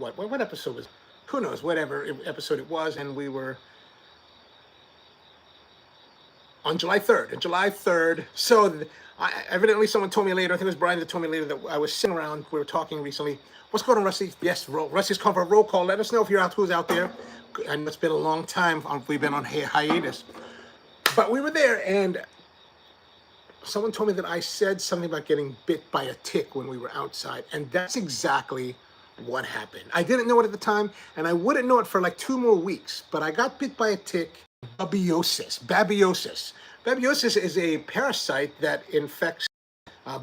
what episode was, who knows, whatever episode it was, and we were on July 3rd. And July 3rd, so evidently someone told me later, I think it was Brian that told me later, that I was sitting around, we were talking recently. What's going on, Rusty? Yes, Rusty's calling for a roll call. Let us know if you're out, who's out there. I know it's been a long time. We've been on hiatus. But we were there, and someone told me that I said something about getting bit by a tick when we were outside. And that's exactly what happened. I didn't know it at the time, and I wouldn't know it for like 2 more weeks. But I got bit by a tick. Babesiosis. Babesiosis is a parasite that infects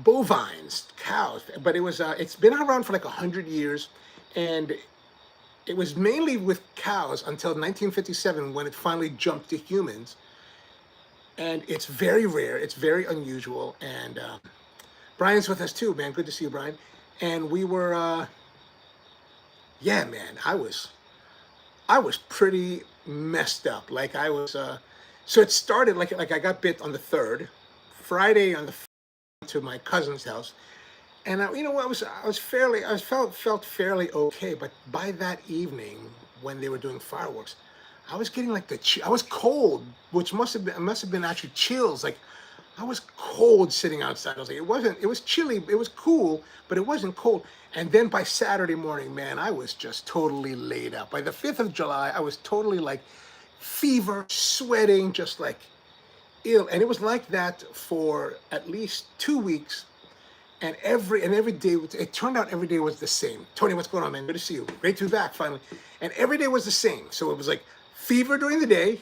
bovines, cows. But it's been around for like 100 years, and it was mainly with cows until 1957 when it finally jumped to humans. And it's very rare. It's very unusual. And Brian's with us too, man. Good to see you, Brian. And we were, yeah, man. I was pretty messed up. Like I was. So it started like I got bit on the 3rd, Friday on the 4th, to my cousin's house, and you know, I felt fairly okay. But by that evening, when they were doing fireworks, I was getting like I was cold, which must have been actually chills. Like I was cold sitting outside. I was like, it was chilly, it was cool, but it wasn't cold. And then by Saturday morning, man, I was just totally laid up. By the 5th of July, I was totally like fever, sweating, just like ill. And it was like that for at least 2 weeks. And every day, it turned out every day was the same. Tony, what's going on, man? Good to see you. Great to be back, finally. And every day was the same. So it was like fever during the day,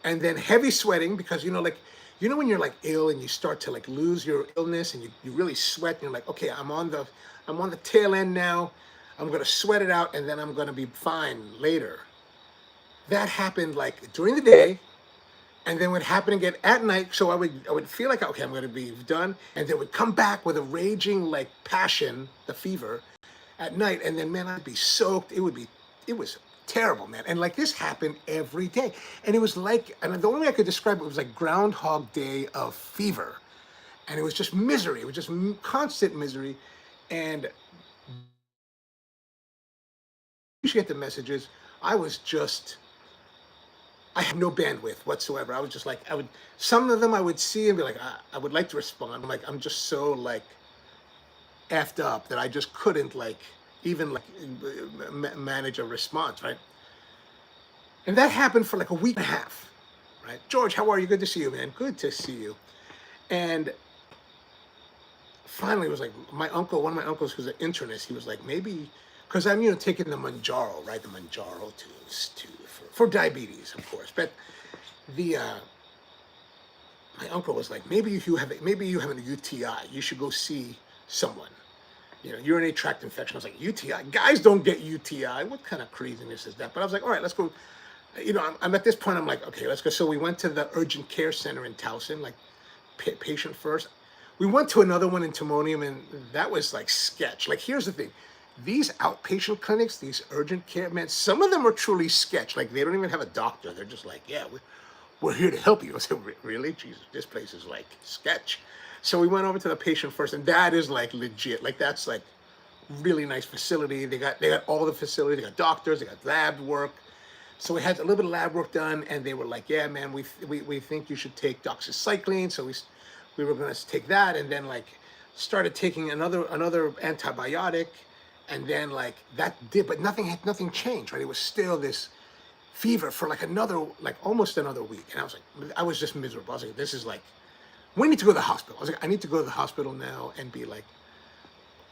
and then heavy sweating, because, you know, like, you know when you're like ill and you start to like lose your illness and you really sweat, and you're like, okay, I'm on the tail end now. I'm gonna sweat it out, and then I'm gonna be fine later. That happened like during the day, and then would happen again at night. So I would feel like, okay, I'm gonna be done, and then would come back with a raging like passion, the fever, at night, and then man, I'd be soaked. It was terrible, man. And like this happened every day, and it was like, and the only way I could describe it was like Groundhog Day of fever, and it was just misery. It was just constant misery, and you should get the messages. I had no bandwidth whatsoever. I was just like, some of them I would see and be like, I would like to respond. I'm like, I'm just so like effed up that I just couldn't like even like manage a response, right? And that happened for like a week and a half, right? George, how are you? Good to see you, man. Good to see you. And finally, it was like one of my uncles who's an internist, he was like, maybe, because I'm, you know, taking the Manjaro, right? The Manjaro for diabetes, of course. But my uncle was like, maybe you have a UTI, you should go see someone. You know, urinary tract infection. I was like, UTI? Guys don't get UTI. What kind of craziness is that? But I was like, all right, let's go. You know, I'm at this point, I'm like, okay, let's go. So we went to the urgent care center in Towson, like patient first. We went to another one in Timonium, and that was like sketch. Like, here's the thing. These outpatient clinics, these urgent care, man, some of them are truly sketch. Like, they don't even have a doctor. They're just like, yeah, we're here to help you. I said, really? Jesus, this place is like sketch. So we went over to the patient first, and that is like legit. Like, that's like really nice facility. They got all the facility. They got doctors. They got lab work. So we had a little bit of lab work done, and they were like, yeah, man, we think you should take doxycycline. So we were going to take that, and then like started taking another antibiotic, and then like that did, but nothing changed, right? It was still this fever for like almost another week, and I was just miserable. I was like, this is like, we need to go to the hospital. I was like, I need to go to the hospital now and be like,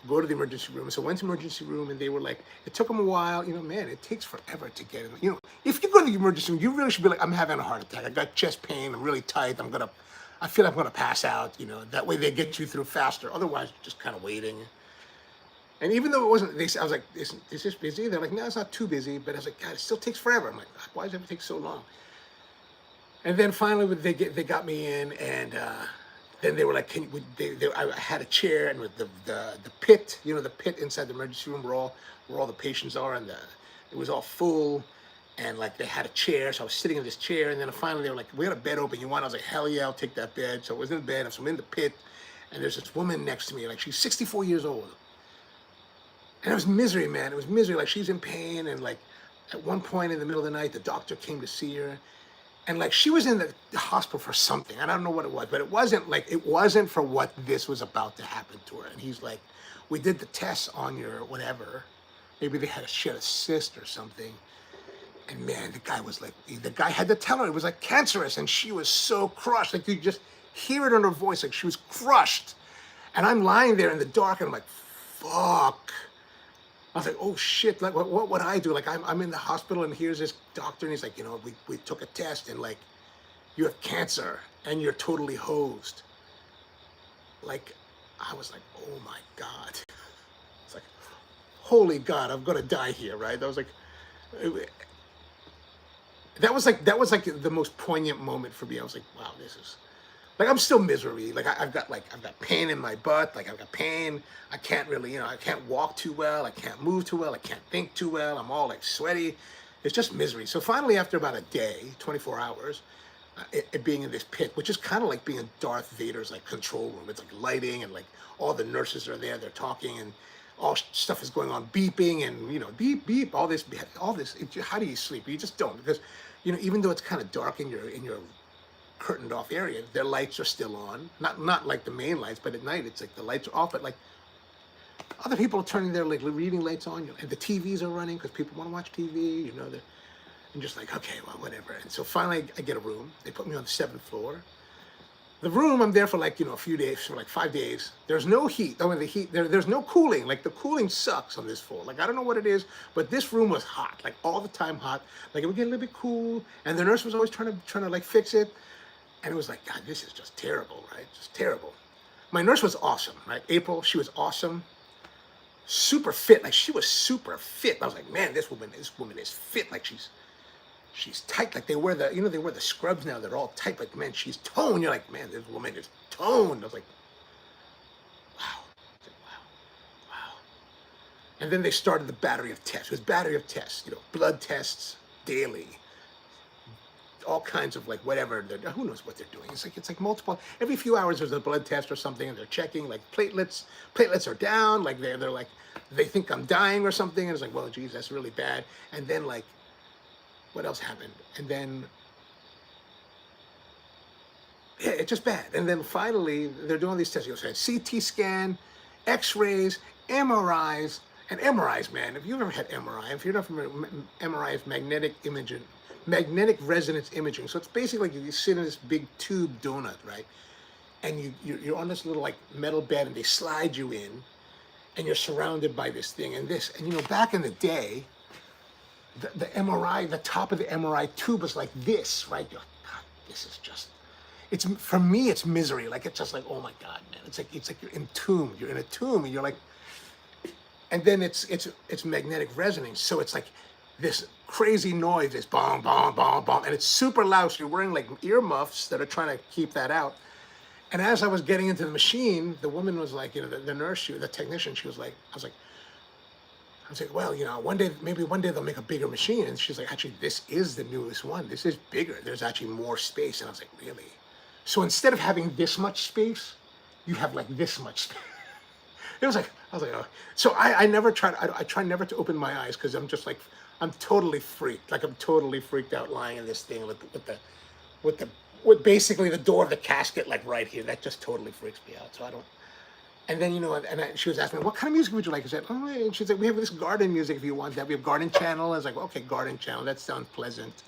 go to the emergency room. So I went to the emergency room, and they were like, it took them a while. You know, man, it takes forever to get in. You know, if you go to the emergency room, you really should be like, I'm having a heart attack. I got chest pain. I'm really tight. I feel like I'm gonna pass out. You know, that way they get you through faster. Otherwise, you're just kind of waiting. And even though it wasn't, I was like, is this busy? They're like, no, it's not too busy. But I was like, God, it still takes forever. I'm like, why does it take so long? And then finally, they got me in, and then they were like, I had a chair, and with the pit, you know, the pit inside the emergency room where all the patients are, and it was all full, and like they had a chair, so I was sitting in this chair, and then finally they were like, we got a bed open, you want? I was like, hell yeah, I'll take that bed. So I was in the bed, so I'm in the pit, and there's this woman next to me, like she's 64 years old. And it was misery, man. It was misery. Like she's in pain, and like at one point in the middle of the night, the doctor came to see her, and like she was in the hospital for something. I don't know what it was, but it wasn't for what this was about to happen to her. And he's like, we did the tests on your whatever. Maybe they had she had a cyst or something. And man, the guy had to tell her it was like cancerous, and she was so crushed. Like you just hear it in her voice, like she was crushed. And I'm lying there in the dark, and I'm like, fuck. I was like, oh shit, like what would I do? Like I'm in the hospital, and here's this doctor, and he's like, we took a test, and like you have cancer and you're totally hosed. Like I was like, oh my God. It's like, holy God, I'm gonna die here, right? That was like the most poignant moment for me. I was like, wow, this is like I'm still miserable. Like I've got pain in my butt. Like I've got pain. I can't really, I can't walk too well. I can't move too well. I can't think too well. I'm all like sweaty. It's just misery. So finally, after about a day, 24 hours, it being in this pit, which is kind of like being in Darth Vader's like control room. It's like lighting, and like all the nurses are there. They're talking, and all stuff is going on, beeping, and beep beep. All this. How do you sleep? You just don't, because even though it's kind of dark in your curtained off area, their lights are still on. Not like the main lights, but at night it's like the lights are off. But like other people are turning their like reading lights on, and the TVs are running because people want to watch TV. And just like, okay, well, whatever. And so finally, I get a room. They put me on the 7th floor. The room, I'm there for like a few days, for like 5 days. There's no heat. The heat there's no cooling. Like the cooling sucks on this floor. Like I don't know what it is, but this room was hot, like all the time hot. Like it would get a little bit cool, and the nurse was always trying to like fix it. And it was like, God, this is just terrible, right? Just terrible. My nurse was awesome, right? April, she was awesome. Super fit. Like she was super fit. I was like, man, this woman is fit. Like she's tight. Like they wear the scrubs now. They're all tight. Like, man, she's toned. You're like, man, this woman is toned. I was like, wow. Wow. And then they started the battery of tests. It was battery of tests, blood tests daily. All kinds of like whatever, who knows what they're doing. It's like multiple, every few hours there's a blood test or something, and they're checking like platelets are down, like they're like, they think I'm dying or something, and it's like, well, geez, that's really bad. And then like, what else happened? And then, yeah, it's just bad. And then finally, they're doing these tests. CT scan, X-rays, MRIs, and MRIs, man. If you've ever had MRI, if you're not familiar, MRI is magnetic resonance imaging. So it's basically like you sit in this big tube donut, right? And you're on this little like metal bed, and they slide you in, and you're surrounded by this thing and this. And back in the day, the MRI, the top of the MRI tube was like this, right? You're like, God, this is just, for me, it's misery. Like, it's just like, oh my God, man. It's like you're entombed. You're in a tomb, and you're like, and then it's magnetic resonance. So it's like this crazy noise, this bong, bong, bong, bong, and it's super loud. So you're wearing like earmuffs that are trying to keep that out. And as I was getting into the machine, the woman was like, the nurse, the technician, she was like, I was like, well, maybe one day they'll make a bigger machine. And she's like, actually, this is the newest one. This is bigger. There's actually more space. And I was like, really? So instead of having this much space, you have like this much space. I was like, oh. So I try never to open my eyes, because I'm just like, I'm totally freaked. Like I'm totally freaked out lying in this thing with basically the door of the casket like right here. That just totally freaks me out. So I don't. And then, she was asking me, what kind of music would you like? I said, oh, and she's like, we have this garden music if you want that. We have garden channel. I was like, okay, garden channel. That sounds pleasant.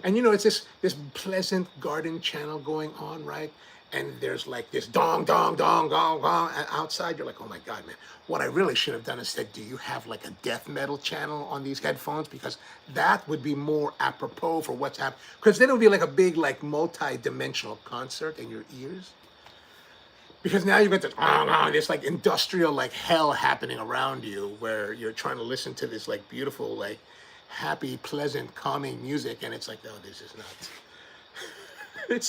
And, it's this pleasant garden channel going on, right? And there's like this dong, dong, dong, dong, dong. And outside, you're like, oh my God, man. What I really should have done is said, do you have like a death metal channel on these headphones? Because that would be more apropos for what's happening. Because then it would be like a big, like multi-dimensional concert in your ears. Because now you've got this like industrial like hell happening around you, where you're trying to listen to this like beautiful, like happy, pleasant, calming music, and it's like, no, this is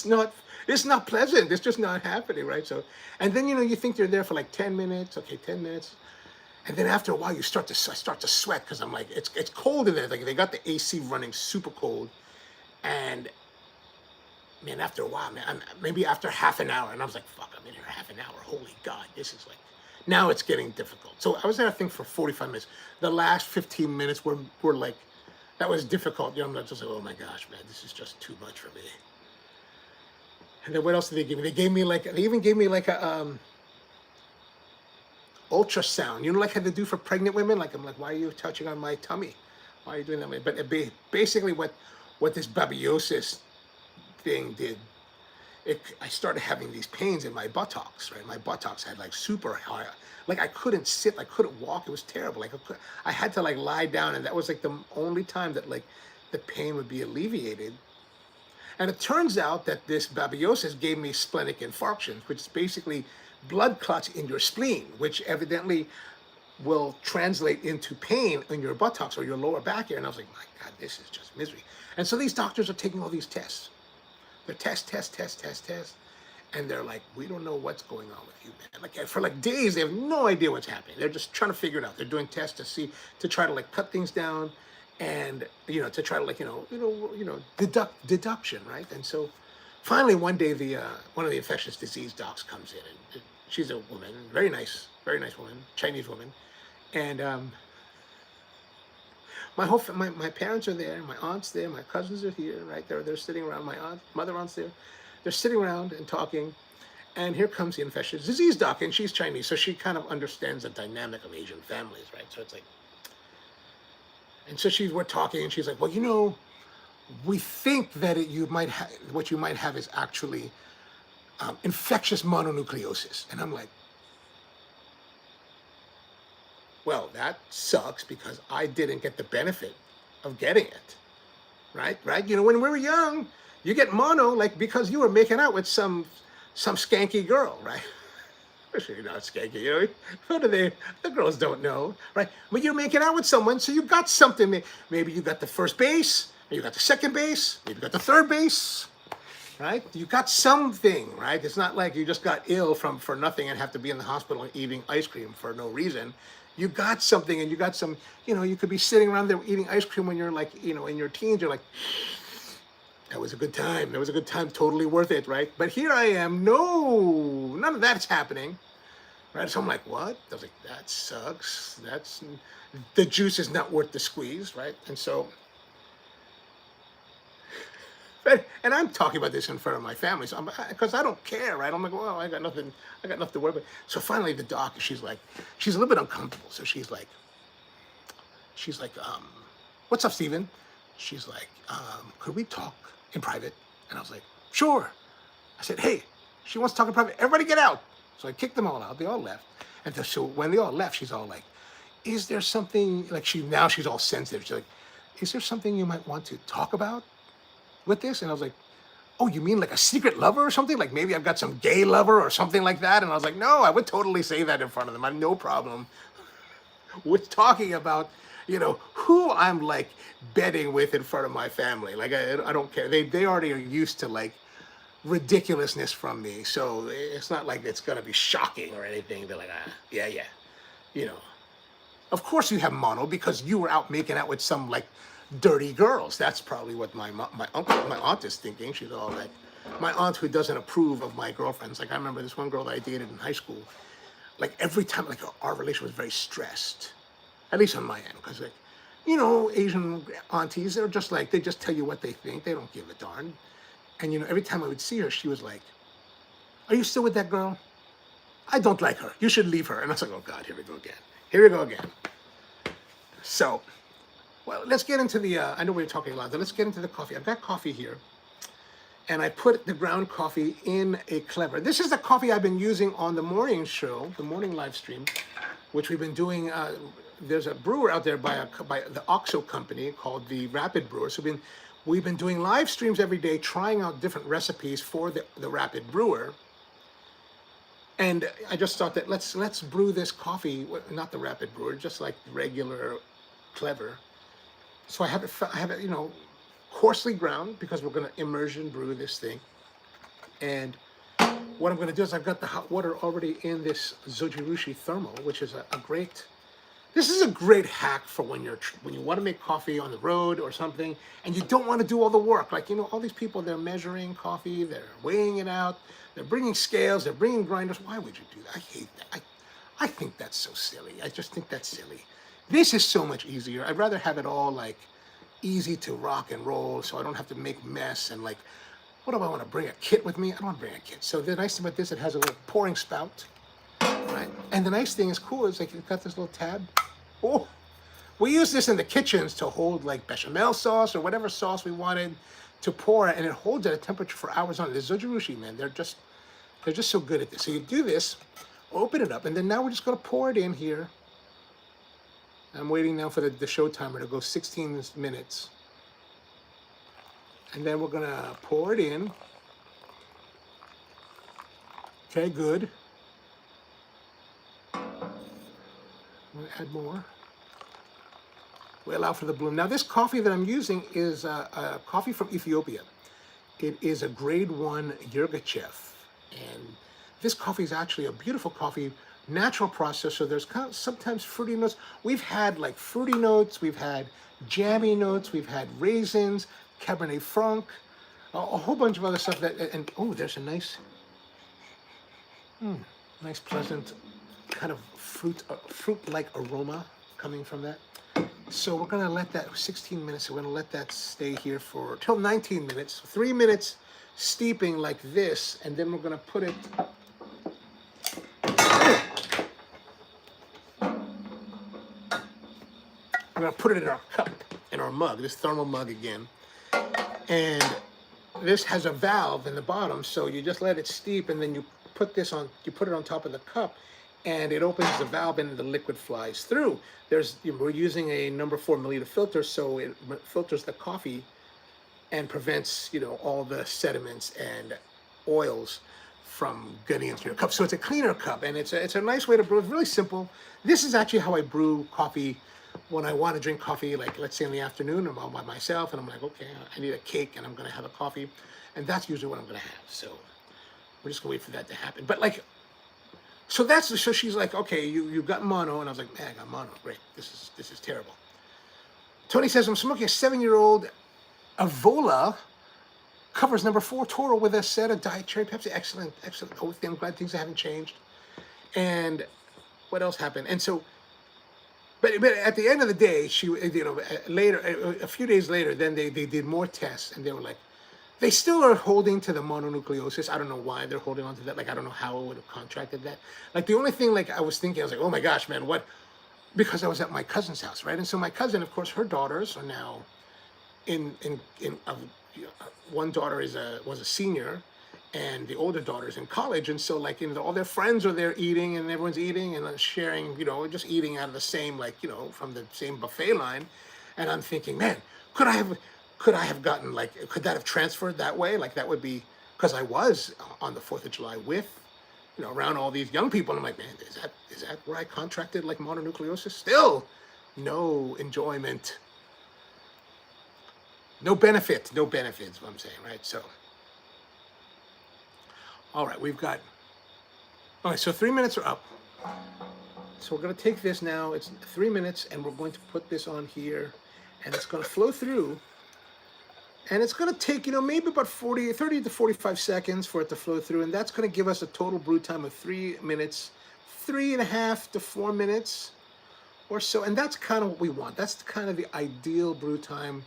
not, it's not pleasant. It's just not happening, right? So, and then you think you're there for like 10 minutes, okay, 10 minutes, and then after a while I start to sweat, because I'm like, it's cold in there. Like they got the AC running super cold, and man, after a while, man, maybe after half an hour, and I was like, fuck, I'm in here half an hour. Holy God, this is like, Now it's getting difficult. So I was there, I think, for 45 minutes. The last 15 minutes were like, that was difficult. You know, I'm just like, oh my gosh, man, this is just too much for me. And then what else did they give me? They even gave me like a ultrasound. You know, like how they do for pregnant women. Like I'm like, why are you touching on my tummy? Why are you doing that? But basically, what this babesiosis thing did, I started having these pains in my buttocks. Right, my buttocks had like super high. Like I couldn't sit, I couldn't walk. It was terrible. Like I had to like lie down, and that was like the only time that like the pain would be alleviated. And it turns out that this babesiosis gave me splenic infarctions, which is basically blood clots in your spleen, which evidently will translate into pain in your buttocks or your lower back here. And I was like, my God, this is just misery. And so these doctors are taking all these tests. They're test. And they're like, we don't know what's going on with you, man. Like for like days, they have no idea what's happening. They're just trying to figure it out. They're doing tests to try to like cut things down, and to try to like deduction, right? And so finally one day one of the infectious disease docs comes in, and she's a woman, very nice woman, Chinese woman, and my parents are there, my aunt's there, my cousins are here, right? They're sitting around. My mother aunt's there. They're sitting around and talking, and here comes the infectious disease doc, and she's Chinese, so she kind of understands the dynamic of Asian families, right? So it's like, and so we're talking, and she's like, well, we think that what you might have is actually infectious mononucleosis. And I'm like, well, that sucks because I didn't get the benefit of getting it, right? When we were young, you get mono like because you were making out with some skanky girl, right? You're not skanky, What are they? The girls don't know, right? But you're making out with someone, so you got something. Maybe you got the first base, maybe you got the second base, maybe you got the third base, right? You got something, right? It's not like you just got ill for nothing and have to be in the hospital eating ice cream for no reason. You got something, and you got some, you could be sitting around there eating ice cream when you're like, in your teens, you're like, that was a good time. That was a good time. Totally worth it, right? But here I am. No, none of that's happening, right? So I'm like, what? I was like, that sucks. The juice is not worth the squeeze, right? And so, and I'm talking about this in front of my family, so because I don't care, right? I'm like, well, I got nothing to worry about. So finally, the doc, she's a little bit uncomfortable. So she's like, what's up, Steven? She's like, could we talk in private? And I was like, sure. I said, hey, she wants to talk in private. Everybody get out. So I kicked them all out. They all left. And so when they all left, she's all like, is there something, like she's all sensitive. She's like, is there something you might want to talk about with this? And I was like, oh, you mean like a secret lover or something? Like maybe I've got some gay lover or something like that? And I was like, no, I would totally say that in front of them. I have no problem with talking about who I'm like betting with in front of my family. Like I don't care. They already are used to like ridiculousness from me, so it's not like it's gonna be shocking or anything. They're like, yeah. Of course you have mono because you were out making out with some like dirty girls. That's probably what my aunt is thinking. She's all like, my aunt who doesn't approve of my girlfriends. Like I remember this one girl that I dated in high school. Like every time, like our relation was very stressed. At least on my end, because like, Asian aunties, they're just like, they just tell you what they think. They don't give a darn. And every time I would see her, she was like, are you still with that girl? I don't like her. You should leave her. And I was like, oh God, here we go again. So, well, let's get into I know we're talking a lot, but let's get into the coffee. I've got coffee here. And I put the ground coffee in a clever. This is the coffee I've been using on the morning show, the morning live stream, which we've been doing. There's a brewer out there by the OXO company called the Rapid Brewer. So we've been doing live streams every day, trying out different recipes for the Rapid Brewer. And I just thought that let's brew this coffee, not the Rapid Brewer, just like regular clever. So I have it, coarsely ground because we're going to immersion brew this thing. And what I'm going to do is I've got the hot water already in this Zojirushi thermal, which is a great. This is a great hack for when you want to make coffee on the road or something, and you don't want to do all the work. Like, all these people, they're measuring coffee, they're weighing it out, they're bringing scales, they're bringing grinders. Why would you do that? I hate that. I think that's so silly. I just think that's silly. This is so much easier. I'd rather have it all like easy to rock and roll so I don't have to make mess and like, what do I want to bring a kit with me? I don't want to bring a kit. So the nice thing about this, it has a little pouring spout, right? And the nice thing is cool is like you've got this little tab. Oh, we use this in the kitchens to hold like bechamel sauce or whatever sauce we wanted to pour, and it holds at a temperature for hours on it. The Zojirushi, man, they're just so good at this. So you do this, open it up, and then now we're just gonna pour it in here. I'm waiting now for the show timer to go 16 minutes. And then we're gonna pour it in. Okay, good. I'm gonna add more. We allow for the bloom. Now this coffee that I'm using is a coffee from Ethiopia. It is a grade 1 Yirgacheffe. And this coffee is actually a beautiful coffee, natural process, so there's kind of sometimes fruity notes. We've had like fruity notes, we've had jammy notes, we've had raisins, Cabernet Franc, a whole bunch of other stuff that, and oh, there's a nice, nice pleasant kind of fruit-like aroma coming from that. So we're gonna let that 16 minutes. So we're gonna let that stay here for till 19 minutes, 3 minutes steeping like this, and then we're gonna put it. We're gonna put it in our cup, in our mug, this thermal mug again, and this has a valve in the bottom, so you just let it steep, and then you put this on. You put it on top of the cup, and it opens the valve and the liquid flies through. We're using a number 4 milliliter filter, so it filters the coffee and prevents, all the sediments and oils from getting into your cup. So it's a cleaner cup, and it's a nice way to brew. It's really simple. This is actually how I brew coffee when I want to drink coffee, like let's say in the afternoon, I'm all by myself, and I'm like, okay, I need a cake, and I'm gonna have a coffee, and that's usually what I'm gonna have. So we're just gonna wait for that to happen. But like, so she's like, okay, you got mono, and I was like, man, I got mono, great. This is terrible. Tony says, I'm smoking a 7-year-old Avola, covers number 4 Toro with a set of Diet Cherry Pepsi. Excellent. Oh, I'm glad things haven't changed. And what else happened? And so, but at the end of the day, she, later, a few days later, then they did more tests, and they were like, they still are holding to the mononucleosis. I don't know why they're holding on to that. Like, I don't know how I would have contracted that. Like, the only thing, like, I was thinking, I was like, oh my gosh, man, what? Because I was at my cousin's house, right? And so my cousin, of course, her daughters are now one daughter was a senior, and the older daughter's in college. And so, like, all their friends are there eating, and everyone's eating and sharing, just eating out of the same, like, from the same buffet line. And I'm thinking, man, could I have gotten, like, could that have transferred that way? Like, that would be, because I was on the 4th of July with, around all these young people. And I'm like, man, is that where I contracted, like, mononucleosis? Still, no enjoyment. No benefit is what I'm saying, right? So, all right, all right, so 3 minutes are up. So we're gonna take this now, it's 3 minutes, and we're going to put this on here, and it's gonna flow through, and it's gonna take, maybe about 30 to 45 seconds for it to flow through, and that's gonna give us a total brew time of 3 minutes, 3.5 to 4 minutes or so, and that's kind of what we want. That's kind of the ideal brew time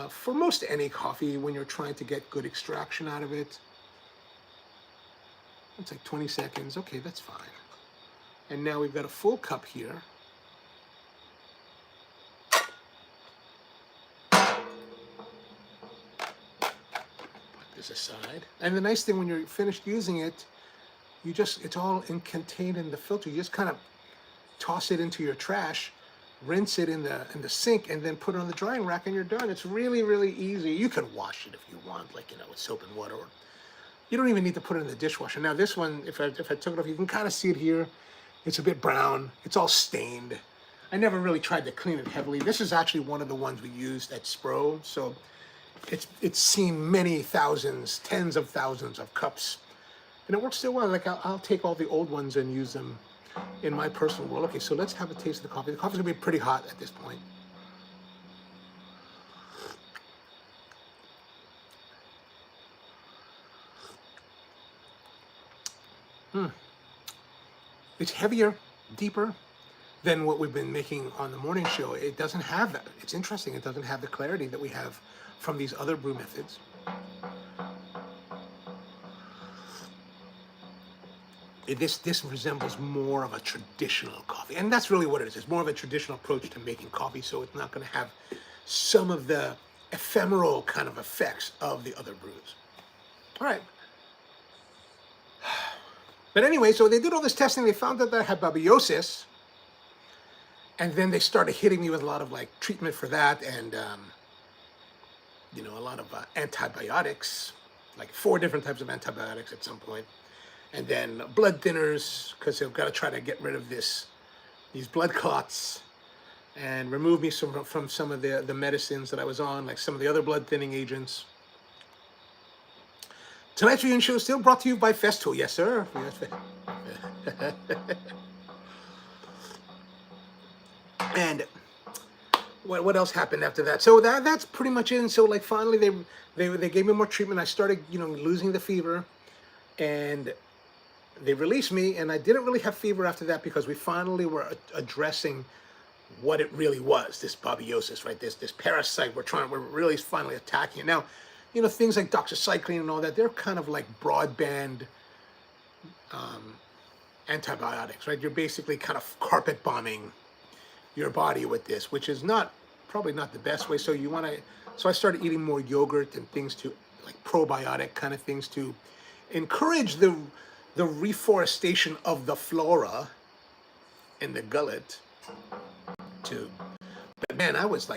for most any coffee when you're trying to get good extraction out of it. It's like 20 seconds. Okay, that's fine. And now we've got a full cup here. Put this aside. And the nice thing when you're finished using it, it's all contained in the filter. You just kind of toss it into your trash, rinse it in the sink, and then put it on the drying rack, and you're done. It's really, really easy. You can wash it if you want, like, with soap and water. Or you don't even need to put it in the dishwasher. Now this one, if I took it off, you can kind of see it here. It's a bit brown. It's all stained. I never really tried to clean it heavily. This is actually one of the ones we used at Spro, so it's seen many thousands, tens of thousands of cups, and it works still well. Like, I'll take all the old ones and use them in my personal world. Okay, so let's have a taste of the coffee. The coffee's gonna be pretty hot at this point. It's heavier. deeper than what we've been making on the morning show. It doesn't have that. It's interesting. It doesn't have the clarity that we have from these other brew methods. This resembles more of a traditional coffee, and that's really what it is. It's more of a traditional approach to making coffee, so it's not going to have some of the ephemeral kind of effects of the other brews. All right. But anyway, so they did all this testing. They found that I had babesiosis, and then they started hitting me with a lot of like treatment for that, and you know, a lot of antibiotics, like 4 different types of antibiotics at some point. And then blood thinners, because they've got to try to get rid of these blood clots and remove me from some of the medicines that I was on, like some of the other blood thinning agents. Tonight's reunion show is still brought to you by Festool. Yes, sir. And what else happened after that? So that's pretty much it. And so like finally they gave me more treatment. I started, you know, losing the fever, and they released me, and I didn't really have fever after that because we finally were addressing what it really was, this babesiosis, right? This parasite we're really finally attacking it. Now, you know, things like doxycycline and all that, they're kind of like broadband antibiotics, right? You're basically kind of carpet bombing your body with this, which is probably not the best way. So I started eating more yogurt and things to, like probiotic kind of things to encourage the reforestation of the flora in the gullet too. But man, I was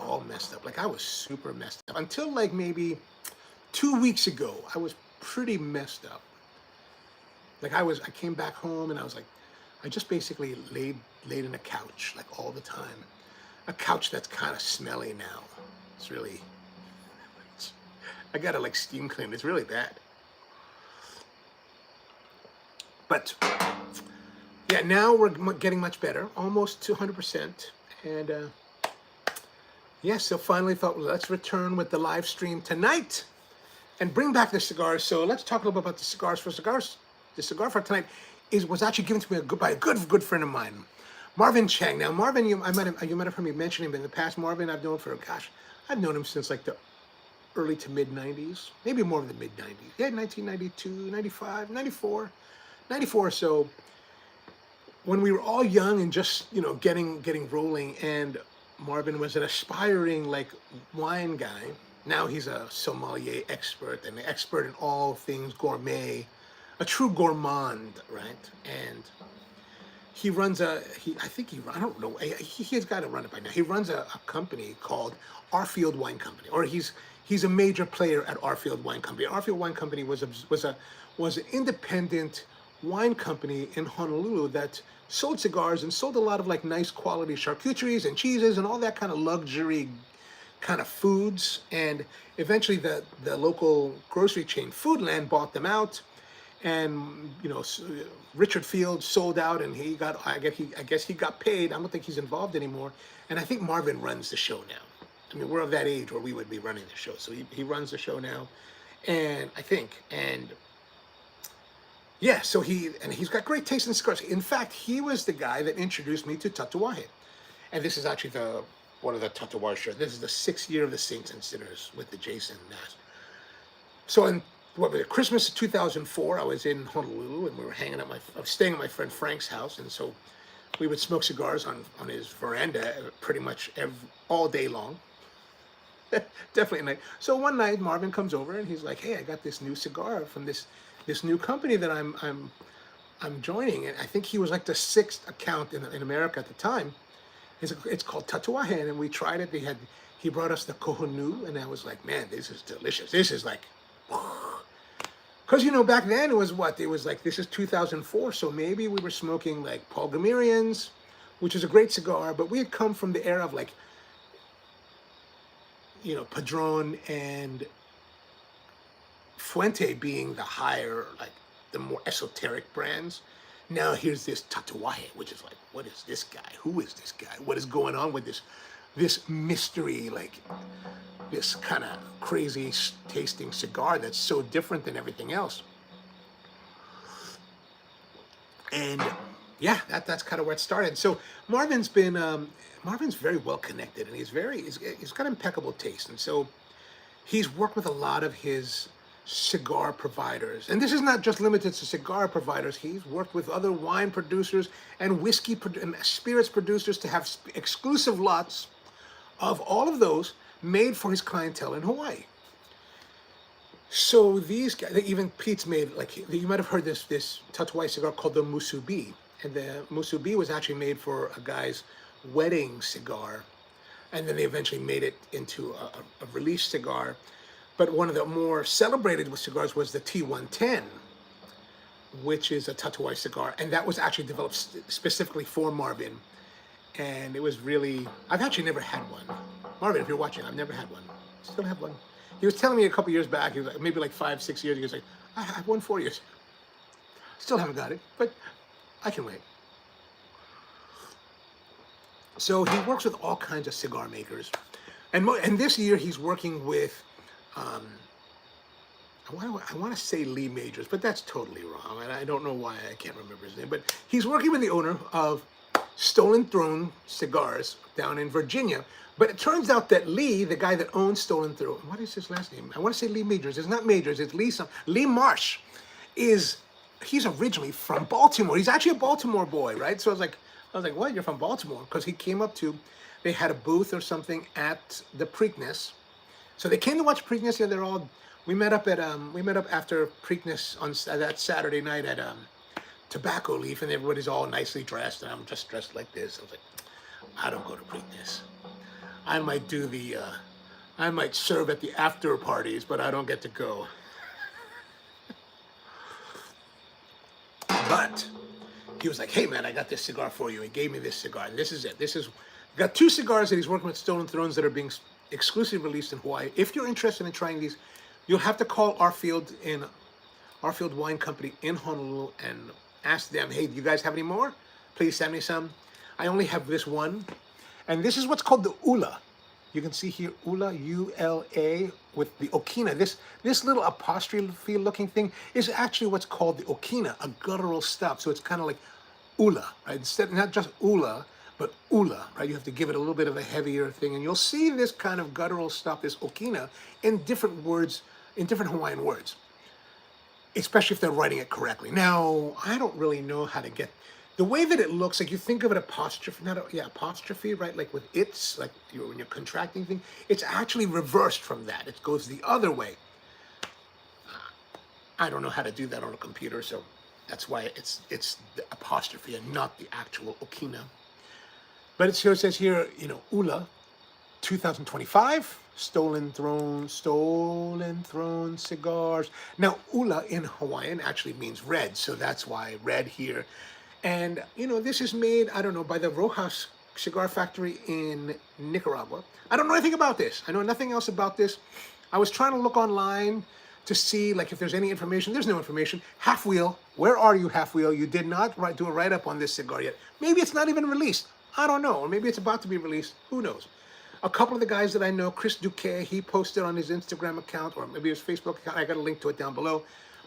all messed up. Like I was super messed up until like maybe 2 weeks ago. I was pretty messed up. Like I came back home and I was like, I just basically laid in a couch like all the time. A couch that's kind of smelly now. I gotta like steam clean. It's really bad. But yeah, now we're getting much better, almost to 100%. And yeah, so finally thought, well, let's return with the live stream tonight and bring back the cigars. So let's talk a little bit about the cigars. The cigar for tonight was actually given to me by a good friend of mine, Marvin Chang. Now, Marvin, you might have heard me mention him in the past. Marvin, I've known I've known him since like the early to mid 90s, maybe more of the mid 90s. Yeah, 1992, 95, 94. 94 or so, when we were all young and just, you know, getting rolling, and Marvin was an aspiring like wine guy. Now he's a sommelier expert and an expert in all things gourmet, a true gourmand, right? And he runs I don't know, he has got to run it by now. He runs a company called Arfield Wine Company, or he's a major player at Arfield Wine Company. Arfield Wine Company was an independent wine company in Honolulu that sold cigars and sold a lot of like nice quality charcuteries and cheeses and all that kind of luxury kind of foods. And eventually the local grocery chain Foodland bought them out, and you know, Richard Field sold out, and I guess he got paid. I don't think he's involved anymore, and I think Marvin runs the show now. I mean, we're of that age where we would be running the show, so he runs the show now, and I think, and yeah, so he's got great taste in cigars. In fact, he was the guy that introduced me to Tatuaje. And this is actually one of the Tatuaje shirts. This is the 6th year of the Saints and Sinners with the Jason Nass. So in Christmas of 2004, I was in Honolulu, and we were I was staying at my friend Frank's house, and so we would smoke cigars on his veranda pretty much all day long. Definitely at night. So one night Marvin comes over and he's like, "Hey, I got this new cigar from this new company that I'm joining." And I think he was like the 6th account in America at the time. It's called Tatuaje, and we tried it. He brought us the Kohonu, and I was like, man, this is delicious. This is like, because you know, back then it was like, this is 2004, so maybe we were smoking like Paul Gamirians, which is a great cigar, but we had come from the era of like, you know, Padron and Fuente being the higher, like the more esoteric brands. Now here's this Tatuaje, which is like, what is this guy? Who is this guy? What is going on with this mystery, like this kind of crazy tasting cigar that's so different than everything else? And yeah, that's kind of where it started. So Marvin's been Marvin's very well connected, and he's got impeccable taste, and so he's worked with a lot of his cigar providers, and this is not just limited to cigar providers. He's worked with other wine producers and and spirits producers to have exclusive lots of all of those made for his clientele in Hawaii. So these guys, even Pete's made, like, you might have heard this Tatuai cigar called the Musubi, and the Musubi was actually made for a guy's wedding cigar, and then they eventually made it into a release cigar. But one of the more celebrated cigars was the T110, which is a Tatuai cigar, and that was actually developed specifically for Marvin. And it was really, I've actually never had one. Marvin, if you're watching, I've never had one. Still have one. He was telling me a couple years back, he was like, maybe like 5-6 years, he was like, I have one for you. Still haven't got it, but I can wait. So he works with all kinds of cigar makers. And this year he's working with, I want to say Lee Majors, but that's totally wrong. And I don't know why, I can't remember his name. But he's working with the owner of Stolen Throne Cigars down in Virginia. But it turns out that Lee, the guy that owns Stolen Throne, what is his last name? I want to say Lee Majors. It's not Majors, it's Lee Marsh. He's originally from Baltimore. He's actually a Baltimore boy, right? So I was like, what? You're from Baltimore? Because he came up to, they had a booth or something at the Preakness. So they came to watch Preakness. Yeah, we met up after Preakness on that Saturday night at Tobacco Leaf, and everybody's all nicely dressed, and I'm just dressed like this. I was like, I don't go to Preakness. I might serve at the after parties, but I don't get to go. But he was like, hey man, I got this cigar for you. He gave me this cigar, and this is it. Got 2 cigars that he's working with Stolen Thrones that are being exclusively released in Hawaii. If you're interested in trying these, you'll have to call Arfield Wine Company in Honolulu and ask them, hey, do you guys have any more? Please send me some. I only have this one. And this is what's called the Ula. You can see here, Ula, U-L-A, with the Okina. This little apostrophe looking thing is actually what's called the Okina, a guttural stop. So it's kind of like Ula, right? Instead, not just Ula, but Ula, right? You have to give it a little bit of a heavier thing. And you'll see this kind of guttural stop, this Okina, in different words, in different Hawaiian words, especially if they're writing it correctly. Now, I don't really know how to get, the way that it looks, like you think of it apostrophe, right? Like with it's, like when you're contracting thing, it's actually reversed from that. It goes the other way. I don't know how to do that on a computer, so that's why it's the apostrophe and not the actual Okina. But it says here, Ula, 2025, Stolen Throne Cigars. Now, Ula in Hawaiian actually means red, so that's why red here. And, this is made, I don't know, by the Rojas Cigar Factory in Nicaragua. I don't know anything about this. I know nothing else about this. I was trying to look online to see, like, if there's any information. There's no information. Half Wheel, where are you, Half Wheel? You did not do a write-up on this cigar yet. Maybe it's not even released. I don't know. Or maybe it's about to be released. Who knows? A couple of the guys that I know, Chris Duque, he posted on his Instagram account, or maybe his Facebook account, I got a link to it down below,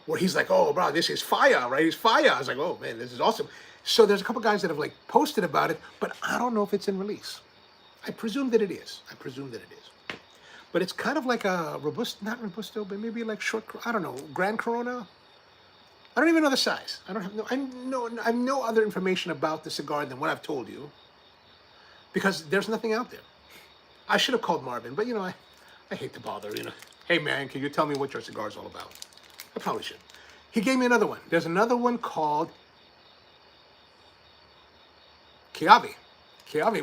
where he's like, oh, bro, this is fire, right? It's fire. I was like, oh, man, this is awesome. So there's a couple guys that have, like, posted about it, but I don't know if it's in release. I presume that it is. But it's kind of like a not Robusto, but maybe like short, I don't know, Grand Corona? I don't even know the size. I have no other information about the cigar than what I've told you, because there's nothing out there. I should have called Marvin, but, I hate to bother, Hey, man, can you tell me what your cigar is all about? I probably should. He gave me another one. There's another one called Kiawe,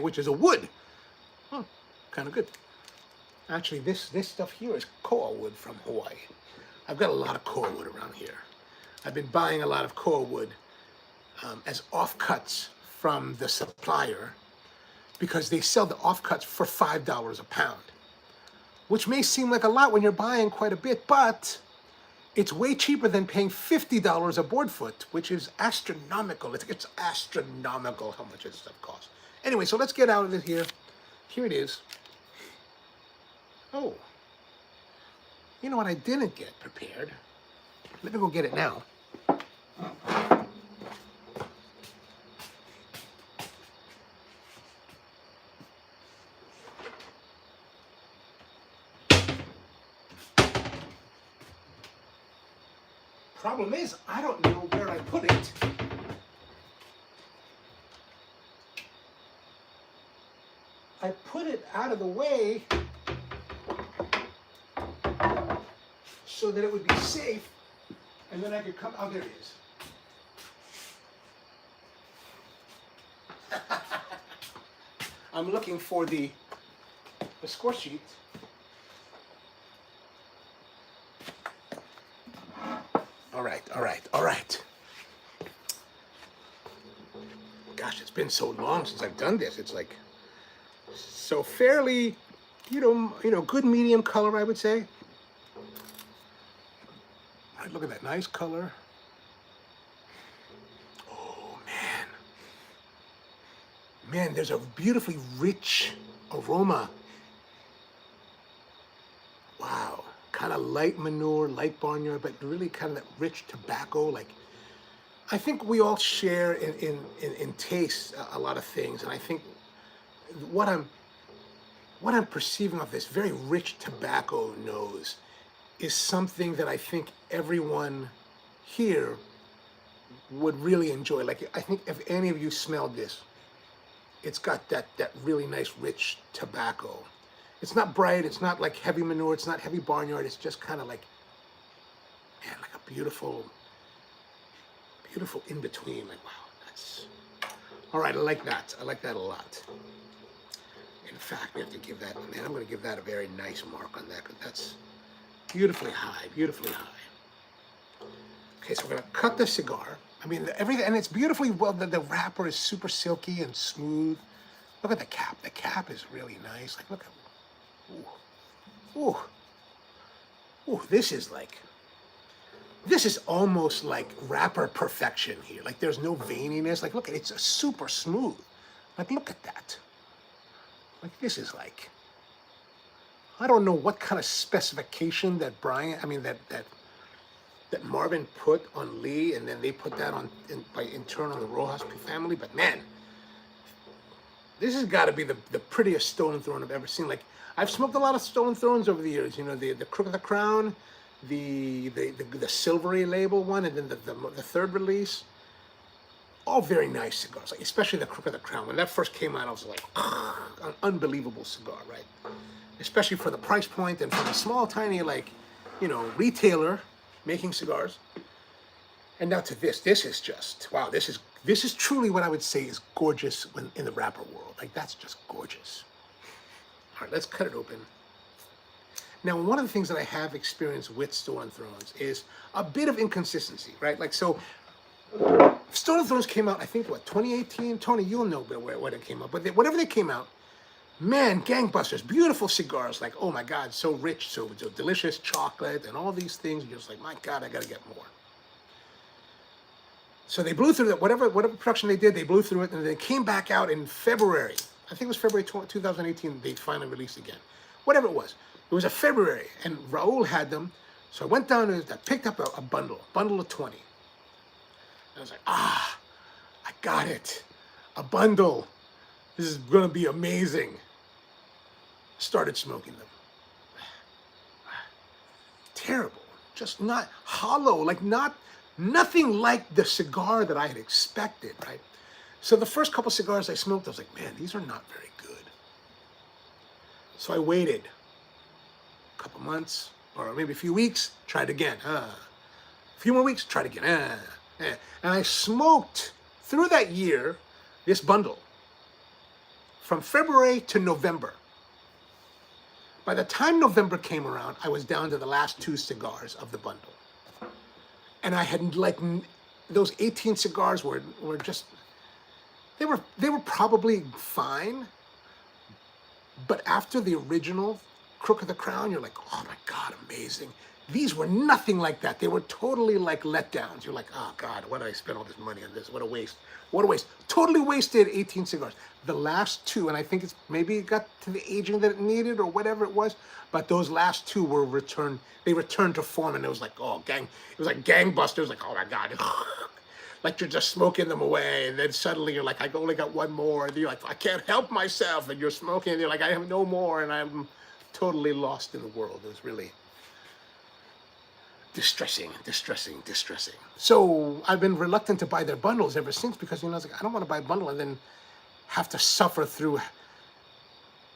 which is a wood. Huh, kind of good. Actually, this stuff here is koa wood from Hawaii. I've got a lot of koa wood around here. I've been buying a lot of koa wood as offcuts from the supplier, because they sell the offcuts for $5 a pound, which may seem like a lot when you're buying quite a bit, but it's way cheaper than paying $50 a board foot, which is astronomical. It's astronomical how much this stuff costs. Anyway, so let's get out of it here. Here it is. Oh, you know what I didn't get prepared? Let me go get it now. Problem is, I don't know where I put it. I put it out of the way so that it would be safe, and then I could come, oh, there it is. I'm looking for the score sheet. All right. Gosh, it's been so long since I've done this. It's like, so fairly, you know, good medium color, I would say. All right, look at that nice color. Oh, man, there's a beautifully rich aroma. Wow, kind of light manure, light barnyard, but really kind of that rich tobacco. Like, I think we all share in taste a lot of things, and I think what I'm perceiving of this very rich tobacco nose is something that I think everyone here would really enjoy. Like, I think if any of you smelled this, it's got that really nice rich tobacco. It's not bright, it's not like heavy manure, it's not heavy barnyard, it's just kind of like, man, like a beautiful in between. Like, wow, that's, all right, I like that a lot. In fact, we have to give that, man, I'm going to give that a very nice mark on that, because that's beautifully high. Okay, so we're going to cut the cigar. I mean, everything, and it's beautifully well, the wrapper is super silky and smooth. Look at the cap. The cap is really nice. Like, look at, ooh, this is almost like wrapper perfection here. Like, there's no veininess. Like, look, it's super smooth. Like, look at that. Like, this is like, I don't know what kind of specification that that Marvin put on Lee, and then they put that on in turn on the Rojas family. But man, this has got to be the prettiest Stolen Throne I've ever seen. Like, I've smoked a lot of Stolen Thrones over the years. You know, the Crook of the Crown, the silvery label one, and then the third release. All very nice cigars, like especially the Crook of the Crown. When that first came out, I was like, an unbelievable cigar, right? Especially for the price point and from a small, tiny, like, you know, retailer making cigars. And now to this is just, wow, this is truly what I would say is gorgeous in the wrapper world. Like, that's just gorgeous. All right, let's cut it open. Now, one of the things that I have experienced with Stolen Thrones is a bit of inconsistency, right? Like, so Stolen Thrones came out, I think, what, 2018? Tony, you'll know when it came out. But whatever they came out, man, gangbusters, beautiful cigars. Like, oh my God, so rich, so delicious, chocolate, and all these things. You're just like, my God, I got to get more. So they blew through that. Whatever production they did, they blew through it, and they came back out in February. I think it was February 2018, they finally released again. Whatever it was a February, and Raul had them. So I went down and I picked up a bundle of 20. I was like, I got it. A bundle. This is going to be amazing. Started smoking them. Terrible. Just not hollow. Like, nothing like the cigar that I had expected, right? So the first couple cigars I smoked, I was like, man, these are not very good. So I waited a couple months, or maybe a few weeks, tried again. A few more weeks, tried again. And I smoked through that year this bundle from February to November. By the time November came around, I was down to the last 2 cigars of the bundle. And I had, like, those 18 cigars were just, they were probably fine. But after the original Crook of the Crown, you're like, oh my God, amazing. These were nothing like that. They were totally like letdowns. You're like, oh God, why did I spend all this money on this? What a waste. What a waste. Totally wasted 18 cigars. The last 2, and I think it's maybe it got to the aging that it needed or whatever it was, but those last 2 were returned. They returned to form, and it was like, oh, it was like gangbusters. Like, oh my God. Like, you're just smoking them away, and then suddenly you're like, I only got 1 more, and you're like, I can't help myself, and you're smoking, and you're like, I have no more, and I'm totally lost in the world. It was really distressing, distressing, distressing. So I've been reluctant to buy their bundles ever since because, you know, I was like, I don't want to buy a bundle and then have to suffer through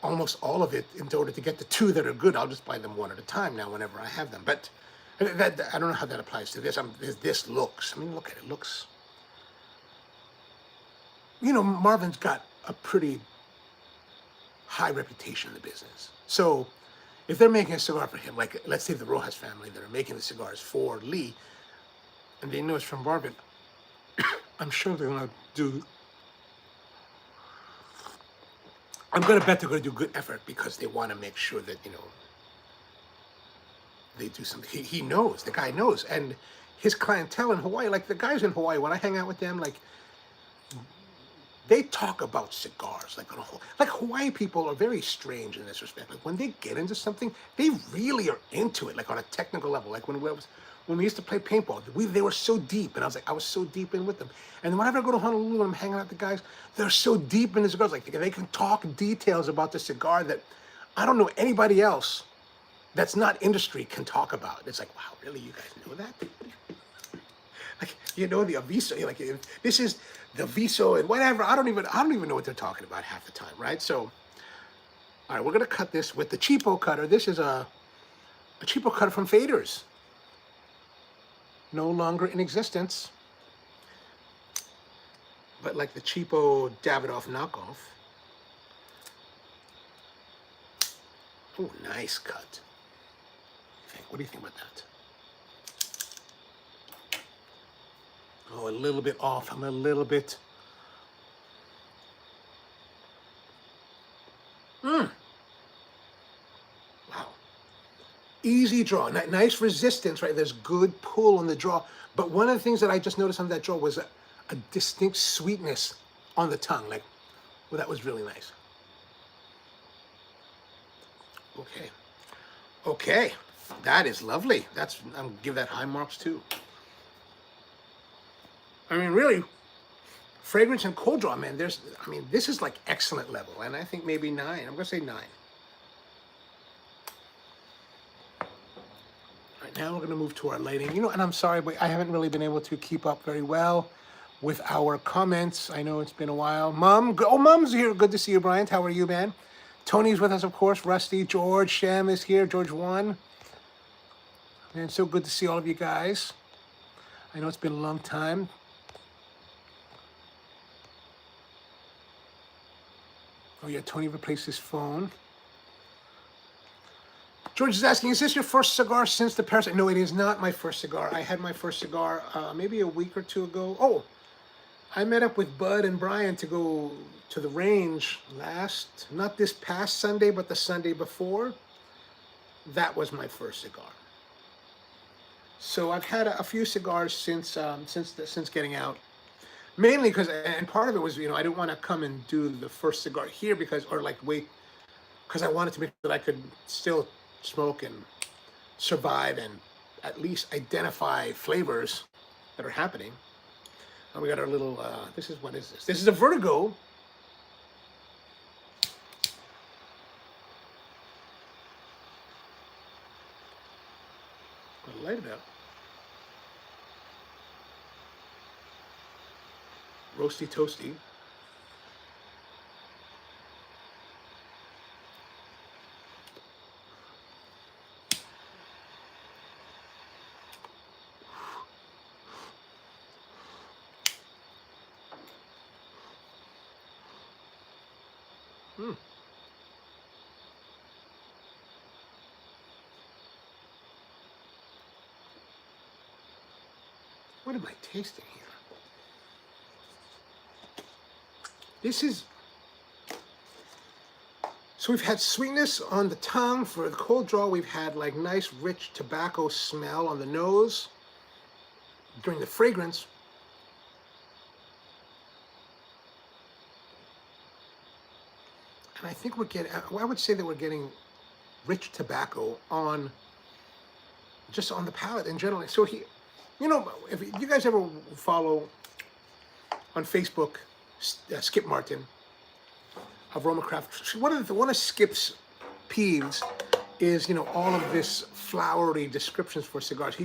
almost all of it in order to get the two that are good. I'll just buy them one at a time now whenever I have them. But that, I don't know how that applies to this. This looks, I mean, look at it, looks, you know, Marvin's got a pretty high reputation in the business. So if they're making a cigar for him, like let's say the Rojas family that are making the cigars for Lee, and they know it's from Marvin, I'm sure they're gonna do, I'm gonna bet they're gonna do good effort because they wanna make sure that, you know, they do something. He knows, the guy knows. And his clientele in Hawaii, like the guys in Hawaii, when I hang out with them, like they talk about cigars like on a whole. Like Hawaii people are very strange in this respect. Like when they get into something, they really are into it, like on a technical level. Like when we used to play paintball, they were so deep, and I was so deep in with them. And whenever I go to Honolulu and I'm hanging out with the guys, they're so deep in the cigars. Like they can talk details about the cigar that I don't know anybody else that's not industry can talk about. It's like, wow, really, you guys know that? Like, you know, the aviso, you're like, this is the viso and whatever. I don't even know what they're talking about half the time, right? So, all right, we're gonna cut this with the cheapo cutter. This is a cheapo cutter from Faders. No longer in existence, but like the cheapo Davidoff knockoff. Oh, nice cut. What do you think about that? Oh, a little bit off. I'm a little bit. Wow. Easy draw. Nice resistance, right? There's good pull on the draw. But one of the things that I just noticed on that draw was a distinct sweetness on the tongue. Like, well, that was really nice. Okay. Okay. That is lovely. I'm gonna give that high marks too. I mean, really, fragrance and cold draw, man. This is like excellent level, and I think maybe 9. I'm gonna say 9. All right, now we're gonna move to our lighting. You know, and I'm sorry, but I haven't really been able to keep up very well with our comments. I know it's been a while. Mom's here. Good to see you, Bryant. How are you, man? Tony's with us, of course. Rusty, George, Shem is here. George 1. Man, so good to see all of you guys. I know it's been a long time. Oh yeah, Tony replaced his phone. George is asking, is this your first cigar since the Parasite? No, it is not my first cigar. I had my first cigar maybe a week or two ago. Oh, I met up with Bud and Brian to go to the range not this past Sunday, but the Sunday before. That was my first cigar. So I've had a few cigars since getting out, mainly because, and part of it was, you know, I didn't want to come and do the first cigar here because I wanted to make sure that I could still smoke and survive and at least identify flavors that are happening. And we got our little, what is this? This is a Vertigo. I'll light it up. Roasty toasty. What am I tasting here? So we've had sweetness on the tongue for the cold draw. We've had like nice rich tobacco smell on the nose during the fragrance. And I think I would say that we're getting rich tobacco just on the palate in general. So you know, if you guys ever follow on Facebook, Skip Martin of Roma Craft, one of Skip's peeves is, you know, all of this flowery descriptions for cigars.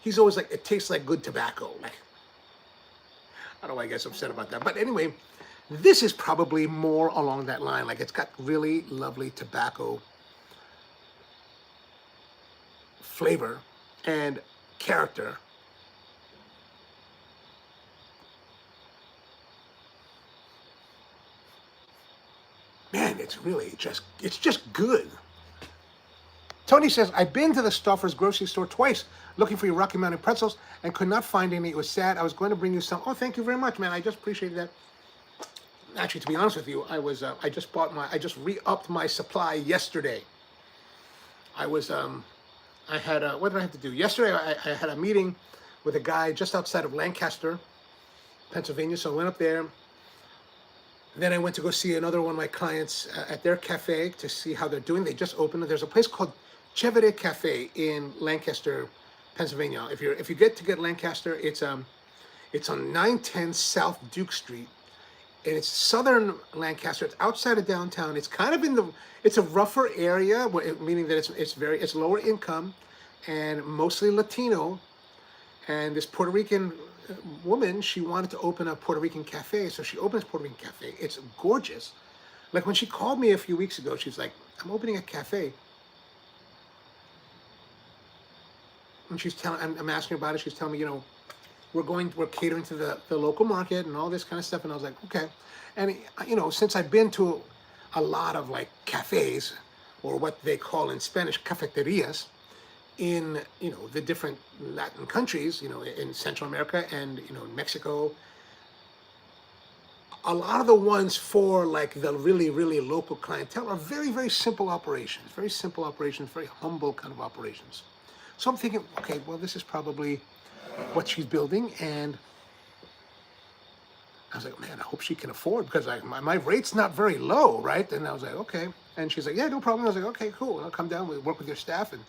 He's always like, it tastes like good tobacco. Like, I don't know why I gets upset about that. But anyway, this is probably more along that line. Like, it's got really lovely tobacco flavor and character. Man, it's just good. Tony says, I've been to the Stouffer's grocery store twice looking for your Rocky Mountain pretzels and could not find any. It was sad. I was going to bring you some. Oh, thank you very much, man. I just appreciate that. Actually, to be honest with you, I just re-upped my supply yesterday. I had what did I have to do? Yesterday, I had a meeting with a guy just outside of Lancaster, Pennsylvania. So I went up there. Then I went to go see another one of my clients at their cafe to see how they're doing. They just opened. There's a place called Chevrolet Cafe in Lancaster, Pennsylvania. If you get Lancaster, it's on 910 South Duke Street, and it's southern Lancaster. It's outside of downtown. It's kind of it's a rougher area, meaning that it's lower income, and mostly Latino. And this Puerto Rican woman, she wanted to open a Puerto Rican cafe, so she opens Puerto Rican cafe. It's gorgeous. Like when she called me a few weeks ago, she's like, "I'm opening a cafe," and I'm asking her about it. She's telling me, you know, we're catering to the local market and all this kind of stuff. And I was like, okay. And you know, since I've been to a lot of like cafes, or what they call in Spanish cafeterias, in, you know, the different Latin countries, you know, in Central America and, you know, Mexico, a lot of the ones for like the really, really local clientele are very, very simple operations, very humble kind of operations. So I'm thinking, okay, well, this is probably what she's building. And I was like, man, I hope she can afford, because my rate's not very low, right? And I was like, okay. And she's like, yeah, no problem. I was like, okay, cool. I'll come down, we'll work with your staff. And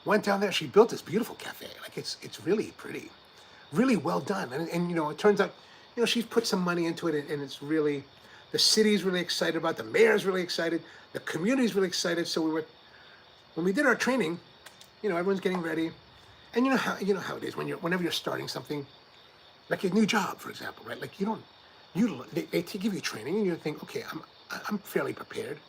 went down there. She built this beautiful cafe. Like it's really pretty, really well done. And you know, it turns out, you know, she's put some money into it, and it's really, the city's really excited about it. The mayor's really excited. The community's really excited. So when we did our training, you know, everyone's getting ready, and you know how it is whenever you're starting something, like a new job, for example, right? Like they give you training, and you think, okay, I'm fairly prepared.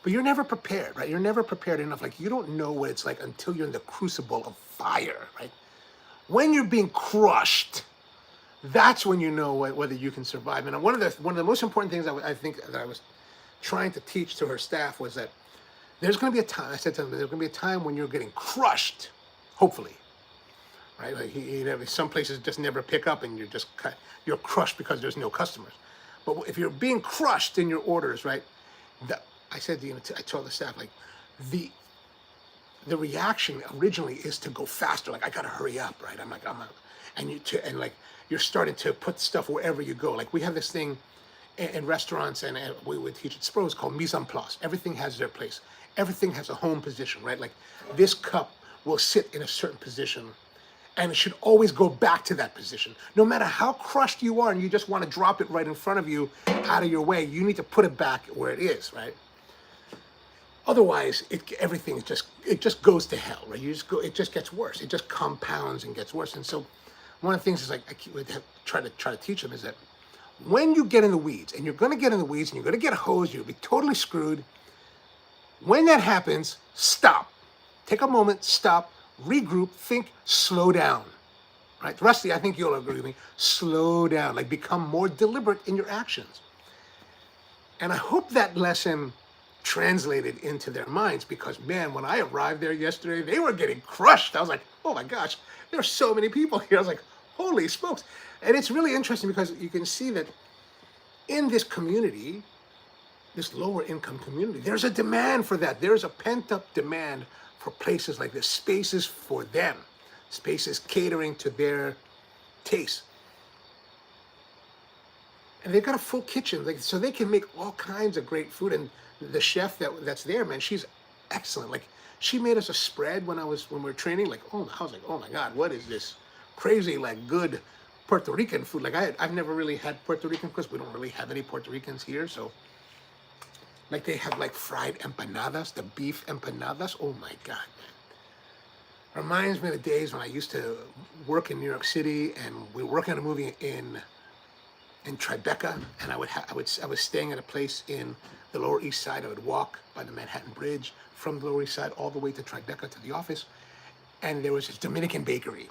But you're never prepared, right? You're never prepared enough. Like, you don't know what it's like until you're in the crucible of fire, right? When you're being crushed, that's when you know whether you can survive. And one of the most important things I think that I was trying to teach to her staff was that there's going to be a time. I said to them, there's going to be a time when you're getting crushed, hopefully, right? Like some places just never pick up, and you're crushed because there's no customers. But if you're being crushed in your orders, right? I said, you know, I told the staff, like, the reaction originally is to go faster. Like, I gotta hurry up, right? And like, you're starting to put stuff wherever you go. Like, we have this thing in restaurants, and we would teach at Spro's, called mise en place. Everything has their place. Everything has a home position, right? Like, this cup will sit in a certain position, and it should always go back to that position. No matter how crushed you are and you just want to drop it right in front of you, out of your way, you need to put it back where it is, right? Otherwise, everything just goes to hell, right? It just gets worse. It just compounds and gets worse. And so, one of the things is, like, I would try to teach them is that when you get in the weeds, and you're going to get in the weeds, and you're going to get hosed, you'll be totally screwed. When that happens, stop. Take a moment, stop, regroup, think, slow down, right? Rusty, I think you'll agree with me. Slow down, like, become more deliberate in your actions. And I hope that lesson translated into their minds, because, man, when I arrived there yesterday, they were getting crushed. I was like, oh my gosh, there's so many people here. I was like, holy smokes. And it's really interesting, because you can see that in this community, this lower income community, there's a demand for that. There's a pent up demand for places like this, spaces for them, spaces catering to their taste. And they've got a full kitchen, like, so they can make all kinds of great food. And the chef that's there, man, she's excellent. Like, she made us a spread when we were training. Like, I was like, oh my God, what is this crazy, like, good Puerto Rican food? Like, I've never really had Puerto Rican, because we don't really have any Puerto Ricans here. So Like they have like fried empanadas, the beef empanadas. Oh my God, man. Reminds me of the days when I used to work in New York City, and we were working on a movie in Tribeca, and I was staying at a place in the Lower East Side. I would walk by the Manhattan Bridge from the Lower East Side all the way to Tribeca to the office, and there was this Dominican bakery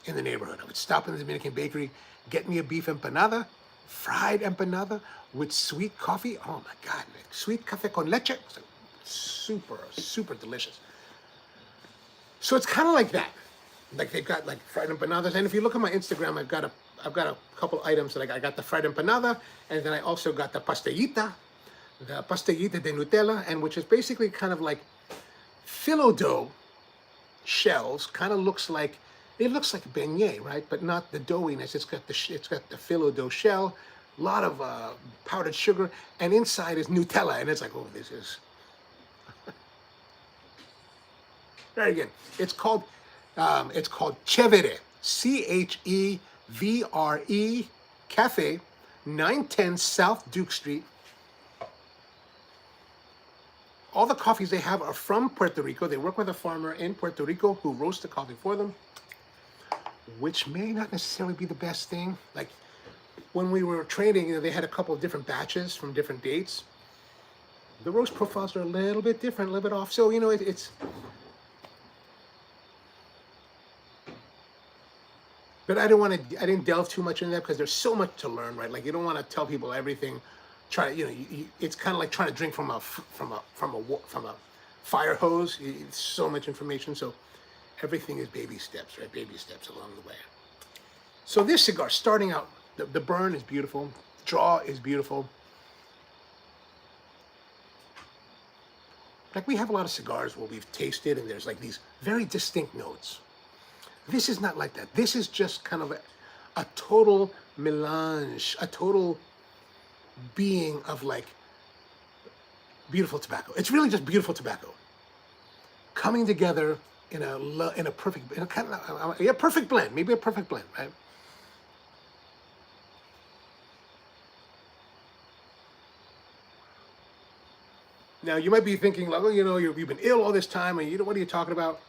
in the neighborhood. I would stop in the Dominican bakery, get me a beef empanada, fried empanada with sweet coffee. Oh my God, man. Sweet café con leche. Super, super delicious. So it's kind of like that. Like they've got like fried empanadas. And if you look at my Instagram, I've got a couple items that I got the fried empanada, and then I also got the pastelita de Nutella, and which is basically kind of like phyllo dough shells. Kind of looks like, it looks like a beignet, right? But not the doughiness. It's got the phyllo dough shell, a lot of powdered sugar, and inside is Nutella, and it's like, oh, this is very good. It's called Chevere, Chevre Cafe, 910 South Duke Street. All the coffees they have are from Puerto Rico. They work with a farmer in Puerto Rico who roasts the coffee for them, which may not necessarily be the best thing. Like when we were trading, you know, they had a couple of different batches from different dates. The roast profiles are a little bit different, a little bit off. So, you know, it's... But I didn't delve too much into that because there's so much to learn, right? Like you don't want to tell people everything. It's kind of like trying to drink from a fire hose. It's so much information. So everything is baby steps, right? Baby steps along the way. So this cigar, starting out, the burn is beautiful. Draw is beautiful. Like we have a lot of cigars where we've tasted and there's like these very distinct notes. This is not like that. This is just kind of a total melange, a total being of like beautiful tobacco. It's really just beautiful tobacco coming together in a perfect, in a kind of a perfect blend, maybe a perfect blend, right? Now you might be thinking, like, oh, you know, you've been ill all this time, and what are you talking about?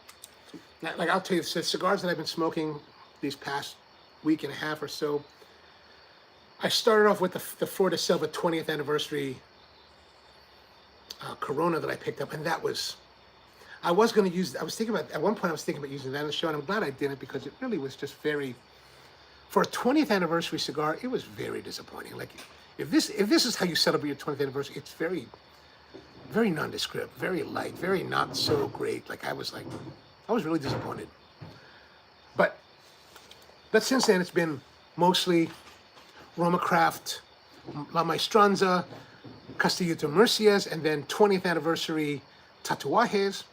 Like I'll tell you, the cigars that I've been smoking these past week and a half or so, I started off with the Flor de Selva 20th anniversary Corona that I picked up, and that was, I was thinking about, at one point I was thinking about using that in the show, and I'm glad I didn't because it really was just very, for a 20th anniversary cigar, it was very disappointing. Like, if this is how you celebrate your 20th anniversary, it's very, very nondescript, very light, very not so great. Like I was really disappointed. But since then, it's been mostly Roma Craft, La Maestranza, Castillito Murcias, and then 20th anniversary Tatuajes.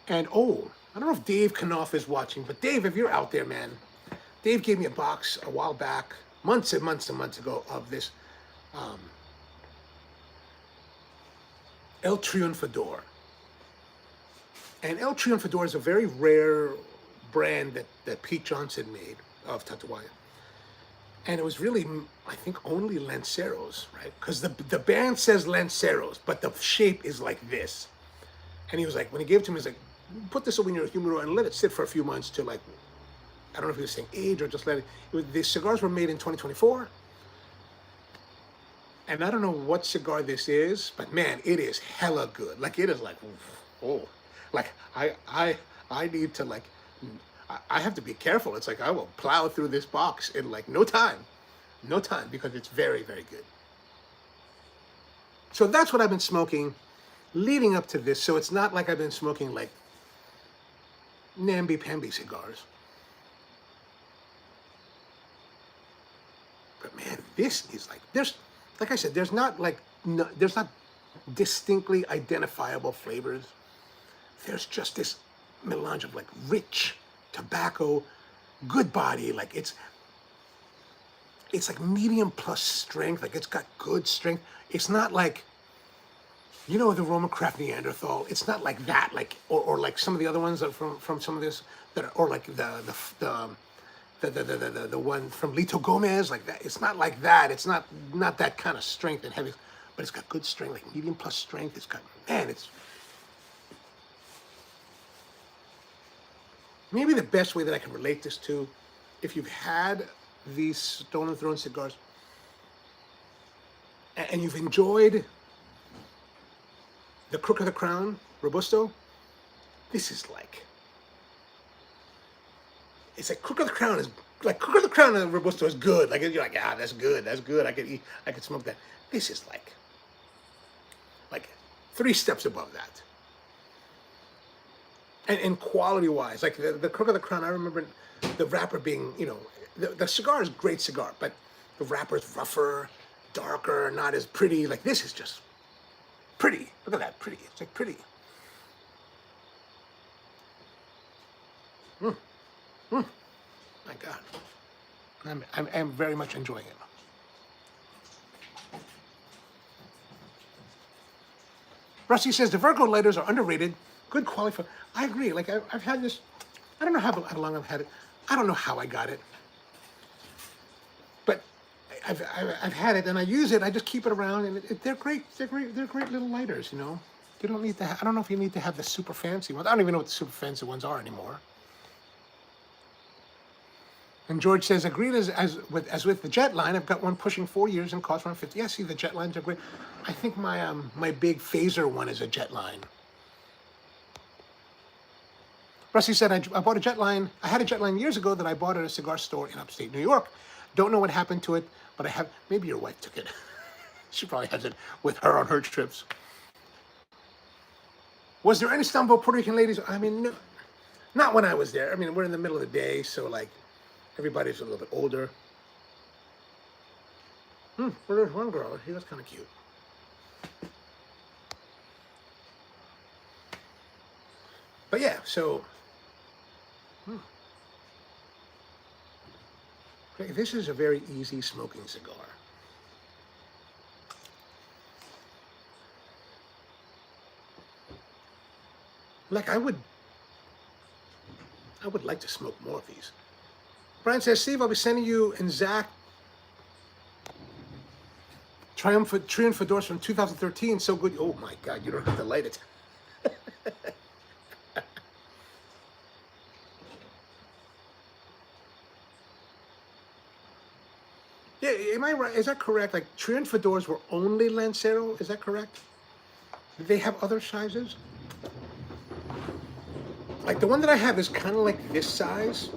And oh, I don't know if Dave Knopf is watching, but Dave, if you're out there, man, Dave gave me a box a while back, months and months and months ago, of this El Triunfador. And El Triunfador is a very rare brand that Pete Johnson made of Tatuaya. And it was really, I think, only Lanceros, right? Because the band says Lanceros, but the shape is like this. And he was like, when he gave it to me, he was like, put this over in your humidor and let it sit for a few months to, like, I don't know if he was saying age or just let it. The cigars were made in 2024. And I don't know what cigar this is, but man, it is hella good. Like, it is like, oh. Like, I need to, like, I have to be careful. It's like I will plow through this box in, like, no time, because it's very, very good. So that's what I've been smoking leading up to this. So it's not like I've been smoking, like, namby-pamby cigars. But man, this is like, like I said, there's not distinctly identifiable flavors. There's just this melange of like rich tobacco, good body, like it's like medium plus strength, like it's got good strength. It's not like, you know, the Roma Craft Neanderthal. It's not like that, like or like some of the other ones that from some of this that are, or like the one from Lito Gomez, like that. It's not like that. It's not that kind of strength and heavy, but it's got good strength, like medium plus strength. It's got, man, it's maybe the best way that I can relate this to, if you've had these Stolen Throne cigars and you've enjoyed the Crook of the Crown Robusto, this is like, it's like Crook of the Crown is, like Crook of the Crown and Robusto is good. Like, you're like, ah, that's good, I could eat, I could smoke that. This is like 3 steps above that. And quality-wise, like the Crook of the Crown, I remember the wrapper being, you know, the cigar is a great cigar, but the wrapper is rougher, darker, not as pretty. Like, this is just pretty. Look at that, pretty. It's like pretty. My God, I'm very much enjoying it. Rusty says the Virgo lighters are underrated. Good quality for. I agree. Like, I've had this. I don't know how long I've had it. I don't know how I got it. But I've had it and I use it. I just keep it around, and they're great. They're great little lighters. You know, you don't need to. I don't know if you need to have the super fancy ones. I don't even know what the super fancy ones are anymore. And George says, agreed as with the jet line, I've got one pushing 4 years and costs around 50. Yeah, see, the jet lines are great. I think my my big phaser one is a jet line. Rusty said, I bought a jet line. I had a jet line years ago that I bought at a cigar store in upstate New York. Don't know what happened to it, but I have, maybe your wife took it. She probably has it with her on her trips. Was there any Istanbul Puerto Rican ladies? I mean, no, not when I was there. I mean, we're in the middle of the day, so like, everybody's a little bit older. Well, there's one girl. She was kind of cute. But yeah, so okay, this is a very easy smoking cigar. Like, I would like to smoke more of these. Brian says, Steve, I'll be sending you and Zach Triumphadors from 2013. So good. Oh my God, you don't have to light it. Yeah, am I right? Is that correct? Like, Triumphadors were only Lancero? Is that correct? Did they have other sizes? Like, the one that I have is kind of like this size.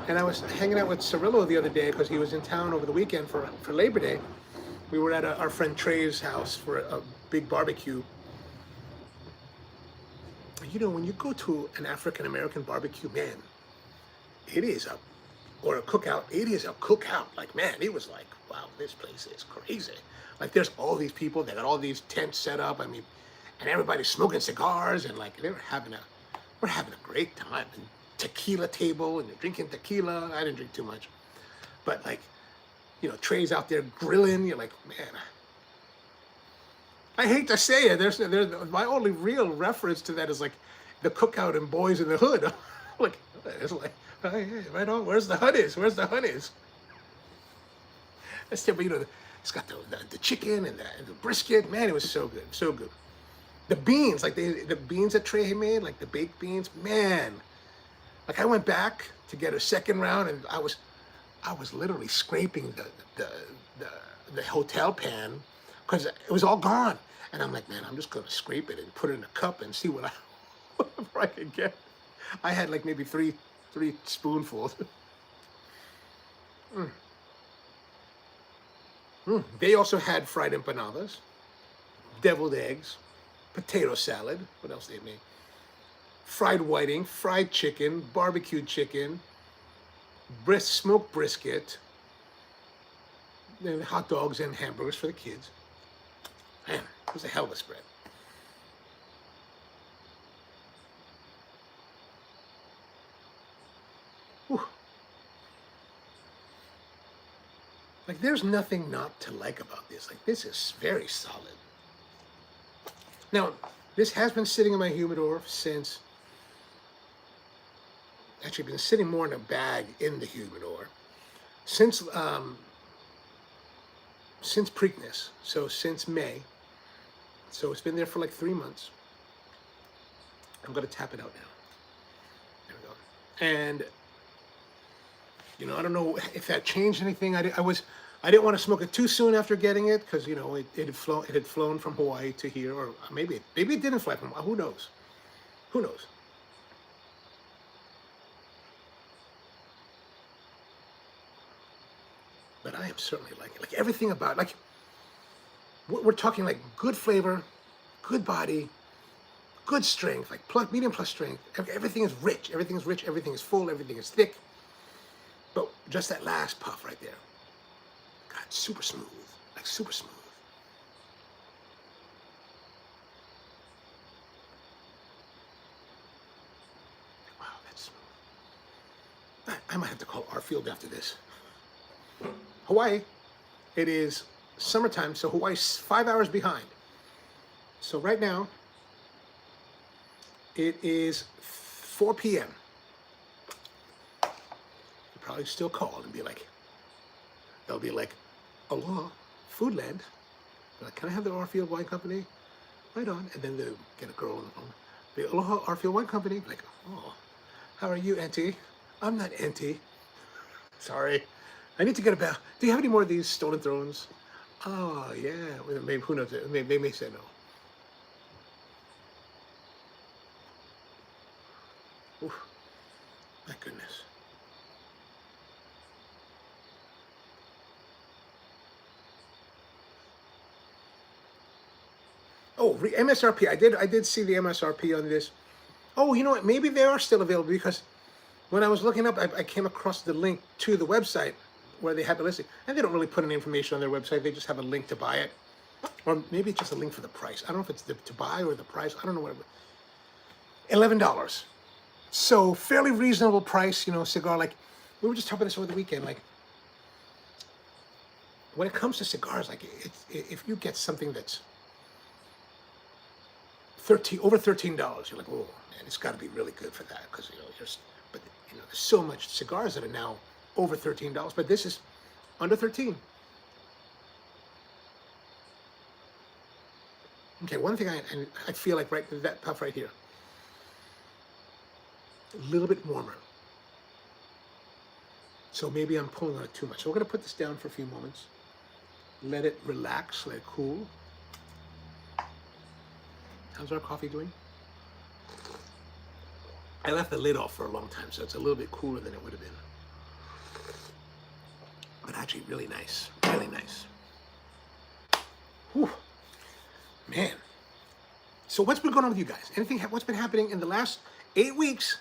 And I was hanging out with Cirillo the other day because he was in town over the weekend for Labor Day. We were at our friend Trey's house for a big barbecue. You know, when you go to an African-American barbecue, man, it is or a cookout, it is a cookout. Like, man, it was like, wow, this place is crazy. Like, there's all these people, they got all these tents set up, I mean, and everybody's smoking cigars, and like, we're having a great time. And tequila table, and you're drinking tequila. I didn't drink too much. But like, you know, Trey's out there grilling, you're like, man, I hate to say it, there's my only real reference to that is like the cookout in Boys in the Hood. Like, it's like, hey, right on, where's the honeys? Where's the honeys? That's but you know, it's got the chicken and the brisket. Man, it was so good, so good. The beans, like the beans that Trey made, like the baked beans, man. Like, I went back to get a second round, and I was literally scraping the hotel pan because it was all gone. And I'm like, man, I'm just gonna scrape it and put it in a cup and see whatever I could get. I had like maybe three spoonfuls. They also had fried empanadas, deviled eggs, potato salad. What else they made? Fried whiting, fried chicken, barbecued chicken, smoked brisket, and hot dogs and hamburgers for the kids. Man, it was a hell of a spread. Whew. Like, there's nothing not to like about this. Like, this is very solid. Now, this has been sitting in my humidor since, actually been sitting more in a bag in the humidor since since Preakness, so since May. So it's been there for like 3 months. I'm gonna tap it out now. There we go. And you know, I don't know if that changed anything. I didn't want to smoke it too soon after getting it because you know it had flown from Hawaii to here, or maybe it didn't fly from. Who knows? Who knows? But I am certainly liking it. Like everything about like we're talking like good flavor, good body, good strength, like plus, medium plus strength. Everything is rich. Everything is rich. Everything is full. Everything is thick. But just that last puff right there, God, super smooth, like super smooth. Wow, that's smooth. I might have to call Arfield after this. Hawaii, it is summertime, so Hawaii's 5 hours behind. So right now, it is 4 p.m. You'll probably still call and be like, they'll be like, aloha, Foodland. Like, can I have the Arfield Wine Company? Right on. And then they'll get a girl on the phone. Be, aloha, Arfield Wine Company. Like, oh, how are you, Auntie? I'm not Auntie. Sorry. I need to get a bell. Do you have any more of these Stolen Thrones? Oh, yeah. Maybe, who knows? They may say no. Oof. My goodness. Oh, MSRP. I did see the MSRP on this. Oh, you know what? Maybe they are still available because when I was looking up, I came across the link to the website where they have the listing. And they don't really put any information on their website. They just have a link to buy it. Or maybe it's just a link for the price. I don't know if it's to buy or the price. I don't know what it was. $11. So fairly reasonable price, you know, cigar. Like, we were just talking about this over the weekend. Like, when it comes to cigars, like, if you get something that's over $13, you're like, oh man, it's got to be really good for that because you know but you know, there's so much cigars that are now over $13, but this is under 13. Okay, one thing I feel like right that puff right here, a little bit warmer. So maybe I'm pulling on it too much. So we're gonna put this down for a few moments, let it relax, let it cool. How's our coffee doing? I left the lid off for a long time, so it's a little bit cooler than it would have been. But actually really nice, really nice. Whew. Man. So what's been going on with you guys? What's been happening in the last 8 weeks,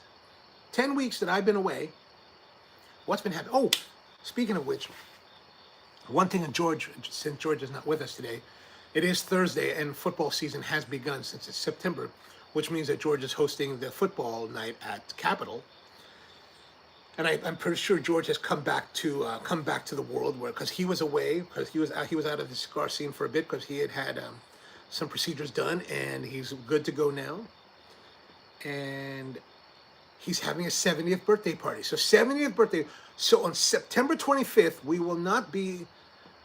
10 weeks that I've been away? What's been happening? Oh, speaking of which, one thing, since George is not with us today, it is Thursday and football season has begun since it's September, which means that George is hosting the football night at Capitol. And I'm pretty sure George has come back to the world because he was away, because he was out of the cigar scene for a bit because he had some procedures done and he's good to go now. And he's having a 70th birthday party. So 70th birthday. So on September 25th, we will not be.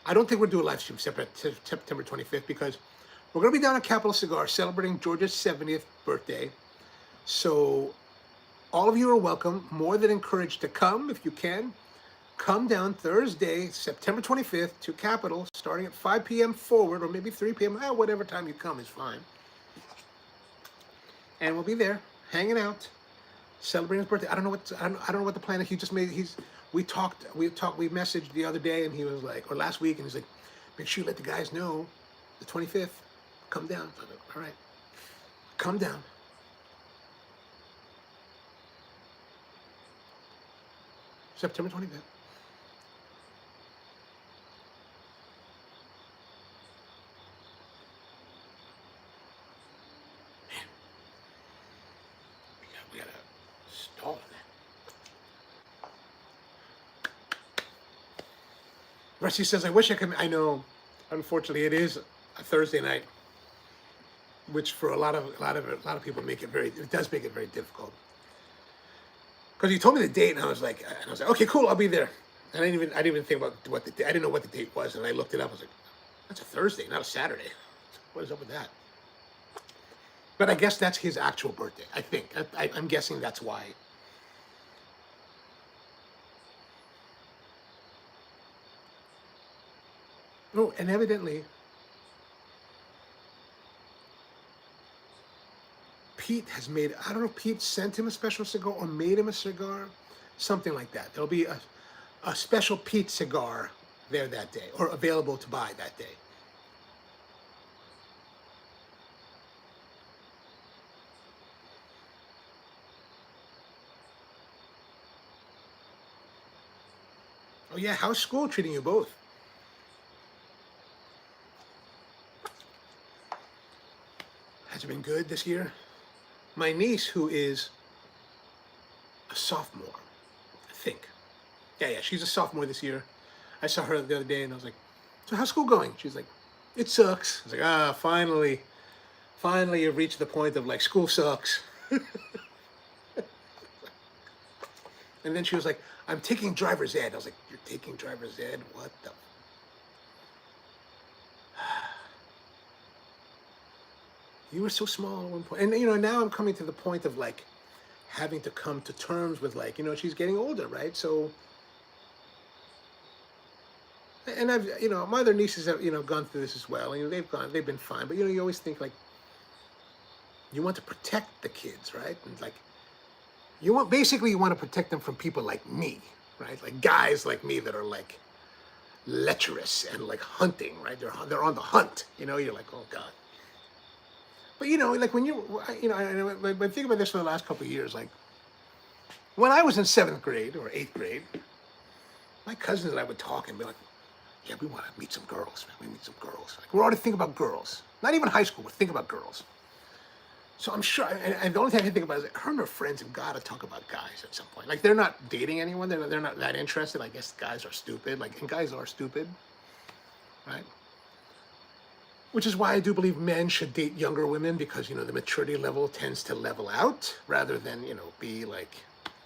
I don't think we'll do a live stream September 25th because we're going to be down at Capitol Cigar celebrating George's 70th birthday. So all of you are welcome, more than encouraged to come if you can. Come down Thursday, September 25th to Capitol, starting at 5 p.m. forward, or maybe 3 p.m. Whatever time you come is fine. And we'll be there, hanging out, celebrating his birthday. I don't know what the plan is. He just made. We messaged the other day, and he was like, or last week, and he's like, make sure you let the guys know, the 25th, come down. So I was like, all right, come down. September 25th. Man, we got a stall in that. Rusty says, I wish I could. I know, unfortunately, it is a Thursday night, which for a lot of people it does make it very difficult. Because he told me the date, and I was like, okay, cool, I'll be there. And I didn't even think about I didn't know what the date was, and I looked it up. I was like, That's a Thursday, not a Saturday. What is up with that? But I guess that's his actual birthday. I think. I'm guessing that's why. Oh, and evidently, Pete has made, I don't know if Pete sent him a special cigar or made him a cigar, something like that. There'll be a special Pete cigar there that day, or available to buy that day. Oh yeah, how's school treating you both? Has it been good this year? My niece, who is a sophomore, I think. Yeah, she's a sophomore this year. I saw her the other day and I was like, so how's school going? She's like, it sucks. I was like, finally you've reached the point of like, school sucks. And then she was like, I'm taking driver's ed. I was like, you're taking driver's ed? What the? You were so small at one point. And, now I'm coming to the point of like having to come to terms with like, she's getting older, right? So, and I've, my other nieces have, gone through this as well. They've been fine. But, you always think like, you want to protect the kids, right? And like, you want to protect them from people like me, right? Like guys like me that are like lecherous and like hunting, right? They're on the hunt, you're like, oh God. But like when I've been thinking about this for the last couple of years, like when I was in 7th grade or 8th grade, my cousins and I would talk and be like, yeah, we want to meet some girls, man. We meet some girls. Like, we're already thinking about girls. Not even high school, we're thinking about girls. So I'm sure, and the only thing I can think about is that her and her friends have got to talk about guys at some point. Like, they're not dating anyone. They're not that interested. I guess guys are stupid. Like, and guys are stupid, right? Which is why I do believe men should date younger women, because, the maturity level tends to level out rather than, be like,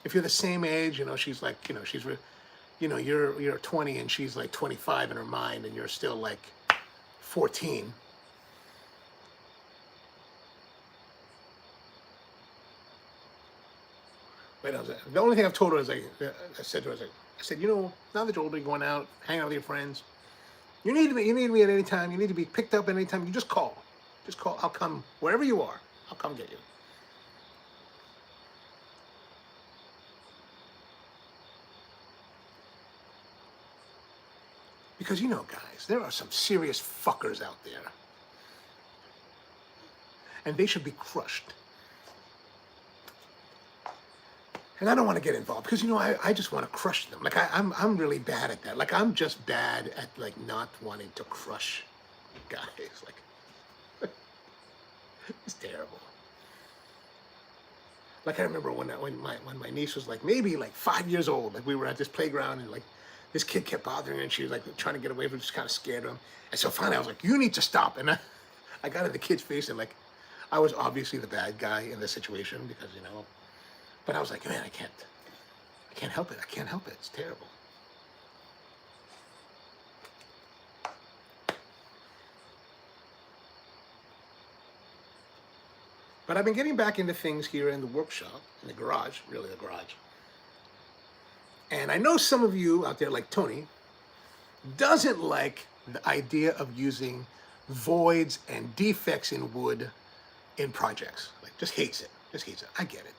if you're the same age, she's like, you're 20 and she's like 25 in her mind and you're still like 14. Wait, the only thing I've told her is like, I said to her, now that you're older, you're going out, hanging out with your friends, you need me at any time. You need to be picked up at any time. You just call. Just call. I'll come wherever you are. I'll come get you. Because, guys, there are some serious fuckers out there. And they should be crushed. And I don't want to get involved because, I just want to crush them. Like, I'm really bad at that. Like, I'm just bad at, like, not wanting to crush guys. Like, it's terrible. Like, I remember when my niece was, like, maybe, like, 5 years old. Like, we were at this playground and, like, this kid kept bothering her and she was, like, trying to get away from it, just kind of scared him. And so finally I was like, you need to stop. And I got in the kid's face and, like, I was obviously the bad guy in the situation because, but I was like, man, I can't help it. I can't help it. It's terrible. But I've been getting back into things here in the workshop, in the garage, really the garage. And I know some of you out there, like Tony, doesn't like the idea of using voids and defects in wood in projects. Like, just hates it. I get it.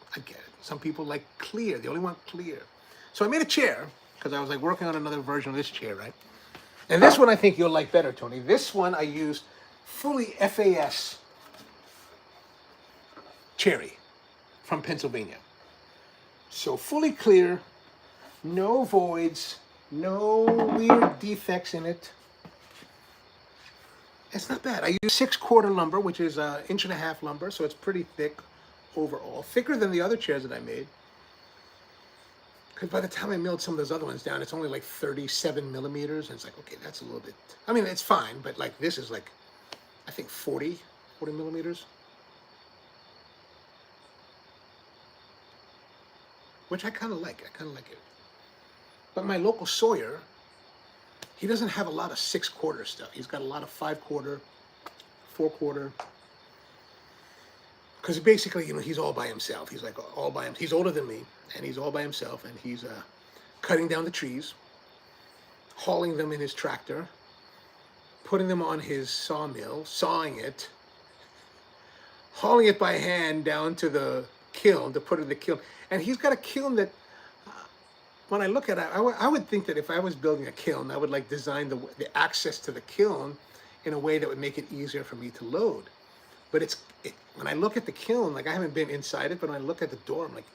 Some people like clear. They only want clear. So I made a chair because I was like working on another version of this chair, right? And this one I think you'll like better, Tony. This one I used fully FAS cherry from Pennsylvania. So fully clear, no voids, no weird defects in it. It's not bad. I use 6/4 lumber, which is 1.5 inch lumber, so it's pretty thick overall. Thicker than the other chairs that I made. Because by the time I milled some of those other ones down, it's only like 37 millimeters. And it's like, okay, that's a little bit, I mean, it's fine, but like this is like, I think 40 millimeters. Which I kind of like. But my local sawyer he doesn't have a lot of 6/4 stuff. He's got a lot of 5/4, 4/4. Because basically, you know, he's all by himself. He's like all by him. He's older than me, and he's all by himself, and he's cutting down the trees, hauling them in his tractor, putting them on his sawmill, sawing it, hauling it by hand down to the kiln to put it in the kiln. And he's got a kiln that, when I look at it, I would think that if I was building a kiln, I would like design the access to the kiln in a way that would make it easier for me to load. But when I look at the kiln, like I haven't been inside it, but when I look at the door, I'm like,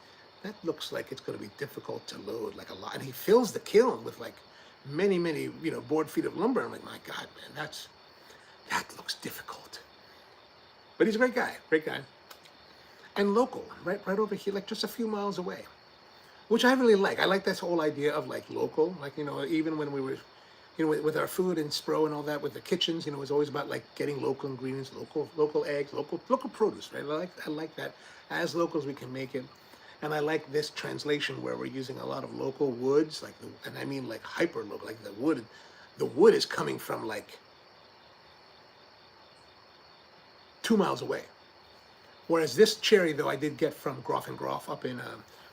that looks like it's going to be difficult to load, like a lot. And he fills the kiln with like many, many, you know, board feet of lumber. I'm like, my God, man, that looks difficult. But he's a great guy, and local, right over here, like just a few miles away, which I really like. I like this whole idea of like local, like, you know, even when we were, you know, with our food and Spro and all that, with the kitchens, you know, it was always about like getting local ingredients, local eggs, local produce, right? I like that. As locals, we can make it. And I like this translation where we're using a lot of local woods, like, and I mean like hyper local, like the wood is coming from like 2 miles away. Whereas this cherry, though, I did get from Groff and Groff up in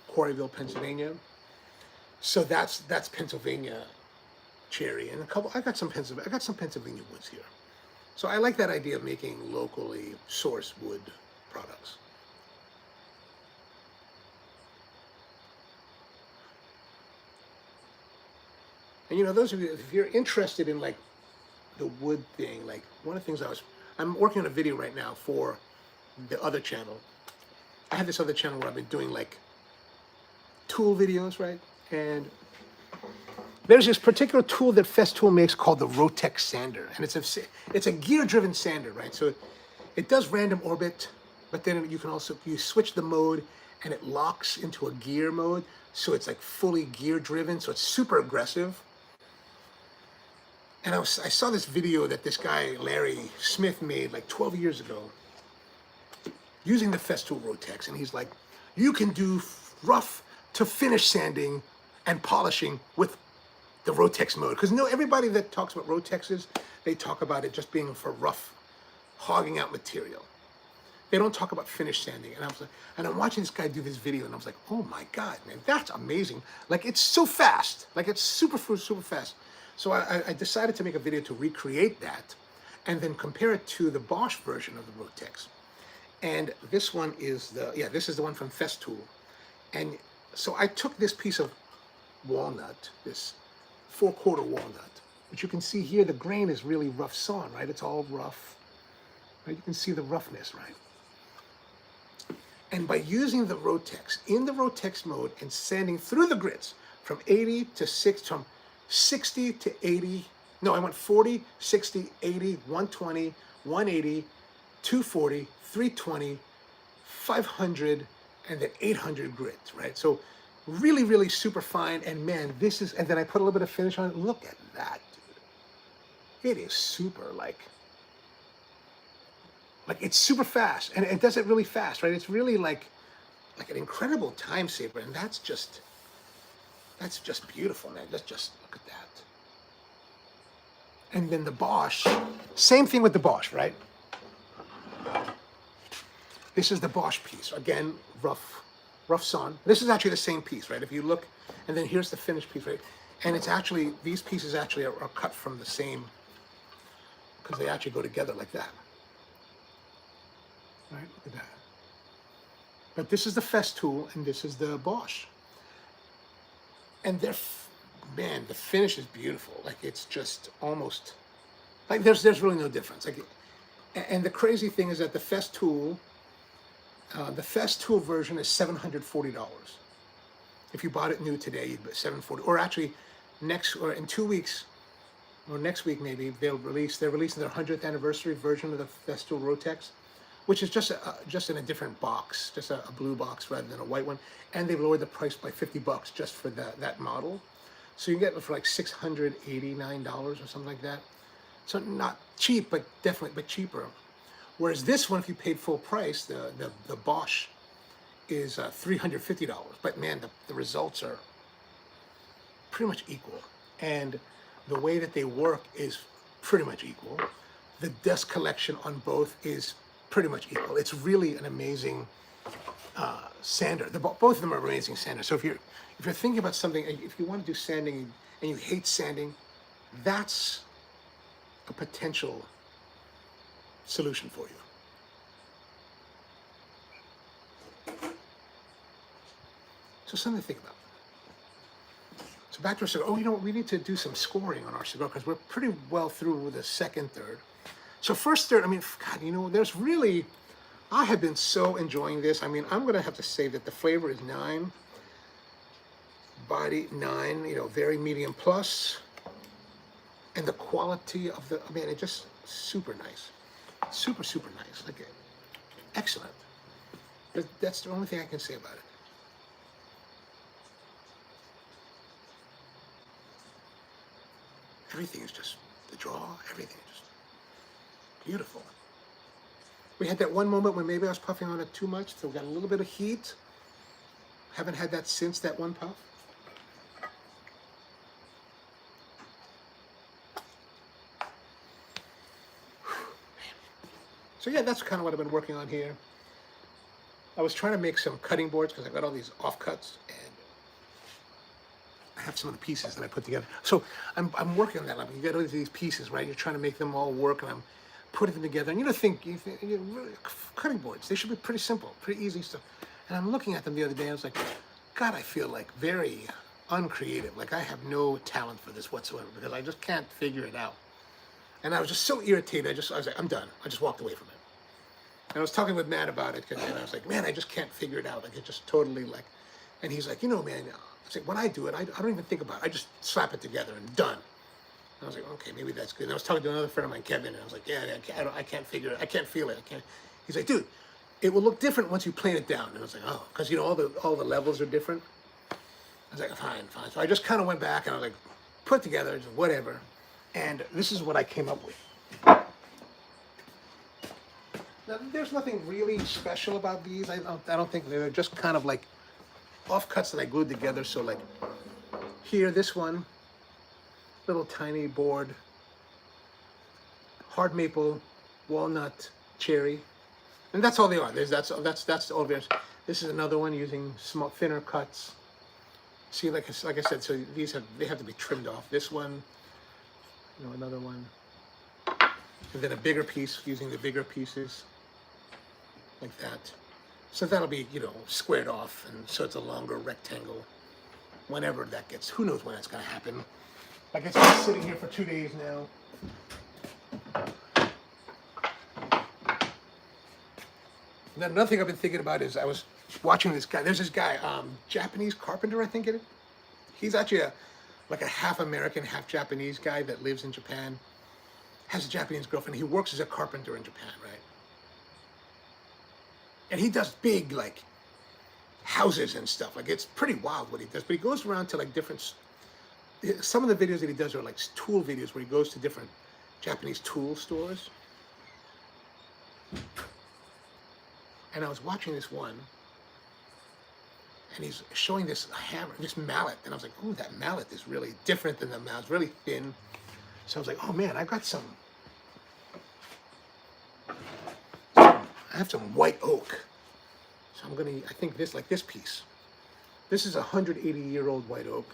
Quarryville, Pennsylvania. So that's Pennsylvania cherry, and I got some Pennsylvania woods here. So I like that idea of making locally sourced wood products. And you know, those of you, if you're interested in like the wood thing, like one of the things I'm working on a video right now for the other channel. I have this other channel where I've been doing like tool videos, right? And there's this particular tool that Festool makes called the Rotex sander, and it's a gear-driven sander, right? So it does random orbit, but then you switch the mode, and it locks into a gear mode, so it's like fully gear-driven, so it's super aggressive. And I saw this video that this guy Larry Smith made like 12 years ago, using the Festool Rotex, and he's like, you can do rough to finish sanding and polishing with the Rotex mode. Because everybody that talks about Rotexes, they talk about it just being for rough, hogging out material. They don't talk about finish sanding. And I'm watching this guy do this video, and I was like, oh my God, man, that's amazing. Like, it's so fast. Like, it's super fast. So I decided to make a video to recreate that and then compare it to the Bosch version of the Rotex. And this one is this is the one from Festool. And so I took this piece of walnut, this 4/4 walnut, which you can see here, the grain is really rough sawn, right? It's all rough, right? You can see the roughness, right? And by using the Rotex, in the Rotex mode, and sanding through the grits from 60 to 80, no, I went 40, 60, 80, 120, 180, 240, 320, 500, and then 800 grit, right? So really super fine. And man, and then I put a little bit of finish on it. Look at that, dude. It is super, like it's super fast, and it does it really fast, right? It's really like an incredible time saver, and that's just beautiful, man. Let's just look at that. And then the Bosch, same thing with the Bosch, right? This is the Bosch piece. Again, rough sawn. This is actually the same piece, right? If you look, and then here's the finished piece, right? And it's actually, these pieces actually are cut from the same, because they actually go together like that. Right, look at that. But this is the Festool, and this is the Bosch. And man, the finish is beautiful. Like, it's just almost, like, there's really no difference. Like, and the crazy thing is that the Festool version is $740. If you bought it new today, you'd be $740. Or actually, in 2 weeks, or next week maybe, they're releasing their 100th anniversary version of the Festool Rotex, which is just in a different box, just a blue box rather than a white one. And they've lowered the price by $50 just for that model. So you can get it for like $689 or something like that. So not cheap, but definitely cheaper. Whereas this one, if you paid full price, the Bosch is $350. But man, the results are pretty much equal. And The way that they work is pretty much equal. The dust collection on both is pretty much equal. It's really an amazing sander. Both of them are amazing sanders. So if you're thinking about something, if you want to do sanding and you hate sanding, that's a potential solution for you. So something to think about. So back to our cigar. Oh, we need to do some scoring on our cigar because we're pretty well through the second third. So first third, I mean, God, there's really, I have been so enjoying this. I mean, I'm going to have to say that the flavor is 9. Body 9, very medium plus. And the quality of the, it's just super nice. Super, super nice. Like, excellent. That's the only thing I can say about it. Everything is just, the draw, everything is just beautiful. We had that one moment when maybe I was puffing on it too much, so we got a little bit of heat. Haven't had that since that one puff. So yeah, that's kind of what I've been working on here. I was trying to make some cutting boards because I got all these offcuts, and I have some of the pieces that I put together. So I'm working on that. Like, you get all these pieces, right? You're trying to make them all work, and I'm putting them together. And you think cutting boards, they should be pretty simple, pretty easy stuff. And I'm looking at them the other day, and I was like, God, I feel like very uncreative. Like I have no talent for this whatsoever because I just can't figure it out. And I was just so irritated. I was like, I'm done. I just walked away from it. And I was talking with Matt about it, and I was like, man, I just can't figure it out. Like, it just totally and he's like, man, I said, when I do it, I don't even think about it. I just slap it together and done. And I was like, okay, maybe that's good. And I was talking to another friend of mine, Kevin, and I was like, yeah, I can't figure it. I can't feel it. I can't. He's like, dude, it will look different once you plane it down. And I was like, oh, because all the levels are different. I was like, fine. So I just kind of went back and I was like, put together, just whatever. And this is what I came up with. Now, there's nothing really special about these. I don't think they're just kind of like offcuts that I glued together. So like here, this one, little tiny board, hard maple, walnut, cherry, and that's all they are. That's all there is. This is another one using small, thinner cuts. See, like I said, so they have to be trimmed off. This one, another one, and then a bigger piece using the bigger pieces. Like that. So that'll be, squared off, and so it's a longer rectangle. Whenever that gets, who knows when that's going to happen. Like it's been sitting here for 2 days now. Now, another thing I've been thinking about is I was watching this guy. There's this guy, Japanese carpenter, I think it is. He's actually like a half American, half Japanese guy that lives in Japan. Has a Japanese girlfriend. He works as a carpenter in Japan, right? And he does big, like, houses and stuff. Like, it's pretty wild what he does. But he goes around to, like, different... Some of the videos that he does are, like, tool videos where he goes to different Japanese tool stores. And I was watching this one, and he's showing this hammer, this mallet. And I was like, ooh, that mallet is really different than the mallet. It's really thin. So I was like, oh, man, I've got some... I have some white oak. So I think this piece. This is a 180-year-old white oak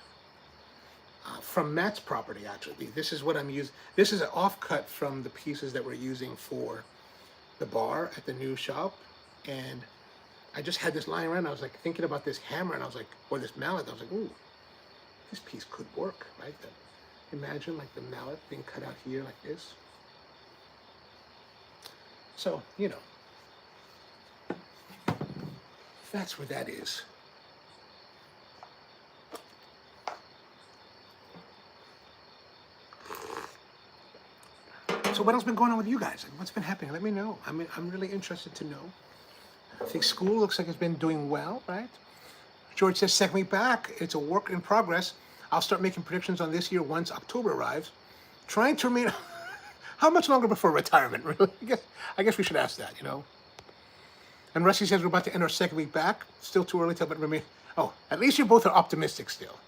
from Matt's property, actually. This is what I'm using. This is an offcut from the pieces that we're using for the bar at the new shop. And I just had this lying around. I was like thinking about this hammer, and I was like, or this mallet. I was like, ooh, this piece could work, right? Imagine like the mallet being cut out here like this. So, that's where that is. So what else been going on with you guys? What's been happening? Let me know. I'm really interested to know. I think school looks like it's been doing well, right? George says, second week back, it's a work in progress. I'll start making predictions on this year once October arrives. Trying to remain... How much longer before retirement, really? I guess we should ask that, And Rusty says we're about to end our second week back. Still too early to tell, but remain. Oh, at least you both are optimistic still.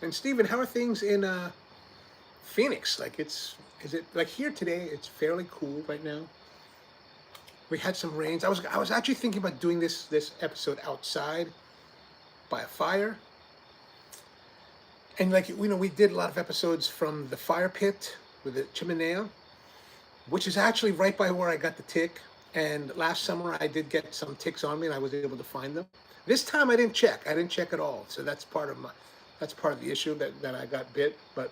And Stephen, how are things in Phoenix? Like is it like here today? It's fairly cool right now. We had some rains. I was actually thinking about doing this episode outside by a fire. And like, you know, we did a lot of episodes from the fire pit with the chimenea, which is actually right by where I got the tick. And last summer I did get some ticks on me and I was able to find them. This time I didn't check. I didn't check at all. So that's part of the issue that I got bit. But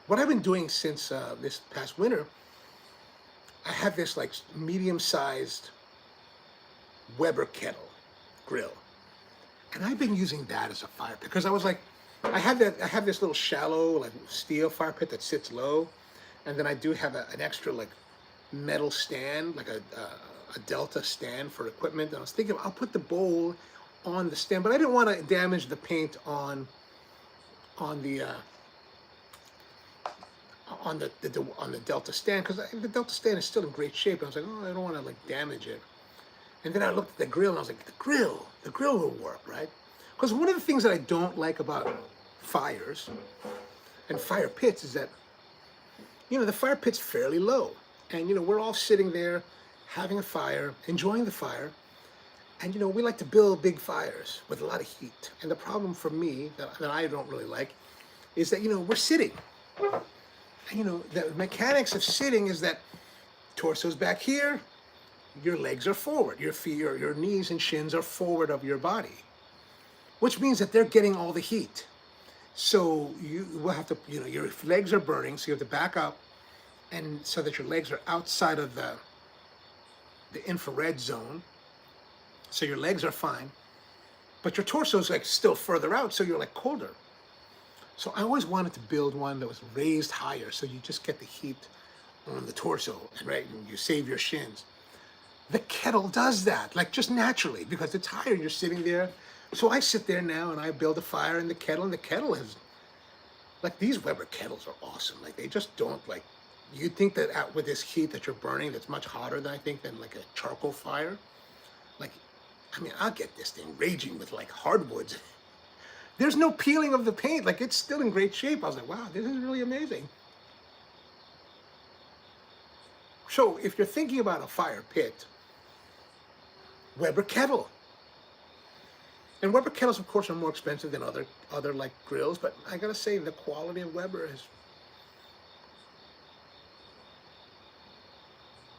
what I've been doing since this past winter, I have this like medium-sized Weber kettle grill. And I've been using that as a fire pit because I was like, I have this little shallow like steel fire pit that sits low, and then I do have an extra like metal stand, like a Delta stand for equipment. And I was thinking I'll put the bowl on the stand, but I didn't want to damage the paint on the Delta stand because the Delta stand is still in great shape. And I was like, oh, I don't want to like damage it. And then I looked at the grill and I was like, the grill will work, right? Because one of the things that I don't like about fires and fire pits is that, you know, the fire pit's fairly low. And, you know, we're all sitting there having a fire, enjoying the fire. And, you know, we like to build big fires with a lot of heat. And the problem for me that I don't really like is that, you know, we're sitting. And, you know, the mechanics of sitting is that torso's back here, your legs are forward, your feet, your knees and shins are forward of your body, which means that they're getting all the heat. So you will have to, you know, your legs are burning, so you have to back up, and so that your legs are outside of the infrared zone. So your legs are fine, but your torso is like still further out, so you're like colder. So I always wanted to build one that was raised higher, so you just get the heat on the torso, right? And you save your shins. The kettle does that, like just naturally, because it's higher and you're sitting there. So I sit there now and I build a fire in the kettle, and the kettle is, like these Weber kettles are awesome. Like they just don't like, you'd think that out with this heat that you're burning, that's much hotter than I think than like a charcoal fire. Like, I mean, I'll get this thing raging with like hardwoods. There's no peeling of the paint, like it's still in great shape. I was like, wow, this is really amazing. So if you're thinking about a fire pit, Weber kettle. And Weber kettles, of course, are more expensive than other like grills, but I gotta say the quality of Weber is.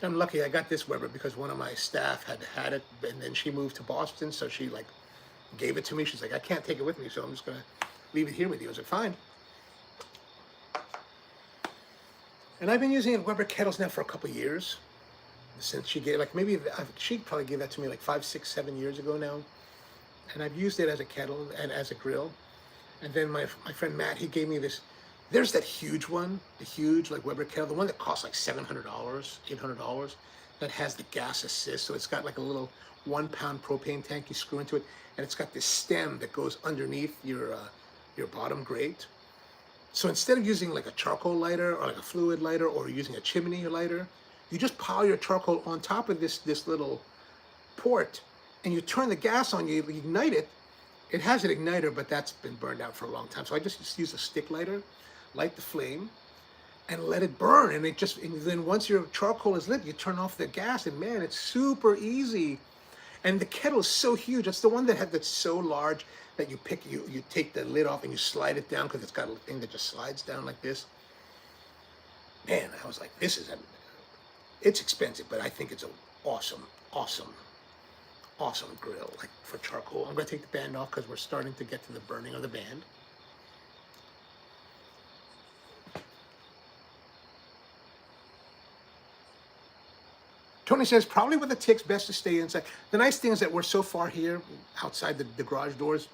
I'm lucky I got this Weber because one of my staff had it, and then she moved to Boston, so she like gave it to me. She's like, I can't take it with me, so I'm just gonna leave it here with you. I was like, fine. And I've been using Weber kettles now for a couple of years. Since she gave, like maybe, she probably gave that to me like 5, 6, 7 years ago now. And I've used it as a kettle and as a grill. And then my friend Matt, he gave me this, there's that huge one, the huge like Weber kettle, the one that costs like $700, $800, that has the gas assist. So it's got like a little 1-pound propane tank you screw into it. And it's got this stem that goes underneath your bottom grate. So instead of using like a charcoal lighter or like a fluid lighter or using a chimney lighter, you just pile your charcoal on top of this little port, and you turn the gas on, you ignite it. It has an igniter, but that's been burned out for a long time. So I just use a stick lighter, light the flame, and let it burn. And then once your charcoal is lit, you turn off the gas, and man, it's super easy. And the kettle is so huge. It's the one that's so large that you take the lid off and you slide it down because it's got a thing that just slides down like this. Man, I was like, it's expensive, but I think it's an awesome grill, like for charcoal. I'm gonna take the band off because we're starting to get to the burning of the band. Tony says, probably with the ticks, best to stay inside. The nice thing is that we're so far here, outside the garage doors,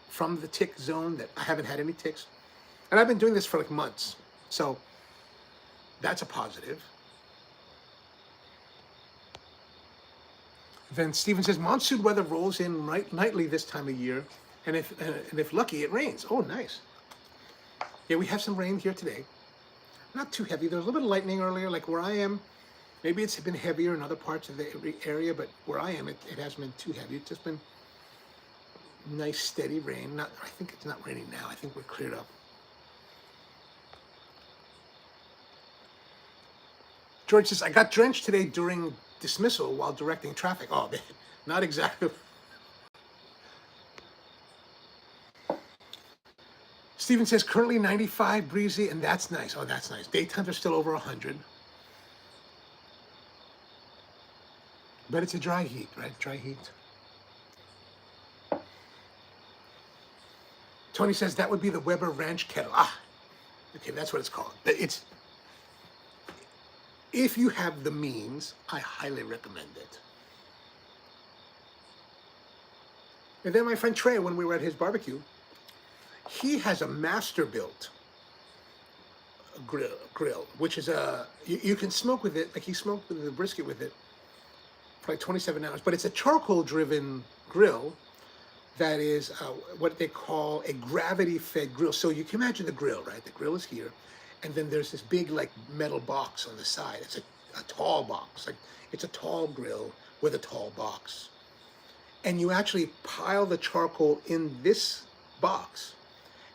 from the tick zone that I haven't had any ticks. And I've been doing this for like months. So that's a positive. Then Stephen says, monsoon weather rolls in nightly this time of year, and if lucky, it rains. Oh, nice. Yeah, we have some rain here today. Not too heavy. There was a little bit of lightning earlier, like where I am. Maybe it's been heavier in other parts of the area, but where I am, it hasn't been too heavy. It's just been Nice steady rain. Not, I think it's not raining now. I think we're cleared up. George says, I got drenched today during dismissal while directing traffic. Oh, man, not exactly. Steven says, currently 95, breezy, and that's nice. Oh, that's nice. Daytimes are still over 100. But it's a dry heat, right? Dry heat. Tony says, that would be the Weber Ranch kettle. Ah, okay, that's what it's called. It's, if you have the means, I highly recommend it. And then my friend Trey, when we were at his barbecue, he has a master-built grill, which is you can smoke with it, like he smoked with the brisket with it for like 27 hours, but it's a charcoal-driven grill that is what they call a gravity-fed grill. So you can imagine the grill, right? The grill is here, and then there's this big like metal box on the side. It's a tall box, like it's a tall grill with a tall box. And you actually pile the charcoal in this box,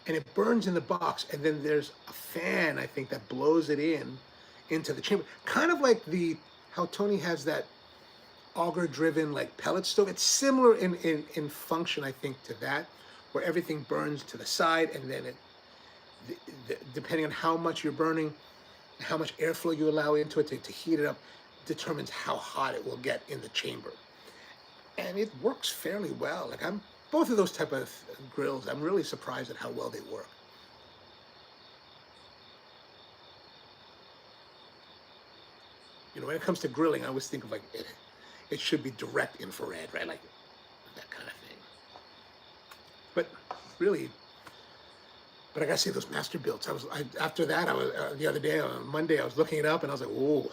and it burns in the box, and then there's a fan, I think, that blows it into the chamber. Kind of like how Tony has that auger-driven like pellet stove. It's similar in function, I think, to that, where everything burns to the side, and then depending on how much you're burning, how much airflow you allow into it to heat it up, determines how hot it will get in the chamber. And it works fairly well. Like both of those type of grills, I'm really surprised at how well they work. You know, when it comes to grilling, I always think of like it should be direct infrared, right? Like that kind of thing. But really, but I gotta say, those master builds. After that, I was the other day on Monday, I was looking it up, and I was like, whoa,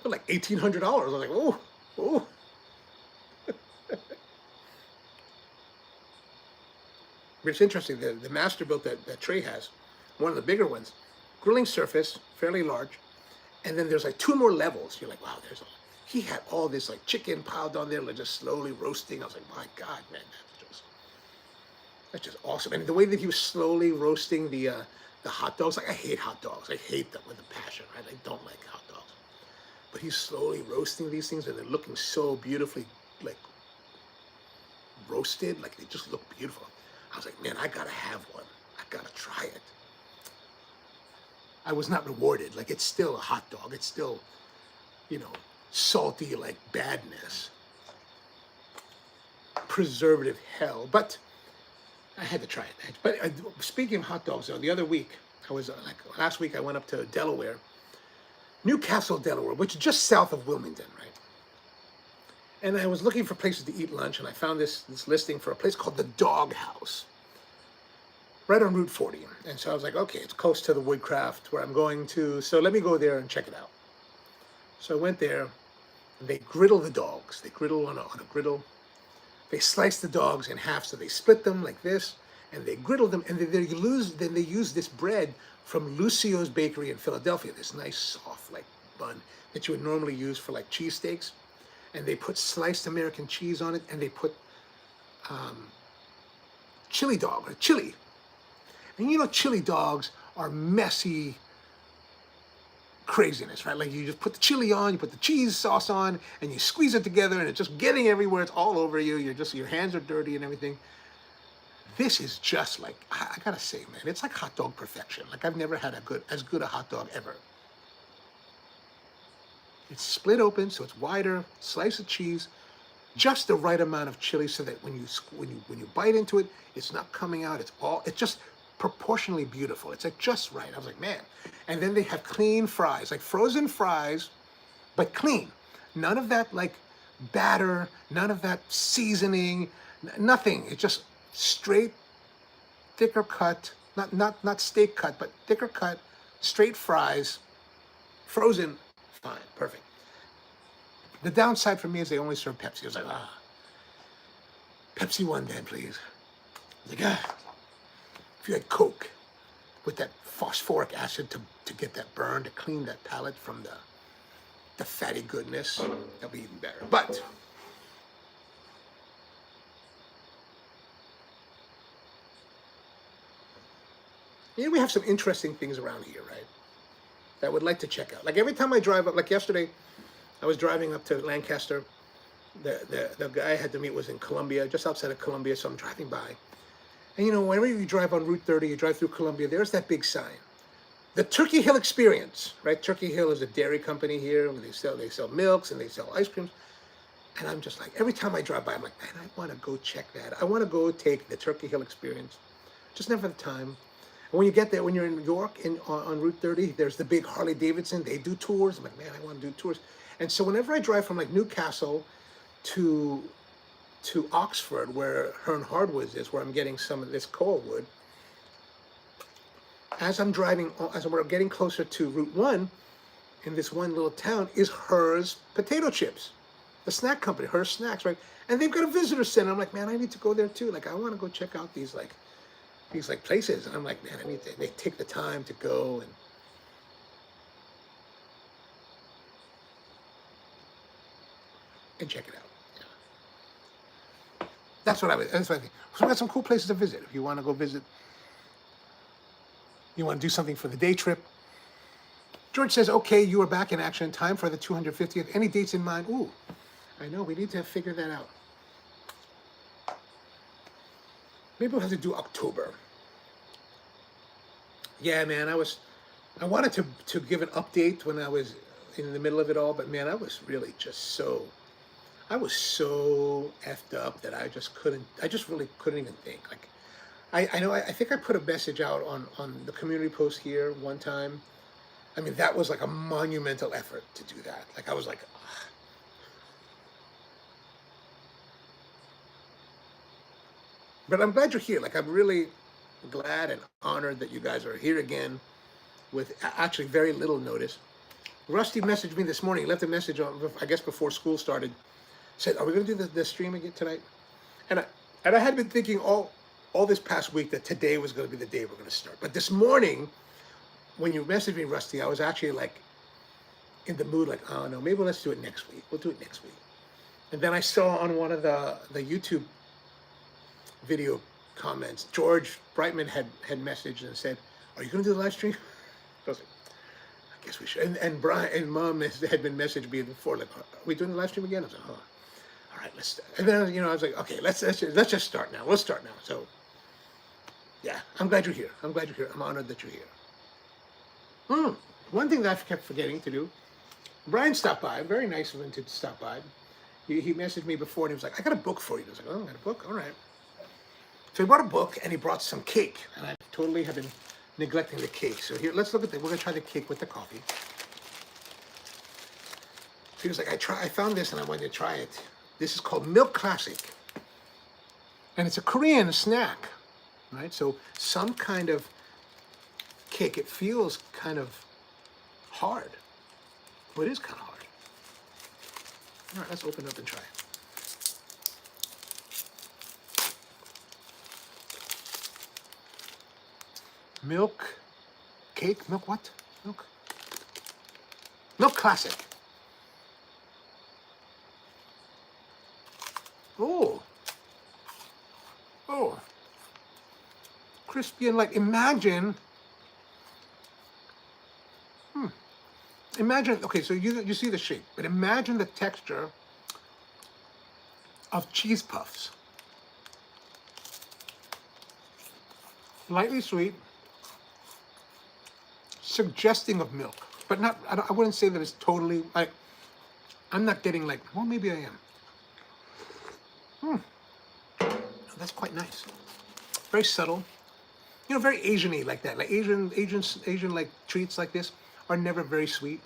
they're like $1,800. I was like, oh, oh. But it's interesting, the master built that Trey has, one of the bigger ones, grilling surface, fairly large, and then there's like 2 more levels. You're like, wow, he had all this like chicken piled on there, like just slowly roasting. I was like, my God, man, that's just awesome. And the way that he was slowly roasting the hot dogs, like I hate hot dogs. I hate them with a passion, right? I don't like hot dogs. But he's slowly roasting these things, and they're looking so beautifully like roasted, like they just look beautiful. I was like, man, I gotta have one. I gotta try it. I was not rewarded. Like, it's still a hot dog. It's still, you know, salty like badness. Preservative hell. But I had to try it. But speaking of hot dogs, though, the other week, last week I went up to Delaware, Newcastle, Delaware, which is just south of Wilmington, right? And I was looking for places to eat lunch, and I found this listing for a place called the Dog House, right on Route 40. And so I was like, okay, it's close to the Woodcraft where I'm going to, so let me go there and check it out. So I went there, and they griddle the dogs. They griddle on a griddle. They slice the dogs in half, so they split them like this, and they griddle them, and then they use this bread from Lucio's Bakery in Philadelphia, this nice soft like bun that you would normally use for like cheesesteaks. And they put sliced American cheese on it, and they put chili dog, or chili. And you know, chili dogs are messy craziness, right? Like you just put the chili on, you put the cheese sauce on, and you squeeze it together, and it's just getting everywhere. It's all over you. Your hands are dirty and everything. This is just like, I gotta say, man, it's like hot dog perfection. Like I've never had as good a hot dog ever. It's split open, so it's wider, slice of cheese, just the right amount of chili so that when you bite into it, it's not coming out. It's just proportionally beautiful. It's like just right. I was like, man. And then they have clean fries, like frozen fries, but clean. None of that like batter, none of that seasoning, nothing. It's just straight, thicker cut, not steak cut, but thicker cut, straight fries, frozen. Fine, perfect. The downside for me is they only serve Pepsi. I was like, Pepsi one then, please. I was like, if you had Coke with that phosphoric acid to get that burn, to clean that palate from the fatty goodness, that'll be even better. But You know, we have some interesting things around here, right? That I would like to check out. Like every time I drive up, like yesterday, I was driving up to Lancaster. The guy I had to meet was in Columbia, just outside of Columbia, so I'm driving by. And you know, whenever you drive on Route 30, you drive through Columbia, there's that big sign. The Turkey Hill Experience, right? Turkey Hill is a dairy company here. They sell milks and they sell ice creams. And I'm just like, every time I drive by, I'm like, man, I want to go check that. I want to go take the Turkey Hill Experience. Just never the time. And when you get there, when you're in New York on Route 30, there's the big Harley Davidson. They do tours. I'm like, man, I want to do tours. And so whenever I drive from like Newcastle to Oxford, where Hearn Hardwoods is, where I'm getting some of this coal wood, as we're getting closer to Route 1, in this one little town, is Herr's Potato Chips, the snack company, Herr's Snacks, right? And they've got a visitor center. I'm like, man, I need to go there too. Like, I want to go check out these places. And I'm like, man, they take the time to go and check it out. That's what I think. So we got some cool places to visit. If you want to go visit, you want to do something for the day trip. George says, okay, you are back in action. Time for the 250th. Any dates in mind? Ooh, I know. We need to figure that out. Maybe we'll have to do October. Yeah, man, I wanted to give an update when I was in the middle of it all, but man, I was really just I was so effed up that I just really couldn't even think. Like, I think I put a message out on the community post here one time. I mean, that was like a monumental effort to do that. Like, I was like, ugh. But I'm glad you're here. Like, I'm really glad and honored that you guys are here again with actually very little notice. Rusty messaged me this morning. He left a message on, I guess, before school started. Said, are we going to do the stream again tonight? And I had been thinking all this past week that today was going to be the day we're going to start. But this morning, when you messaged me, Rusty, I was actually like in the mood, like, oh no, maybe let's do it next week. We'll do it next week. And then I saw on one of the YouTube video comments, George Brightman had messaged and said, are you going to do the live stream? I was like, I guess we should. And Brian and Mom had been messaging me before, like, are we doing the live stream again? I was like, oh. All right, let's start. And then, you know, I was like, okay, let's just start now. We'll start now. So, yeah, I'm glad you're here. I'm glad you're here. I'm honored that you're here. One thing that I kept forgetting to do, Brian stopped by. Very nice of him to stop by. He messaged me before, and he was like, I got a book for you. I was like, oh, I got a book? All right. So he brought a book, and he brought some cake. And I totally have been neglecting the cake. So here, let's look at that. We're going to try the cake with the coffee. So he was like, I found this, and I wanted to try it. This is called Milk Classic. And it's a Korean snack, right? So some kind of cake. It feels kind of hard. Well, it is kind of hard. All right, let's open it up and try it. Milk cake? Milk what? Milk Classic. Oh, crispy and light. Imagine, okay, so you see the shape, but imagine the texture of cheese puffs. Lightly sweet, suggesting of milk, but not, I wouldn't say that it's totally, I'm not getting like, well, maybe I am. That's quite nice. Very subtle. You know, very Asian-y like that. Like Asian like treats like this are never very sweet.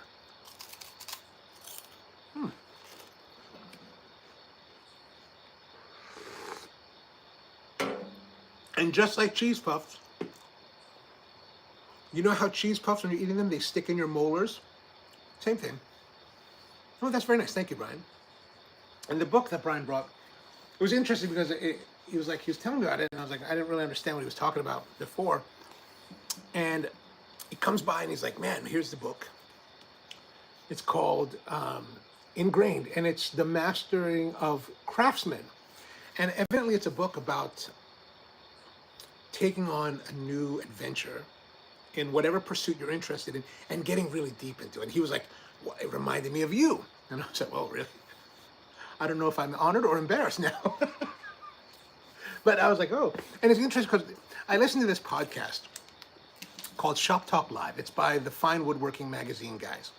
And just like cheese puffs, you know how cheese puffs, when you're eating them, they stick in your molars? Same thing. Oh, that's very nice. Thank you, Brian. And the book that Brian brought, it was interesting because he was telling me about it, and I was like, I didn't really understand what he was talking about before. And he comes by and he's like, man, here's the book. It's called Ingrained, and it's The Mastering of Craftsmen. And evidently it's a book about taking on a new adventure in whatever pursuit you're interested in and getting really deep into it. And he was like, well, it reminded me of you. And I was like, oh, really? I don't know if I'm honored or embarrassed now. But I was like, oh. And it's interesting because I listened to this podcast called Shop Talk Live. It's by the Fine Woodworking Magazine guys.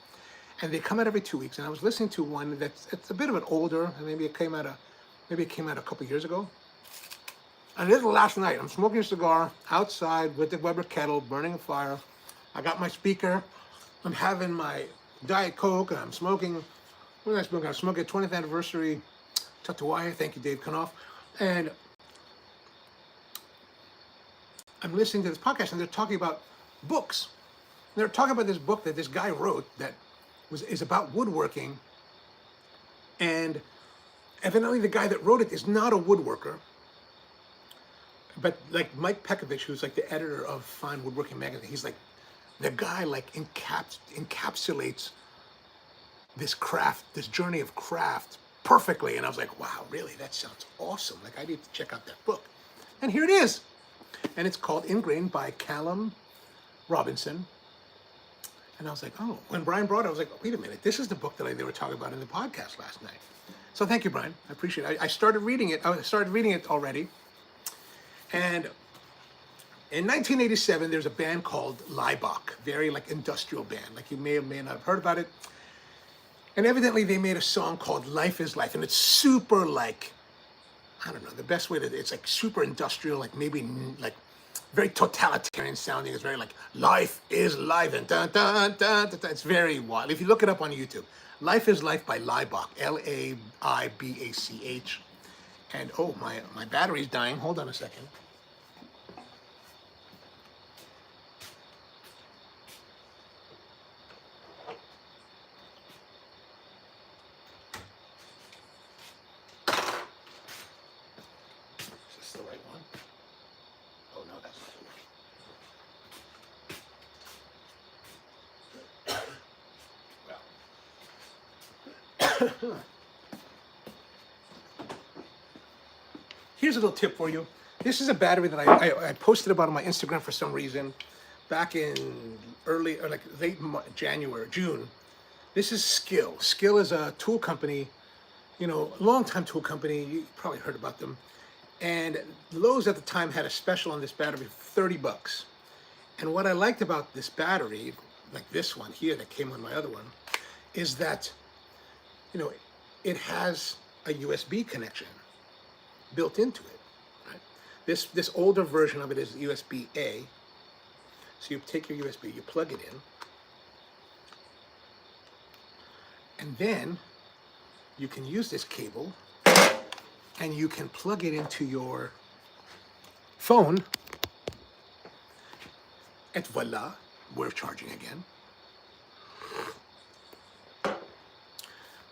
And they come out every 2 weeks. And I was listening to one it's a bit of an older, maybe it came out a couple years ago. And this was last night. I'm smoking a cigar outside with the Weber kettle, burning a fire. I got my speaker. I'm having my Diet Coke, and I'm smoking. What am I smoking? I'm smoking a 20th anniversary Tatuaya. Thank you, Dave Kanoff. And I'm listening to this podcast, and they're talking about books. And they're talking about this book that this guy wrote that is about woodworking. And evidently, the guy that wrote it is not a woodworker. But like Mike Pekovich, who's like the editor of Fine Woodworking Magazine, he's like, the guy like encapsulates this craft, this journey of craft perfectly. And I was like, wow, really? That sounds awesome. Like, I need to check out that book. And here it is. And it's called Ingrained by Callum Robinson. And I was like, oh, when Brian brought it, I was like, wait a minute, this is the book that they were talking about in the podcast last night. So thank you, Brian. I appreciate it. I started reading it. I started reading it already. And in 1987, there's a band called Laibach, very like industrial band. Like you may or may not have heard about it. And evidently they made a song called Life is Life. And it's super like, I don't know, the best way to, it's like super industrial, like maybe like very totalitarian sounding. It's very like, life is life and dun, dun, dun, dun, dun. It's very wild. If you look it up on YouTube, Life is Life by Laibach, Laibach. And oh, my battery's dying. Hold on a second. Is this the right one? Oh no, that's not the one. Well. Here's a little tip for you. This is a battery that I posted about on my Instagram for some reason back in early or like late January, June. This is Skill. Skill is a tool company, you know, a long-time tool company. You probably heard about them. And Lowe's at the time had a special on this battery for 30 bucks. And what I liked about this battery, like this one here that came on my other one, is that, you know, it has a USB connection built into it, right? This older version of it is USB-A. So you take your USB, you plug it in, and then you can use this cable and you can plug it into your phone, and voila, we're charging again.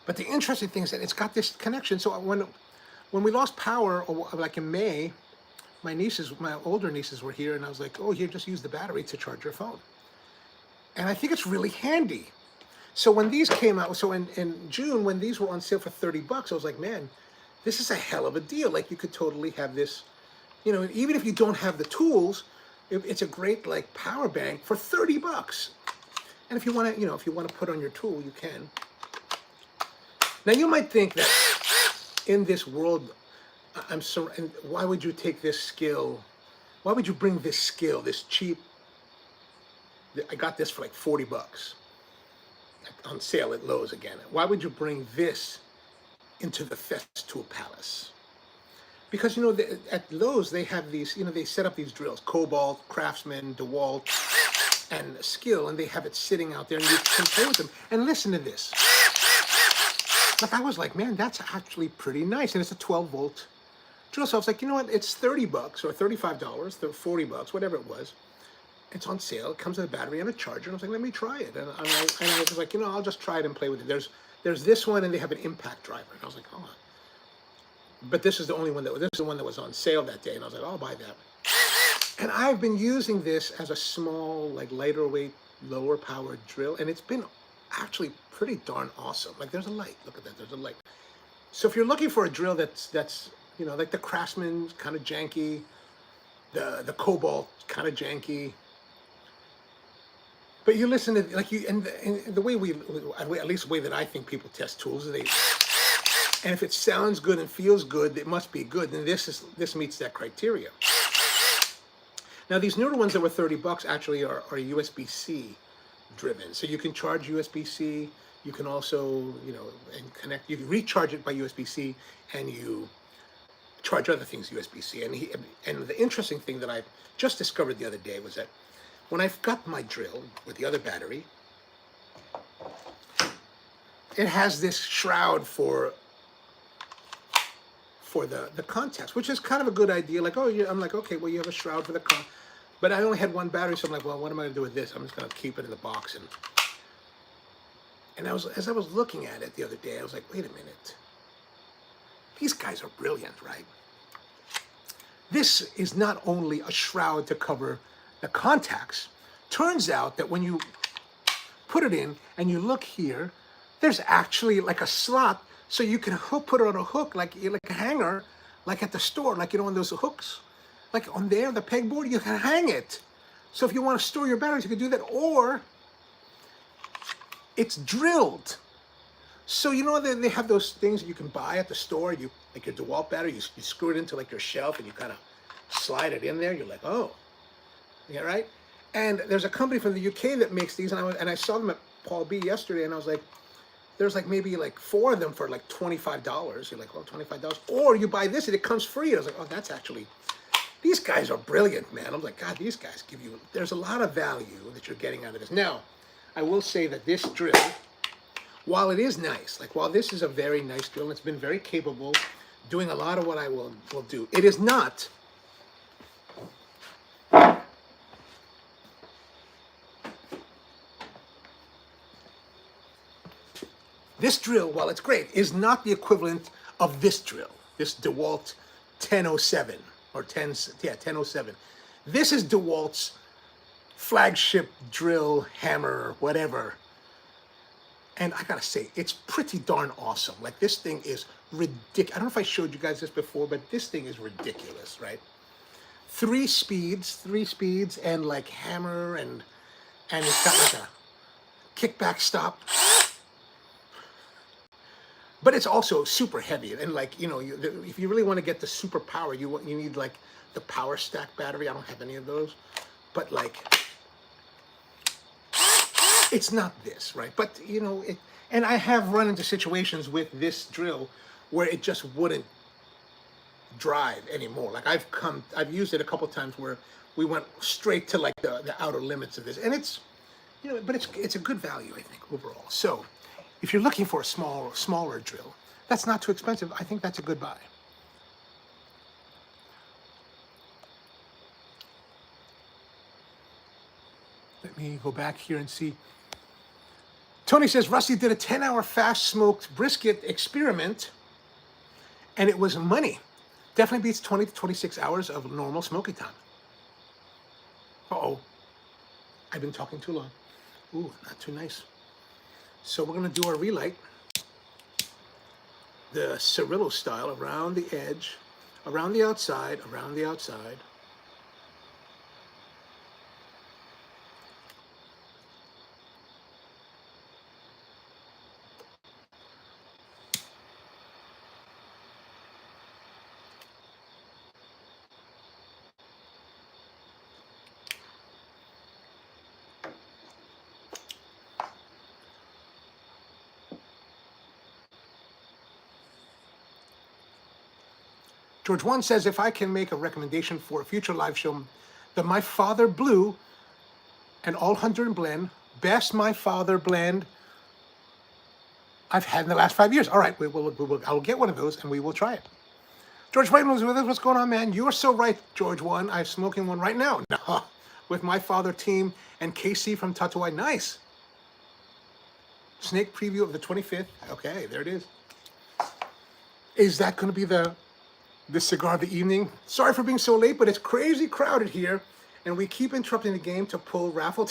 But the interesting thing is that it's got this connection. So when we lost power, like in May, my older nieces were here, and I was like, oh, here, just use the battery to charge your phone. And I think it's really handy. So when these came out, so in June, when these were on sale for 30 bucks, I was like, man, this is a hell of a deal. Like, you could totally have this, you know, even if you don't have the tools, it's a great, like, power bank for 30 bucks. And if you want to, you know, if you want to put on your tool, you can. Now, you might think that in this world, and why would you take this skill? Why would you bring this skill, this cheap? I got this for like 40 bucks on sale at Lowe's again. Why would you bring this into the Festool Palace? Because, you know, at Lowe's, they have these, you know, they set up these drills, Cobalt, Craftsman, DeWalt, and Skill, and they have it sitting out there, and you can play with them. And listen to this. Like, I was like, man, that's actually pretty nice. And it's a 12-volt drill. So I was like, you know what? It's 30 bucks or $35, 40 bucks, whatever it was. It's on sale. It comes with a battery and a charger. And I was like, let me try it. And I was like, you know, I'll just try it and play with it. There's this one, and they have an impact driver. And I was like, oh. But this is the only one this is the one that was on sale that day. And I was like, I'll buy that. And I've been using this as a small, like, lighter weight, lower powered drill. And it's been actually pretty darn awesome. Like, there's a light. Look at that. There's a light. So if you're looking for a drill that's you know, like the Craftsman, kind of janky, the Cobalt, kind of janky, But you listen to like you and the way at least the way that I think people test tools is and if it sounds good and feels good, it must be good. And this meets that criteria. Now these newer ones that were $30 actually are USB-C driven, so you can charge USB-C. You can also and connect. You can recharge it by USB-C, and you charge other things USB-C. And the interesting thing that I just discovered the other day was that when I've got my drill with the other battery, it has this shroud for the contacts, which is kind of a good idea. Like, oh, yeah, I'm like, okay, well, you have a shroud for the but I only had one battery, so I'm like, well, what am I going to do with this? I'm just going to keep it in the box. And as I was looking at it the other day, I was like, wait a minute. These guys are brilliant, right? This is not only a shroud to cover the contacts. Turns out that when you put it in and you look here, there's actually like a slot so you can put it on a hook like a hanger, like at the store, like on those hooks, like on there, the pegboard, you can hang it. So if you want to store your batteries, you can do that. Or it's drilled. So they have those things that you can buy at the store. You like your DeWalt battery, you screw it into like your shelf and you kind of slide it in there. You're like, oh, yeah, right. And there's a company from the UK that makes these, and I saw them at Paul B yesterday, and I was like, there's like maybe like 4 of them for like $25. You're like, oh, $25. Or you buy this and it comes free. I was like, oh, that's actually, these guys are brilliant, man. I'm like, God, these guys there's a lot of value that you're getting out of this. Now, I will say that this drill, while it is nice, like while this is a very nice drill, it's been very capable, doing a lot of what I will do. It is not this drill, while it's great, is not the equivalent of this drill, this DeWalt 1007 or 1007. This is DeWalt's flagship drill, hammer, whatever. And I gotta say, it's pretty darn awesome. Like this thing is ridiculous. I don't know if I showed you guys this before, but this thing is ridiculous, right? 3 speeds, and like hammer, and it's got like a kickback stop. But it's also super heavy, and like if you really want to get the super power, you need like the power stack battery. I don't have any of those, but like it's not this, right? But and I have run into situations with this drill where it just wouldn't drive anymore. Like I've used it a couple times where we went straight to like the outer limits of this, and it's but it's a good value, I think, overall. So if you're looking for a smaller drill, that's not too expensive. I think that's a good buy. Let me go back here and see. Tony says, Rusty did a 10-hour fast-smoked brisket experiment, and it was money. Definitely beats 20 to 26 hours of normal smoking time. Uh-oh. I've been talking too long. Ooh, not too nice. So we're going to do our relight, the Cirillo style, around the edge, around the outside, around the outside. George 1 says, if I can make a recommendation for a future live show, the My Father Blue and All Hunter and Blend, best My Father blend I've had in the last 5 years. All right, I'll get one of those and we will try it. George Whiteman was with us. What's going on, man? You are so right, George 1. I'm smoking one right now. With My Father team and KC from Tatuai. Nice. Snake preview of the 25th. Okay, there it is. Is that going to be the cigar of the evening? Sorry for being so late, but it's crazy crowded here, and we keep interrupting the game to pull raffle.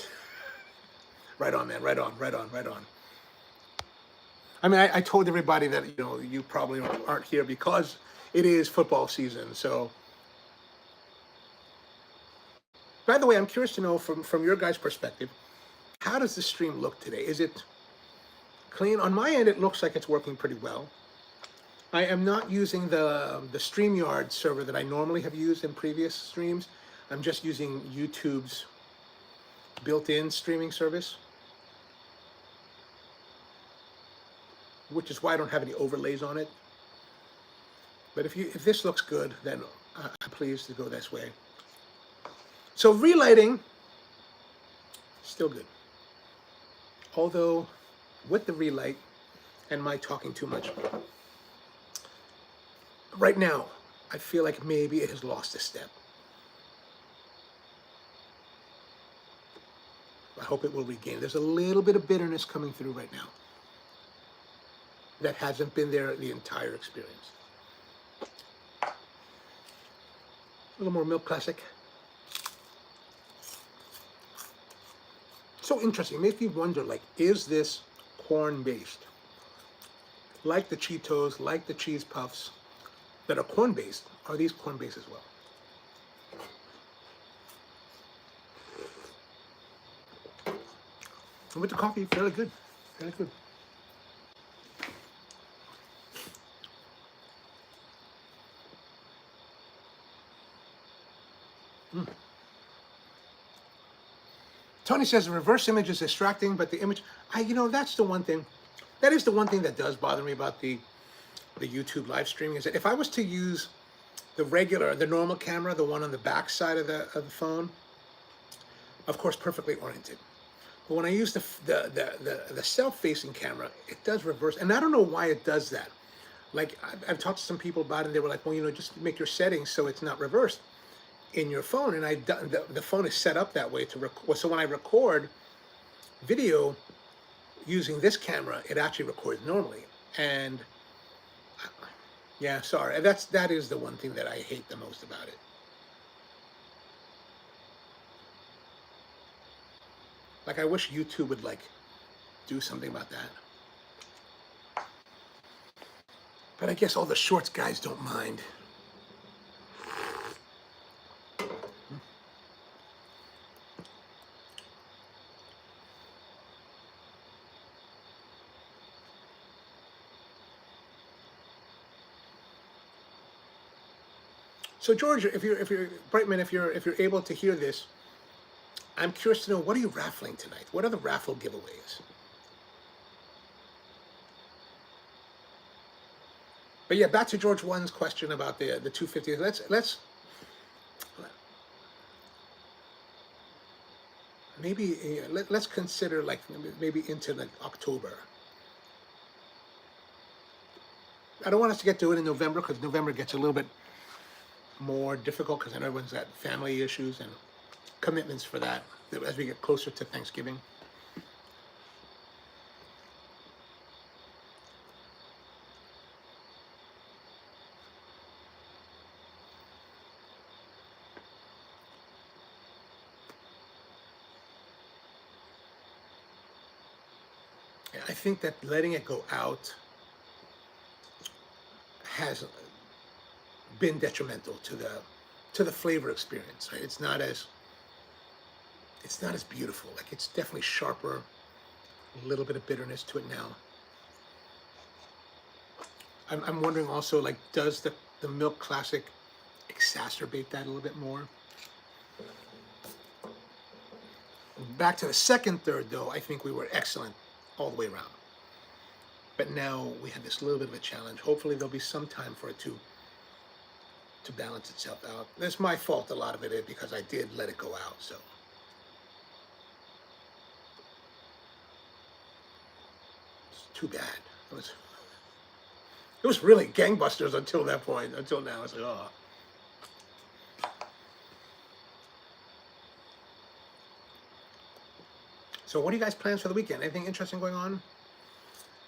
Right on, man. Right on. I mean, I told everybody that you probably aren't here because it is football season. So, by the way, I'm curious to know from your guys' perspective, how does the stream look today? Is it clean? On my end, it looks like it's working pretty well. I am not using the StreamYard server that I normally have used in previous streams. I'm just using YouTube's built-in streaming service, which is why I don't have any overlays on it. But if this looks good, then I'm pleased to go this way. So relighting, still good. Although with the relight and my talking too much, right now, I feel like maybe it has lost a step. I hope it will regain. There's a little bit of bitterness coming through right now that hasn't been there the entire experience. A little more milk classic. So interesting. It makes me wonder, like, is this corn-based? Like the Cheetos, like the cheese puffs that are corn-based, are these corn-based as well? And with the coffee, fairly good. Fairly good. Tony says the reverse image is distracting, but the image, that's the one thing. That is the one thing that does bother me about the YouTube live streaming, is that if I was to use the normal camera, the one on the back side of the phone, of course, perfectly oriented. But when I use the self-facing camera, it does reverse, and I don't know why it does that. Like, I've talked to some people about it, and they were like, well, just make your settings so it's not reversed in your phone, and the phone is set up that way to record. So when I record video using this camera, it actually records normally. And yeah, sorry, that is the one thing that I hate the most about it. Like, I wish YouTube would do something about that. But I guess all the shorts guys don't mind. So George, if you're Brightman, if you're able to hear this, I'm curious to know, what are you raffling tonight? What are the raffle giveaways? But yeah, back to George 1's question about the 250. Let's consider maybe into October. I don't want us to get to it in November, because November gets a little bit more difficult, because I know everyone's got family issues and commitments for that as we get closer to Thanksgiving. I think that letting it go out has been detrimental to the flavor experience. Right? It's not as beautiful. Like, it's definitely sharper, a little bit of bitterness to it now. I'm wondering also, does the Milk Classic exacerbate that a little bit more? Back to the second third, though, I think we were excellent all the way around. But now we had this little bit of a challenge. Hopefully there'll be some time for it to balance itself out. That's my fault, a lot of it is, because I did let it go out, so. It's too bad. It was really gangbusters until that point. Until now, it's like, oh. So what do you guys plans for the weekend? Anything interesting going on?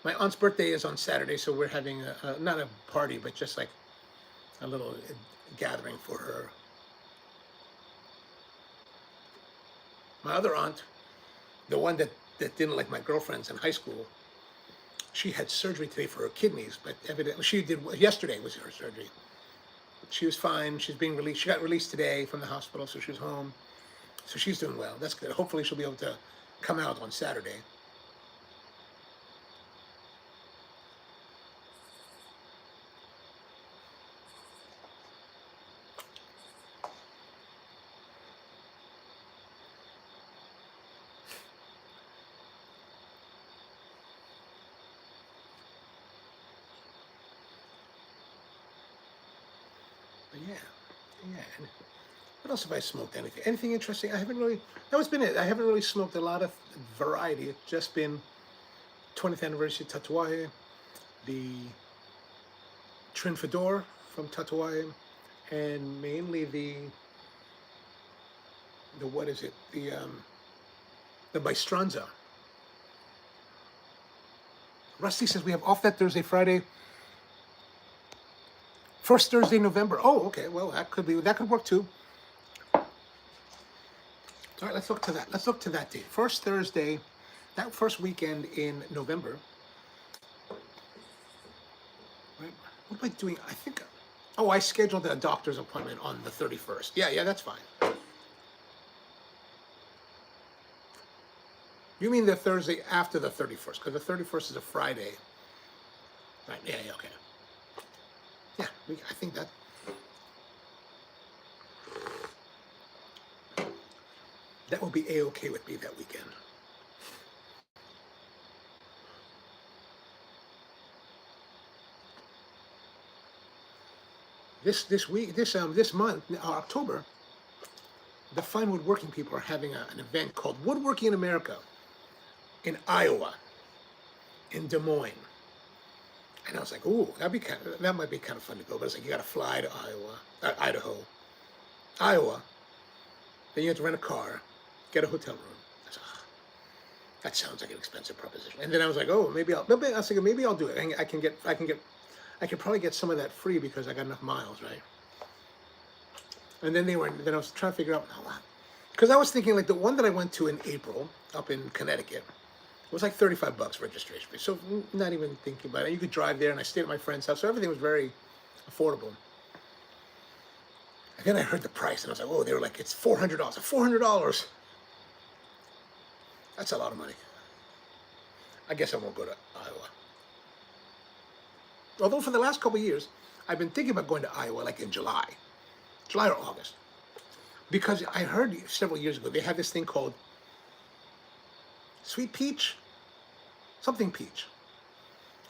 My aunt's birthday is on Saturday, so we're having not a party, but just like a little gathering for her. My other aunt, the one that didn't like my girlfriends in high school, she had surgery today for her kidneys, but evidently yesterday was her surgery. She was fine. She's being released. She got released today from the hospital, so she was home. So she's doing well. That's good. Hopefully she'll be able to come out on Saturday. But yeah, yeah. And what else have I smoked? Anything interesting? I haven't really. That was been it. I haven't really smoked a lot of variety. It's just been 20th anniversary Tatuaje, the Trinfador from Tatuaje, and mainly the what is it? The Maestranza. Rusty says we have off that Thursday, Friday. First Thursday, November. Oh, okay. Well, that could work too. All right, let's look to that. Let's look to that date. First Thursday, that first weekend in November. Right. What am I doing? I think. Oh, I scheduled a doctor's appointment on the 31st. Yeah, that's fine. You mean the Thursday after the 31st? Because the 31st is a Friday. Right. Yeah. Okay. Yeah, I think that will be a-okay with me that weekend. This month, October, the fine woodworking people are having an event called Woodworking in America in Iowa, in Des Moines. And I was like, ooh, that might be kind of fun to go. But it's like you got to fly to Iowa. Then you have to rent a car, get a hotel room. I said, oh, that sounds like an expensive proposition. And then I was like, oh, maybe I'll do it. I could probably get some of that free because I got enough miles, right? And then I was trying to figure out, because I was thinking like the one that I went to in April up in Connecticut, it was like $35 registration fee. So not even thinking about it. You could drive there, and I stayed at my friend's house, so everything was very affordable. And then I heard the price, and I was like, oh, they were like, it's $400. $400. That's a lot of money. I guess I won't go to Iowa. Although for the last couple of years, I've been thinking about going to Iowa like in July or August. Because I heard several years ago, they had this thing called Sweet Peach, something peach.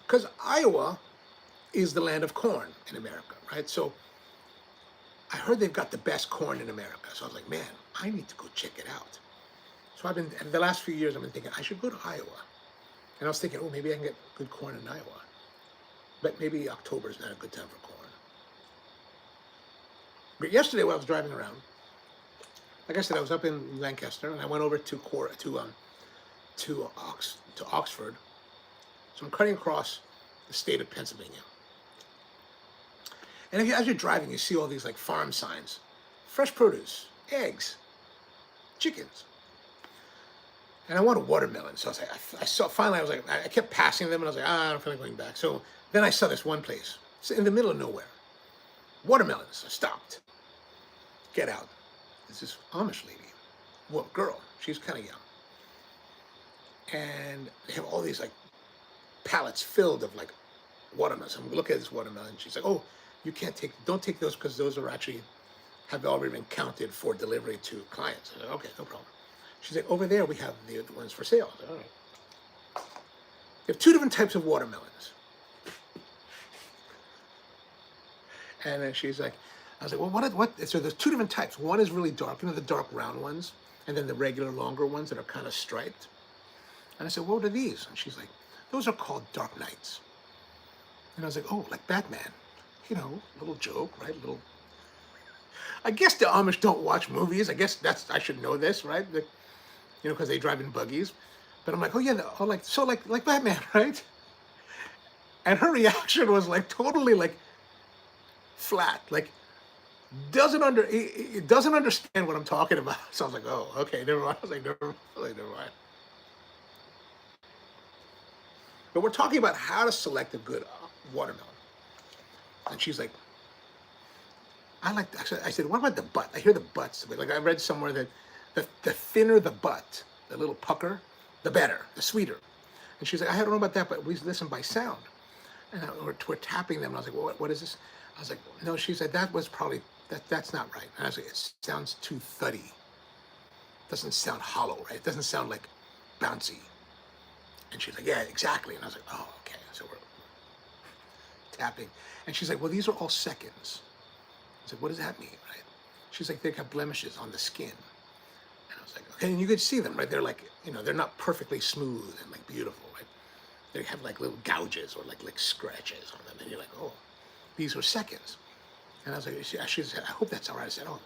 Because Iowa is the land of corn in America, right? So I heard they've got the best corn in America. So I was like, man, I need to go check it out. So the last few years, I've been thinking, I should go to Iowa. And I was thinking, oh, maybe I can get good corn in Iowa. But maybe October is not a good time for corn. But yesterday when I was driving around, like I said, I was up in Lancaster, and I went over to Oxford. So I'm cutting across the state of Pennsylvania. And as you're driving, you see all these like farm signs, fresh produce, eggs, chickens. And I wanted watermelon. So I was like, I kept passing them, and I was like, I don't feel like going back. So then I saw this one place. It's in the middle of nowhere. Watermelons. I stopped. Get out. It's this Amish lady. Well, girl. She's kind of young. And they have all these like pallets filled of like watermelons. I'm looking at this watermelon. She's like, oh, don't take those because those have already been counted for delivery to clients. I said, okay, no problem. She's like, over there we have the ones for sale. I said, all right. They have two different types of watermelons. And then she's like, I was like, well, what? So there's two different types. One is really dark, the dark round ones, and then the regular longer ones that are kind of striped. And I said, what are these? And she's like, those are called Dark Knights. And I was like, oh, like Batman. Little joke, right? I guess the Amish don't watch movies. I guess I should know this, right? Because they drive in buggies. But I'm like, oh yeah, like Batman, right? And her reaction was like totally like flat, like doesn't understand what I'm talking about. So I was like, oh, okay, never mind. I was like, never mind. But we're talking about how to select a good watermelon. And she's like, I said, what about the butt? I hear the butts. Like I read somewhere that the thinner the butt, the little pucker, the better, the sweeter. And she's like, I don't know about that, but we listen by sound. And we're tapping them. And I was like, well, what is this? I was like, no, she said, that was probably, that's not right. And I was like, it sounds too thuddy. It doesn't sound hollow, right? It doesn't sound like bouncy. And she's like, yeah, exactly. And I was like, oh, okay. So we're tapping. And she's like, well, these are all seconds. I said, what does that mean, right? She's like, they have blemishes on the skin. And I was like, okay, and you could see them, right? They're like, you know, they're not perfectly smooth and like beautiful, right? They have like little gouges or like scratches on them. And you're like, oh, these are seconds. And I was like, she said, I hope that's all right. I said, oh,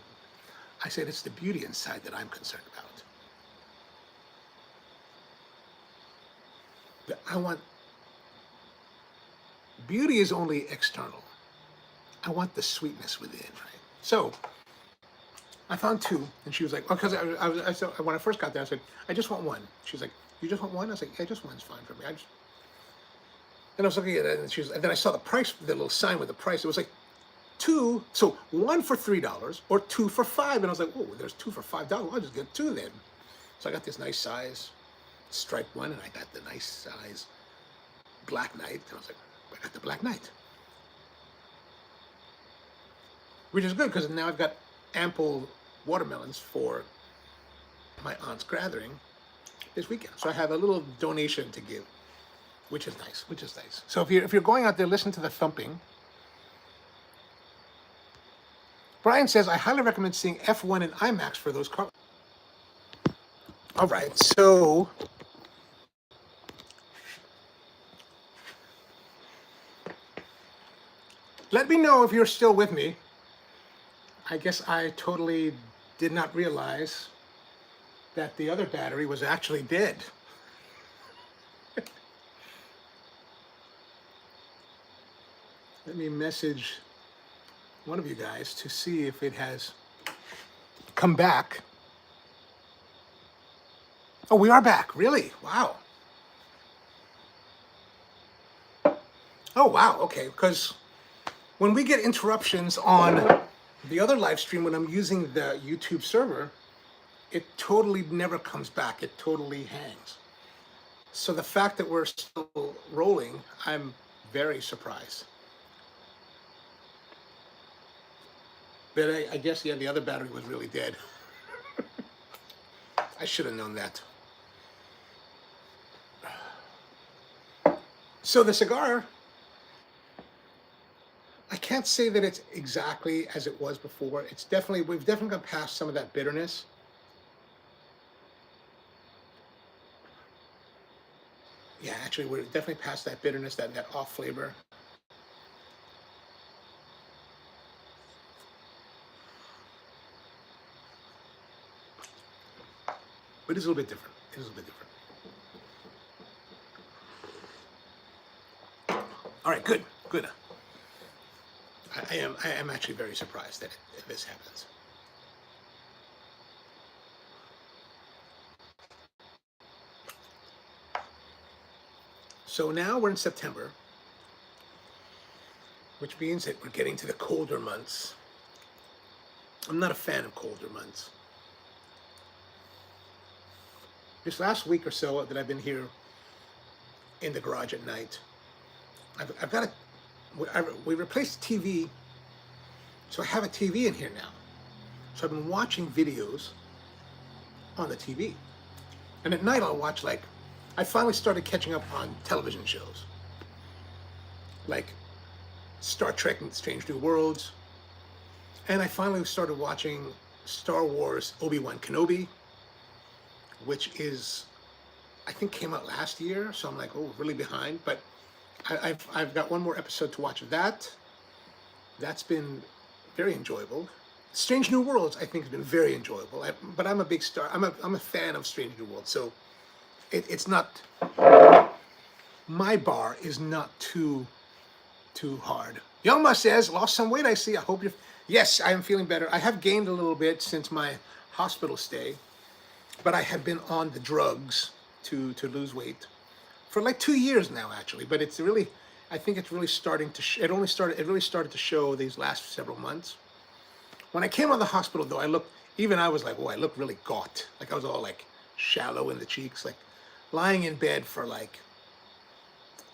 I said, it's the beauty inside that I'm concerned about. I want, beauty is only external. I want the sweetness within, right? So I found two, and she was like, oh, because I said, when I first got there, I said, I just want one. She's like, you just want one? I was like, yeah, just one's fine for me. And I was looking at it, and then I saw the price, the little sign with the price. It was like two, so one for $3 or two for $5. And I was like, oh, there's two for $5. I'll just get two then. So I got this nice size striped one, and I got the nice size Black Knight. And I was like, I got the Black Knight. Which is good, because now I've got ample watermelons for my aunt's gathering this weekend. So I have a little donation to give, which is nice, which is nice. So if you're going out there, listen to the thumping. Brian says, I highly recommend seeing F1 and IMAX for those cars. All right, so let me know if you're still with me. I guess I totally did not realize that the other battery was actually dead. Let me message one of you guys to see if it has come back. Oh, we are back, really? Wow. Oh, wow, okay, because when we get interruptions on the other live stream, when I'm using the YouTube server, it totally never comes back. It totally hangs. So the fact that we're still rolling, I'm very surprised. But I guess, yeah, the other battery was really dead. I should have known that. So the cigar, I can't say that it's exactly as it was before. It's definitely, we've definitely gone past some of that bitterness. Yeah, actually, we're definitely past that bitterness, that off flavor. But it's a little bit different. It is a little bit different. All right, good, good. I am actually very surprised that this happens. So now we're in September, which means that we're getting to the colder months. I'm not a fan of colder months. This last week or so that I've been here in the garage at night, I've got we replaced TV, so I have a TV in here now. So I've been watching videos on the TV. And at night I'll watch, like, I finally started catching up on television shows. Like Star Trek and Strange New Worlds. And I finally started watching Star Wars Obi-Wan Kenobi, which is, I think came out last year, so I'm like, oh, really behind. But I've got one more episode to watch of that. That's been very enjoyable. Strange New Worlds, I think, has been very enjoyable. But I'm a big I'm a fan of Strange New Worlds, so it's not, my bar is not too hard. Youngma says, lost some weight, I see. I hope you're, yes, I am feeling better. I have gained a little bit since my hospital stay, but I have been on the drugs to lose weight for like 2 years now, actually. But it's really, I think it's really starting to, it really started to show these last several months. When I came out of the hospital, though, I was like, oh, I look really gaunt. Like I was all like shallow in the cheeks, like lying in bed for like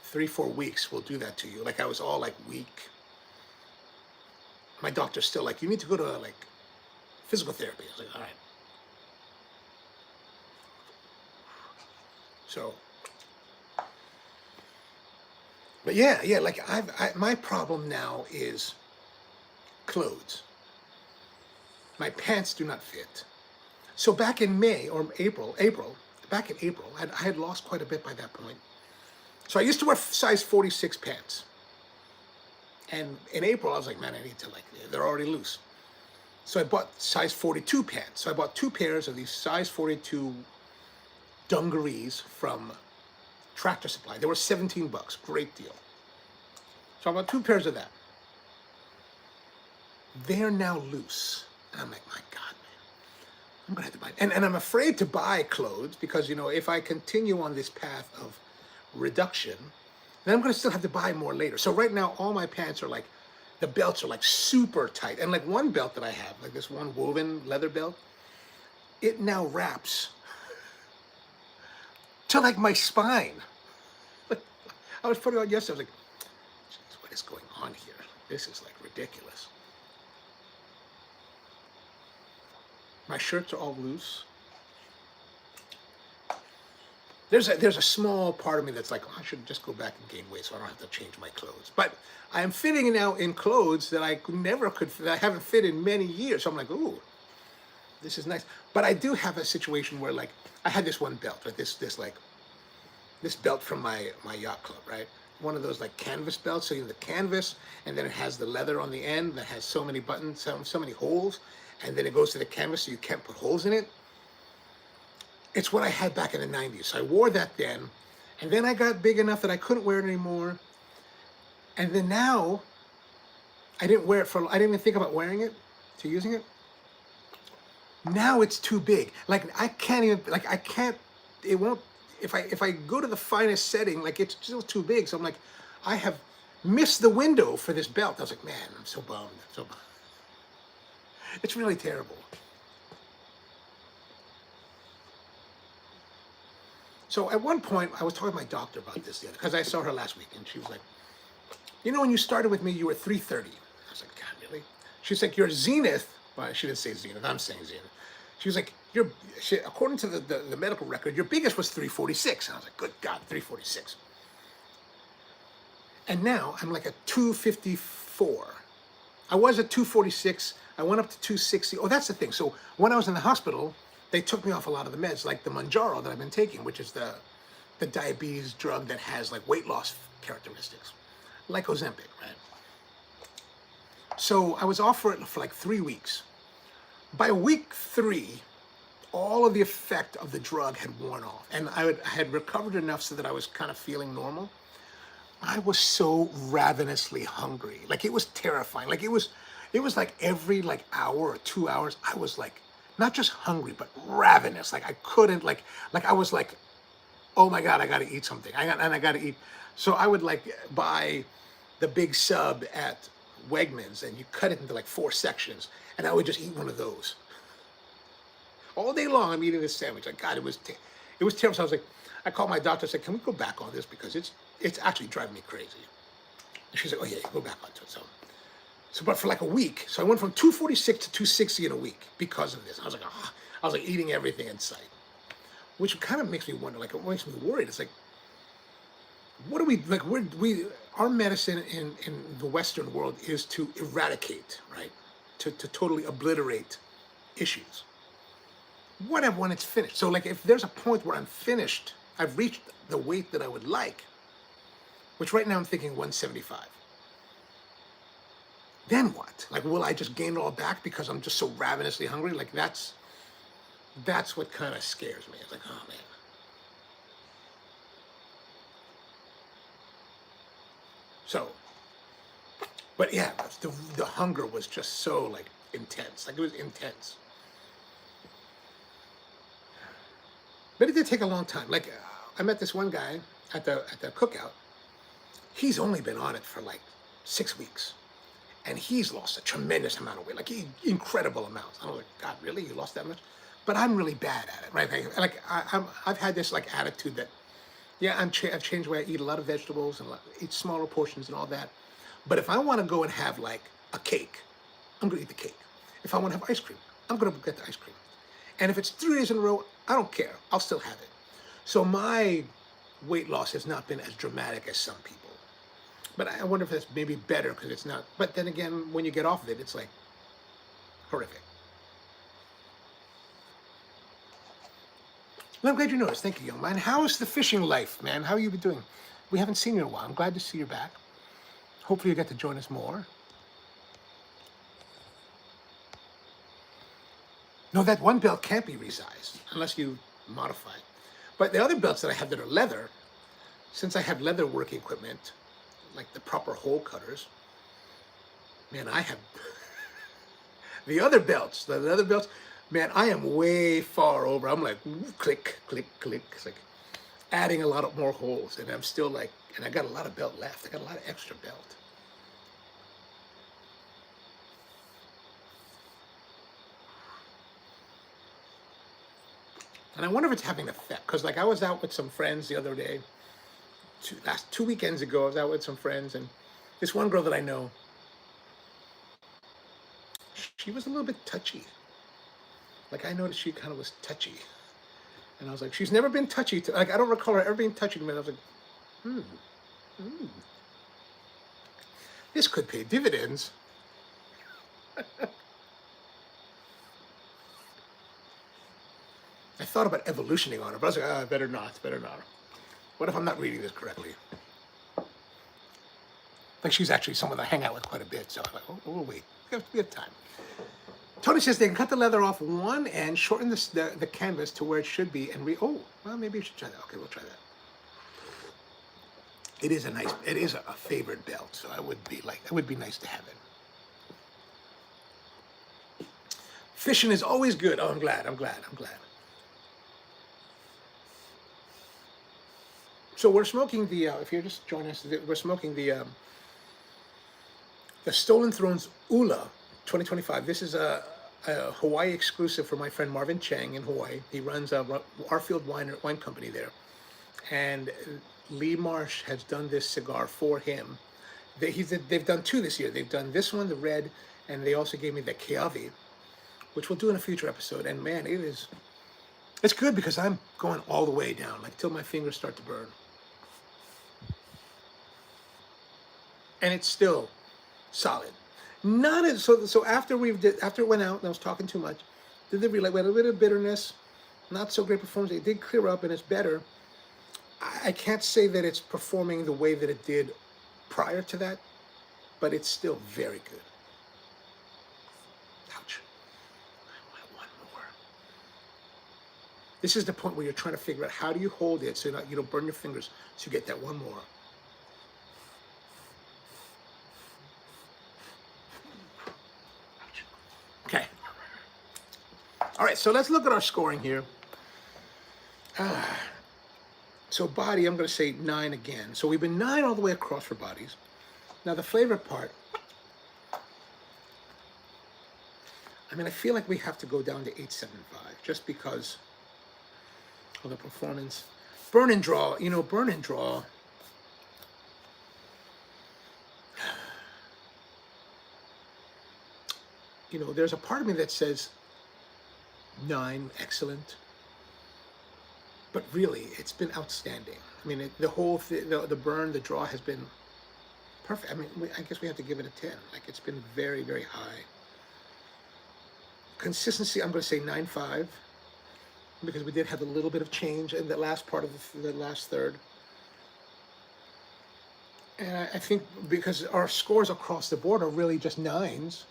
3, 4 weeks will do that to you. Like I was all like weak. My doctor's still like, you need to go to like physical therapy. I was like, all right. So, but yeah, like my problem now is clothes. My pants do not fit. So back in May or April, back in April, I had lost quite a bit by that point. So I used to wear size 46 pants. And in April, I was like, man, I need to like, they're already loose. So I bought size 42 pants. So I bought 2 pairs of these size 42 dungarees from Tractor Supply. They were 17 bucks, great deal. So I bought 2 pairs of that. They're now loose. And I'm like, my God, man, I'm gonna have to buy it. And I'm afraid to buy clothes because, you know, if I continue on this path of reduction, then I'm gonna still have to buy more later. So right now, all my pants are like, the belts are like super tight. And like one belt that I have, like this one woven leather belt, it now wraps to like my spine. I was putting on yesterday, I was like, geez, what is going on here? This is like ridiculous. My shirts are all loose. There's a small part of me that's like, oh, I should just go back and gain weight so I don't have to change my clothes. But I am fitting now in clothes that I never could, that I haven't fit in many years. So I'm like, ooh, this is nice. But I do have a situation where like, I had this one belt, right? This belt from my yacht club, right? One of those like canvas belts. So you have the canvas and then it has the leather on the end that has so many buttons, so many holes. And then it goes to the canvas so you can't put holes in it. It's what I had back in the 90s. So I wore that then. And then I got big enough that I couldn't wear it anymore. And then now, I didn't even think about wearing it, to using it. Now it's too big. Like I can't even, like I can't, it won't, if I go to the finest setting, like it's still too big. So I'm like, I have missed the window for this belt. I was like, man, I'm so bummed. It's really terrible. So at one point, I was talking to my doctor about this because I saw her last week, and she was like, you know, when you started with me, you were 330. I was like, God, really? She's like, your zenith, well, she didn't say zenith, I'm saying zenith. She was like, according to the medical record, your biggest was 346. And I was like, good God, 346. And now I'm like a 254. I was at 246. I went up to 260. Oh, that's the thing. So when I was in the hospital, they took me off a lot of the meds, like the Mounjaro that I've been taking, which is the diabetes drug that has like weight loss characteristics, like Ozempic, right? So I was off for it for like 3 weeks. By week 3, all of the effect of the drug had worn off, and I had recovered enough so that I was kind of feeling normal. I was so ravenously hungry. Like it was terrifying. Like it was like every like hour or 2 hours, I was like, not just hungry, but ravenous. Like I couldn't like I was like, oh my God, I gotta eat something. I gotta eat. So I would like buy the big sub at Wegmans and you cut it into like 4 sections and I would just eat one of those. All day long I'm eating this sandwich. Like God, it was terrible. So I was like, I called my doctor and said, can we go back on this? Because it's actually driving me crazy. And she's like, oh yeah, go back onto it. So, but for like a week, so I went from 246 to 260 in a week because of this. I was like, oh, I was like eating everything in sight, which kind of makes me wonder, like it makes me worried. It's like, what do we, like our medicine in the Western world is to eradicate, right? To totally obliterate issues. What if when it's finished? So like if there's a point where I'm finished, I've reached the weight that I would like, which right now I'm thinking 175. Then what? Like, will I just gain it all back because I'm just so ravenously hungry? Like, that's what kind of scares me. It's like, oh, man. So, but yeah, the hunger was just so, like, intense. Like, it was intense. But it did take a long time. Like, I met this one guy at the cookout. He's only been on it for, like, 6 weeks. And he's lost a tremendous amount of weight, like incredible amounts. I was like, God, really? You lost that much? but I'm really bad at it, right? I've had this like attitude that, yeah, I've changed the way I eat a lot of vegetables and eat smaller portions and all that. But if I want to go and have like a cake, I'm going to eat the cake. If I want to have ice cream, I'm going to get the ice cream. And if it's 3 days in a row, I don't care. I'll still have it. So my weight loss has not been as dramatic as some people. But I wonder if that's maybe better because it's not. But then again, when you get off of it, it's like horrific. Well, I'm glad you noticed. Thank you, young man. How is the fishing life, man? How you been doing? We haven't seen you in a while. I'm glad to see you back. Hopefully you get to join us more. No, that one belt can't be resized unless you modify it. But the other belts that I have that are leather, since I have leather working equipment, like the proper hole cutters, man, I have the other belts, the leather belts, man, I am way far over. I'm like, click, click, click. It's like adding a lot of more holes. And I'm still like, and I got a lot of belt left. I got a lot of extra belt. And I wonder if it's having an effect. Because like I was out with some friends the other day, last 2 weekends ago, I was out with some friends. And this one girl that I know, she was a little bit touchy. Like I noticed she kind of was touchy. And I was like, she's never been touchy. Like I don't recall her ever being touchy to me. And I was like, this could pay dividends. I thought about evolutioning on her, but I was like, better not, better not. What if I'm not reading this correctly? Like she's actually someone that I hang out with quite a bit, so I'm like, oh, we'll wait. We have time. Tony says they can cut the leather off one end, shorten the canvas to where it should be, and well, maybe we should try that. Okay, we'll try that. It is a favorite belt, so it would be nice to have it. Fishing is always good. Oh, I'm glad. So we're smoking the, if you're just joining us, we're smoking the Stolen Throne's Ula 2025. This is a Hawaii exclusive for my friend Marvin Chang in Hawaii. He runs Arfield Wine Company there. And Lee Marsh has done this cigar for him. They've done 2 this year. They've done this one, the red, and they also gave me the Keavi, which we'll do in a future episode. And man, it's good because I'm going all the way down, like till my fingers start to burn. And it's still solid. Not as so after it went out and I was talking too much, did we had a little bit of bitterness, not so great performance. It did clear up and it's better. I can't say that it's performing the way that it did prior to that, but it's still very good. Ouch. I want one more. This is the point where you're trying to figure out how do you hold it so you don't burn your fingers, so you get that one more. Okay. All right, so let's look at our scoring here. So body, I'm going to say 9 again. So we've been 9 all the way across for bodies. Now the flavor part, I mean, I feel like we have to go down to 8.75 just because of the performance. Burn and draw, burn and draw. There's a part of me that says 9, excellent. But really, it's been outstanding. I mean, the whole the burn, the draw has been perfect. I mean, I guess we have to give it a 10. Like, it's been very, very high. Consistency, I'm going to say 9.5 because we did have a little bit of change in the last part of the last third. And I think because our scores across the board are really just 9s,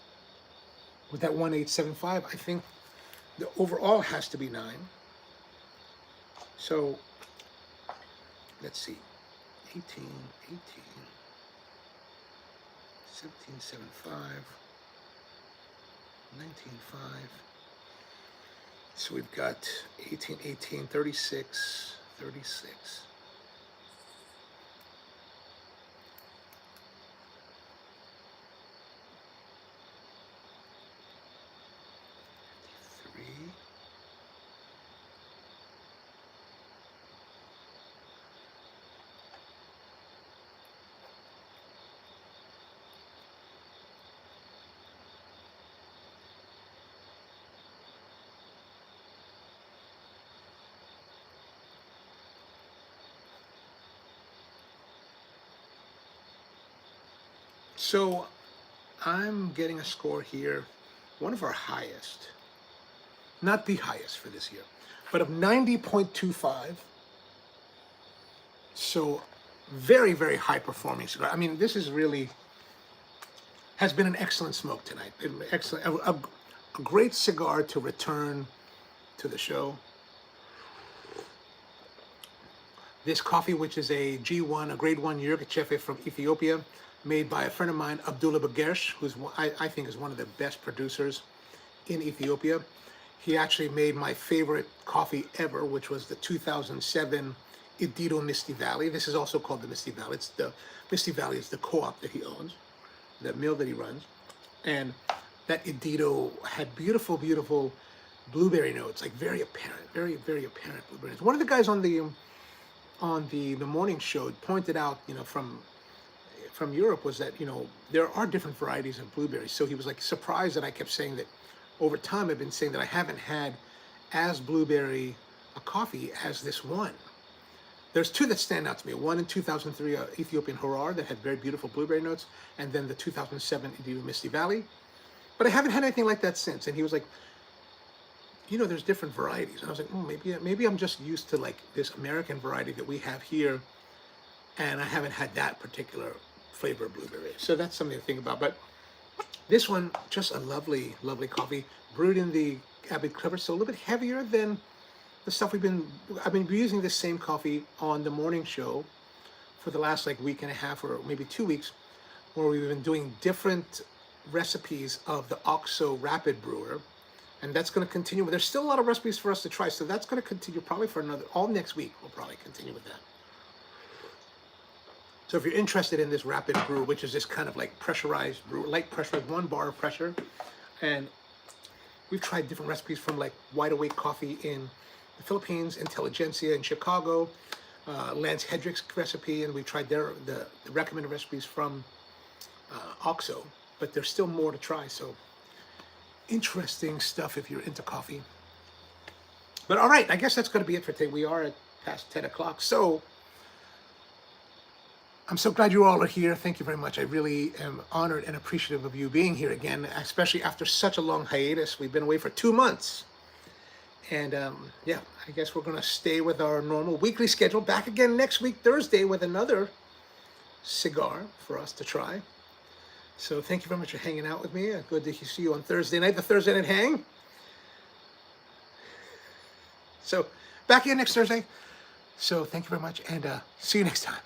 with that 1.875, I think the overall has to be 9. So, let's see, 18, 17.75, 19.5. So we've got 18, 36. So I'm getting a score here, one of our highest, not the highest for this year, but of 90.25. So very, very high performing cigar. I mean, this is really, has been an excellent smoke tonight. Excellent, a great cigar to return to the show. This coffee, which is a G1, a grade 1 Yirgacheffe from Ethiopia, made by a friend of mine, Abdullah Bagersh, who's I think is one of the best producers in Ethiopia. He actually made my favorite coffee ever, which was the 2007 Idito Misty Valley. This is also called the Misty Valley. It's the Misty Valley is the co-op that he owns, the mill that he runs. And that Idito had beautiful, beautiful blueberry notes, like very apparent, very, very apparent blueberry notes. One of the guys on the morning show pointed out, you know, from Europe, was that, you know, there are different varieties of blueberries. So he was like surprised that I kept saying that. Over time, I've been saying that I haven't had as blueberry a coffee as this one. There's two that stand out to me. One in 2003, Ethiopian Horar, that had very beautiful blueberry notes, and then the 2007 Idito Misty Valley. But I haven't had anything like that since. And he was like, you know, there's different varieties. And I was like, maybe I'm just used to like this American variety that we have here, and I haven't had that particular flavor of blueberry. So that's something to think about. But this one, just a lovely, lovely coffee, brewed in the Abbey Clever, so a little bit heavier than the stuff I've been using this same coffee on the morning show for the last like week and a half or maybe 2 weeks, where we've been doing different recipes of the OXO Rapid Brewer, and that's going to continue. But there's still a lot of recipes for us to try, so that's going to continue probably for all next week. We'll probably continue with that. So if you're interested in this rapid brew, which is this kind of like pressurized brew, light pressurized, 1 bar of pressure, and we've tried different recipes from like Wide Awake Coffee in the Philippines, Intelligentsia in Chicago, Lance Hedrick's recipe, and we tried the recommended recipes from OXO, but there's still more to try. So interesting stuff if you're into coffee. But all right, I guess that's going to be it for today. We are at past 10 o'clock, so I'm so glad you all are here. Thank you very much. I really am honored and appreciative of you being here again, especially after such a long hiatus. We've been away for 2 months. And yeah, I guess we're going to stay with our normal weekly schedule. Back again next week, Thursday, with another cigar for us to try. So thank you very much for hanging out with me. Good to see you on Thursday night, the Thursday Night Hang. So back again next Thursday. So thank you very much, and see you next time.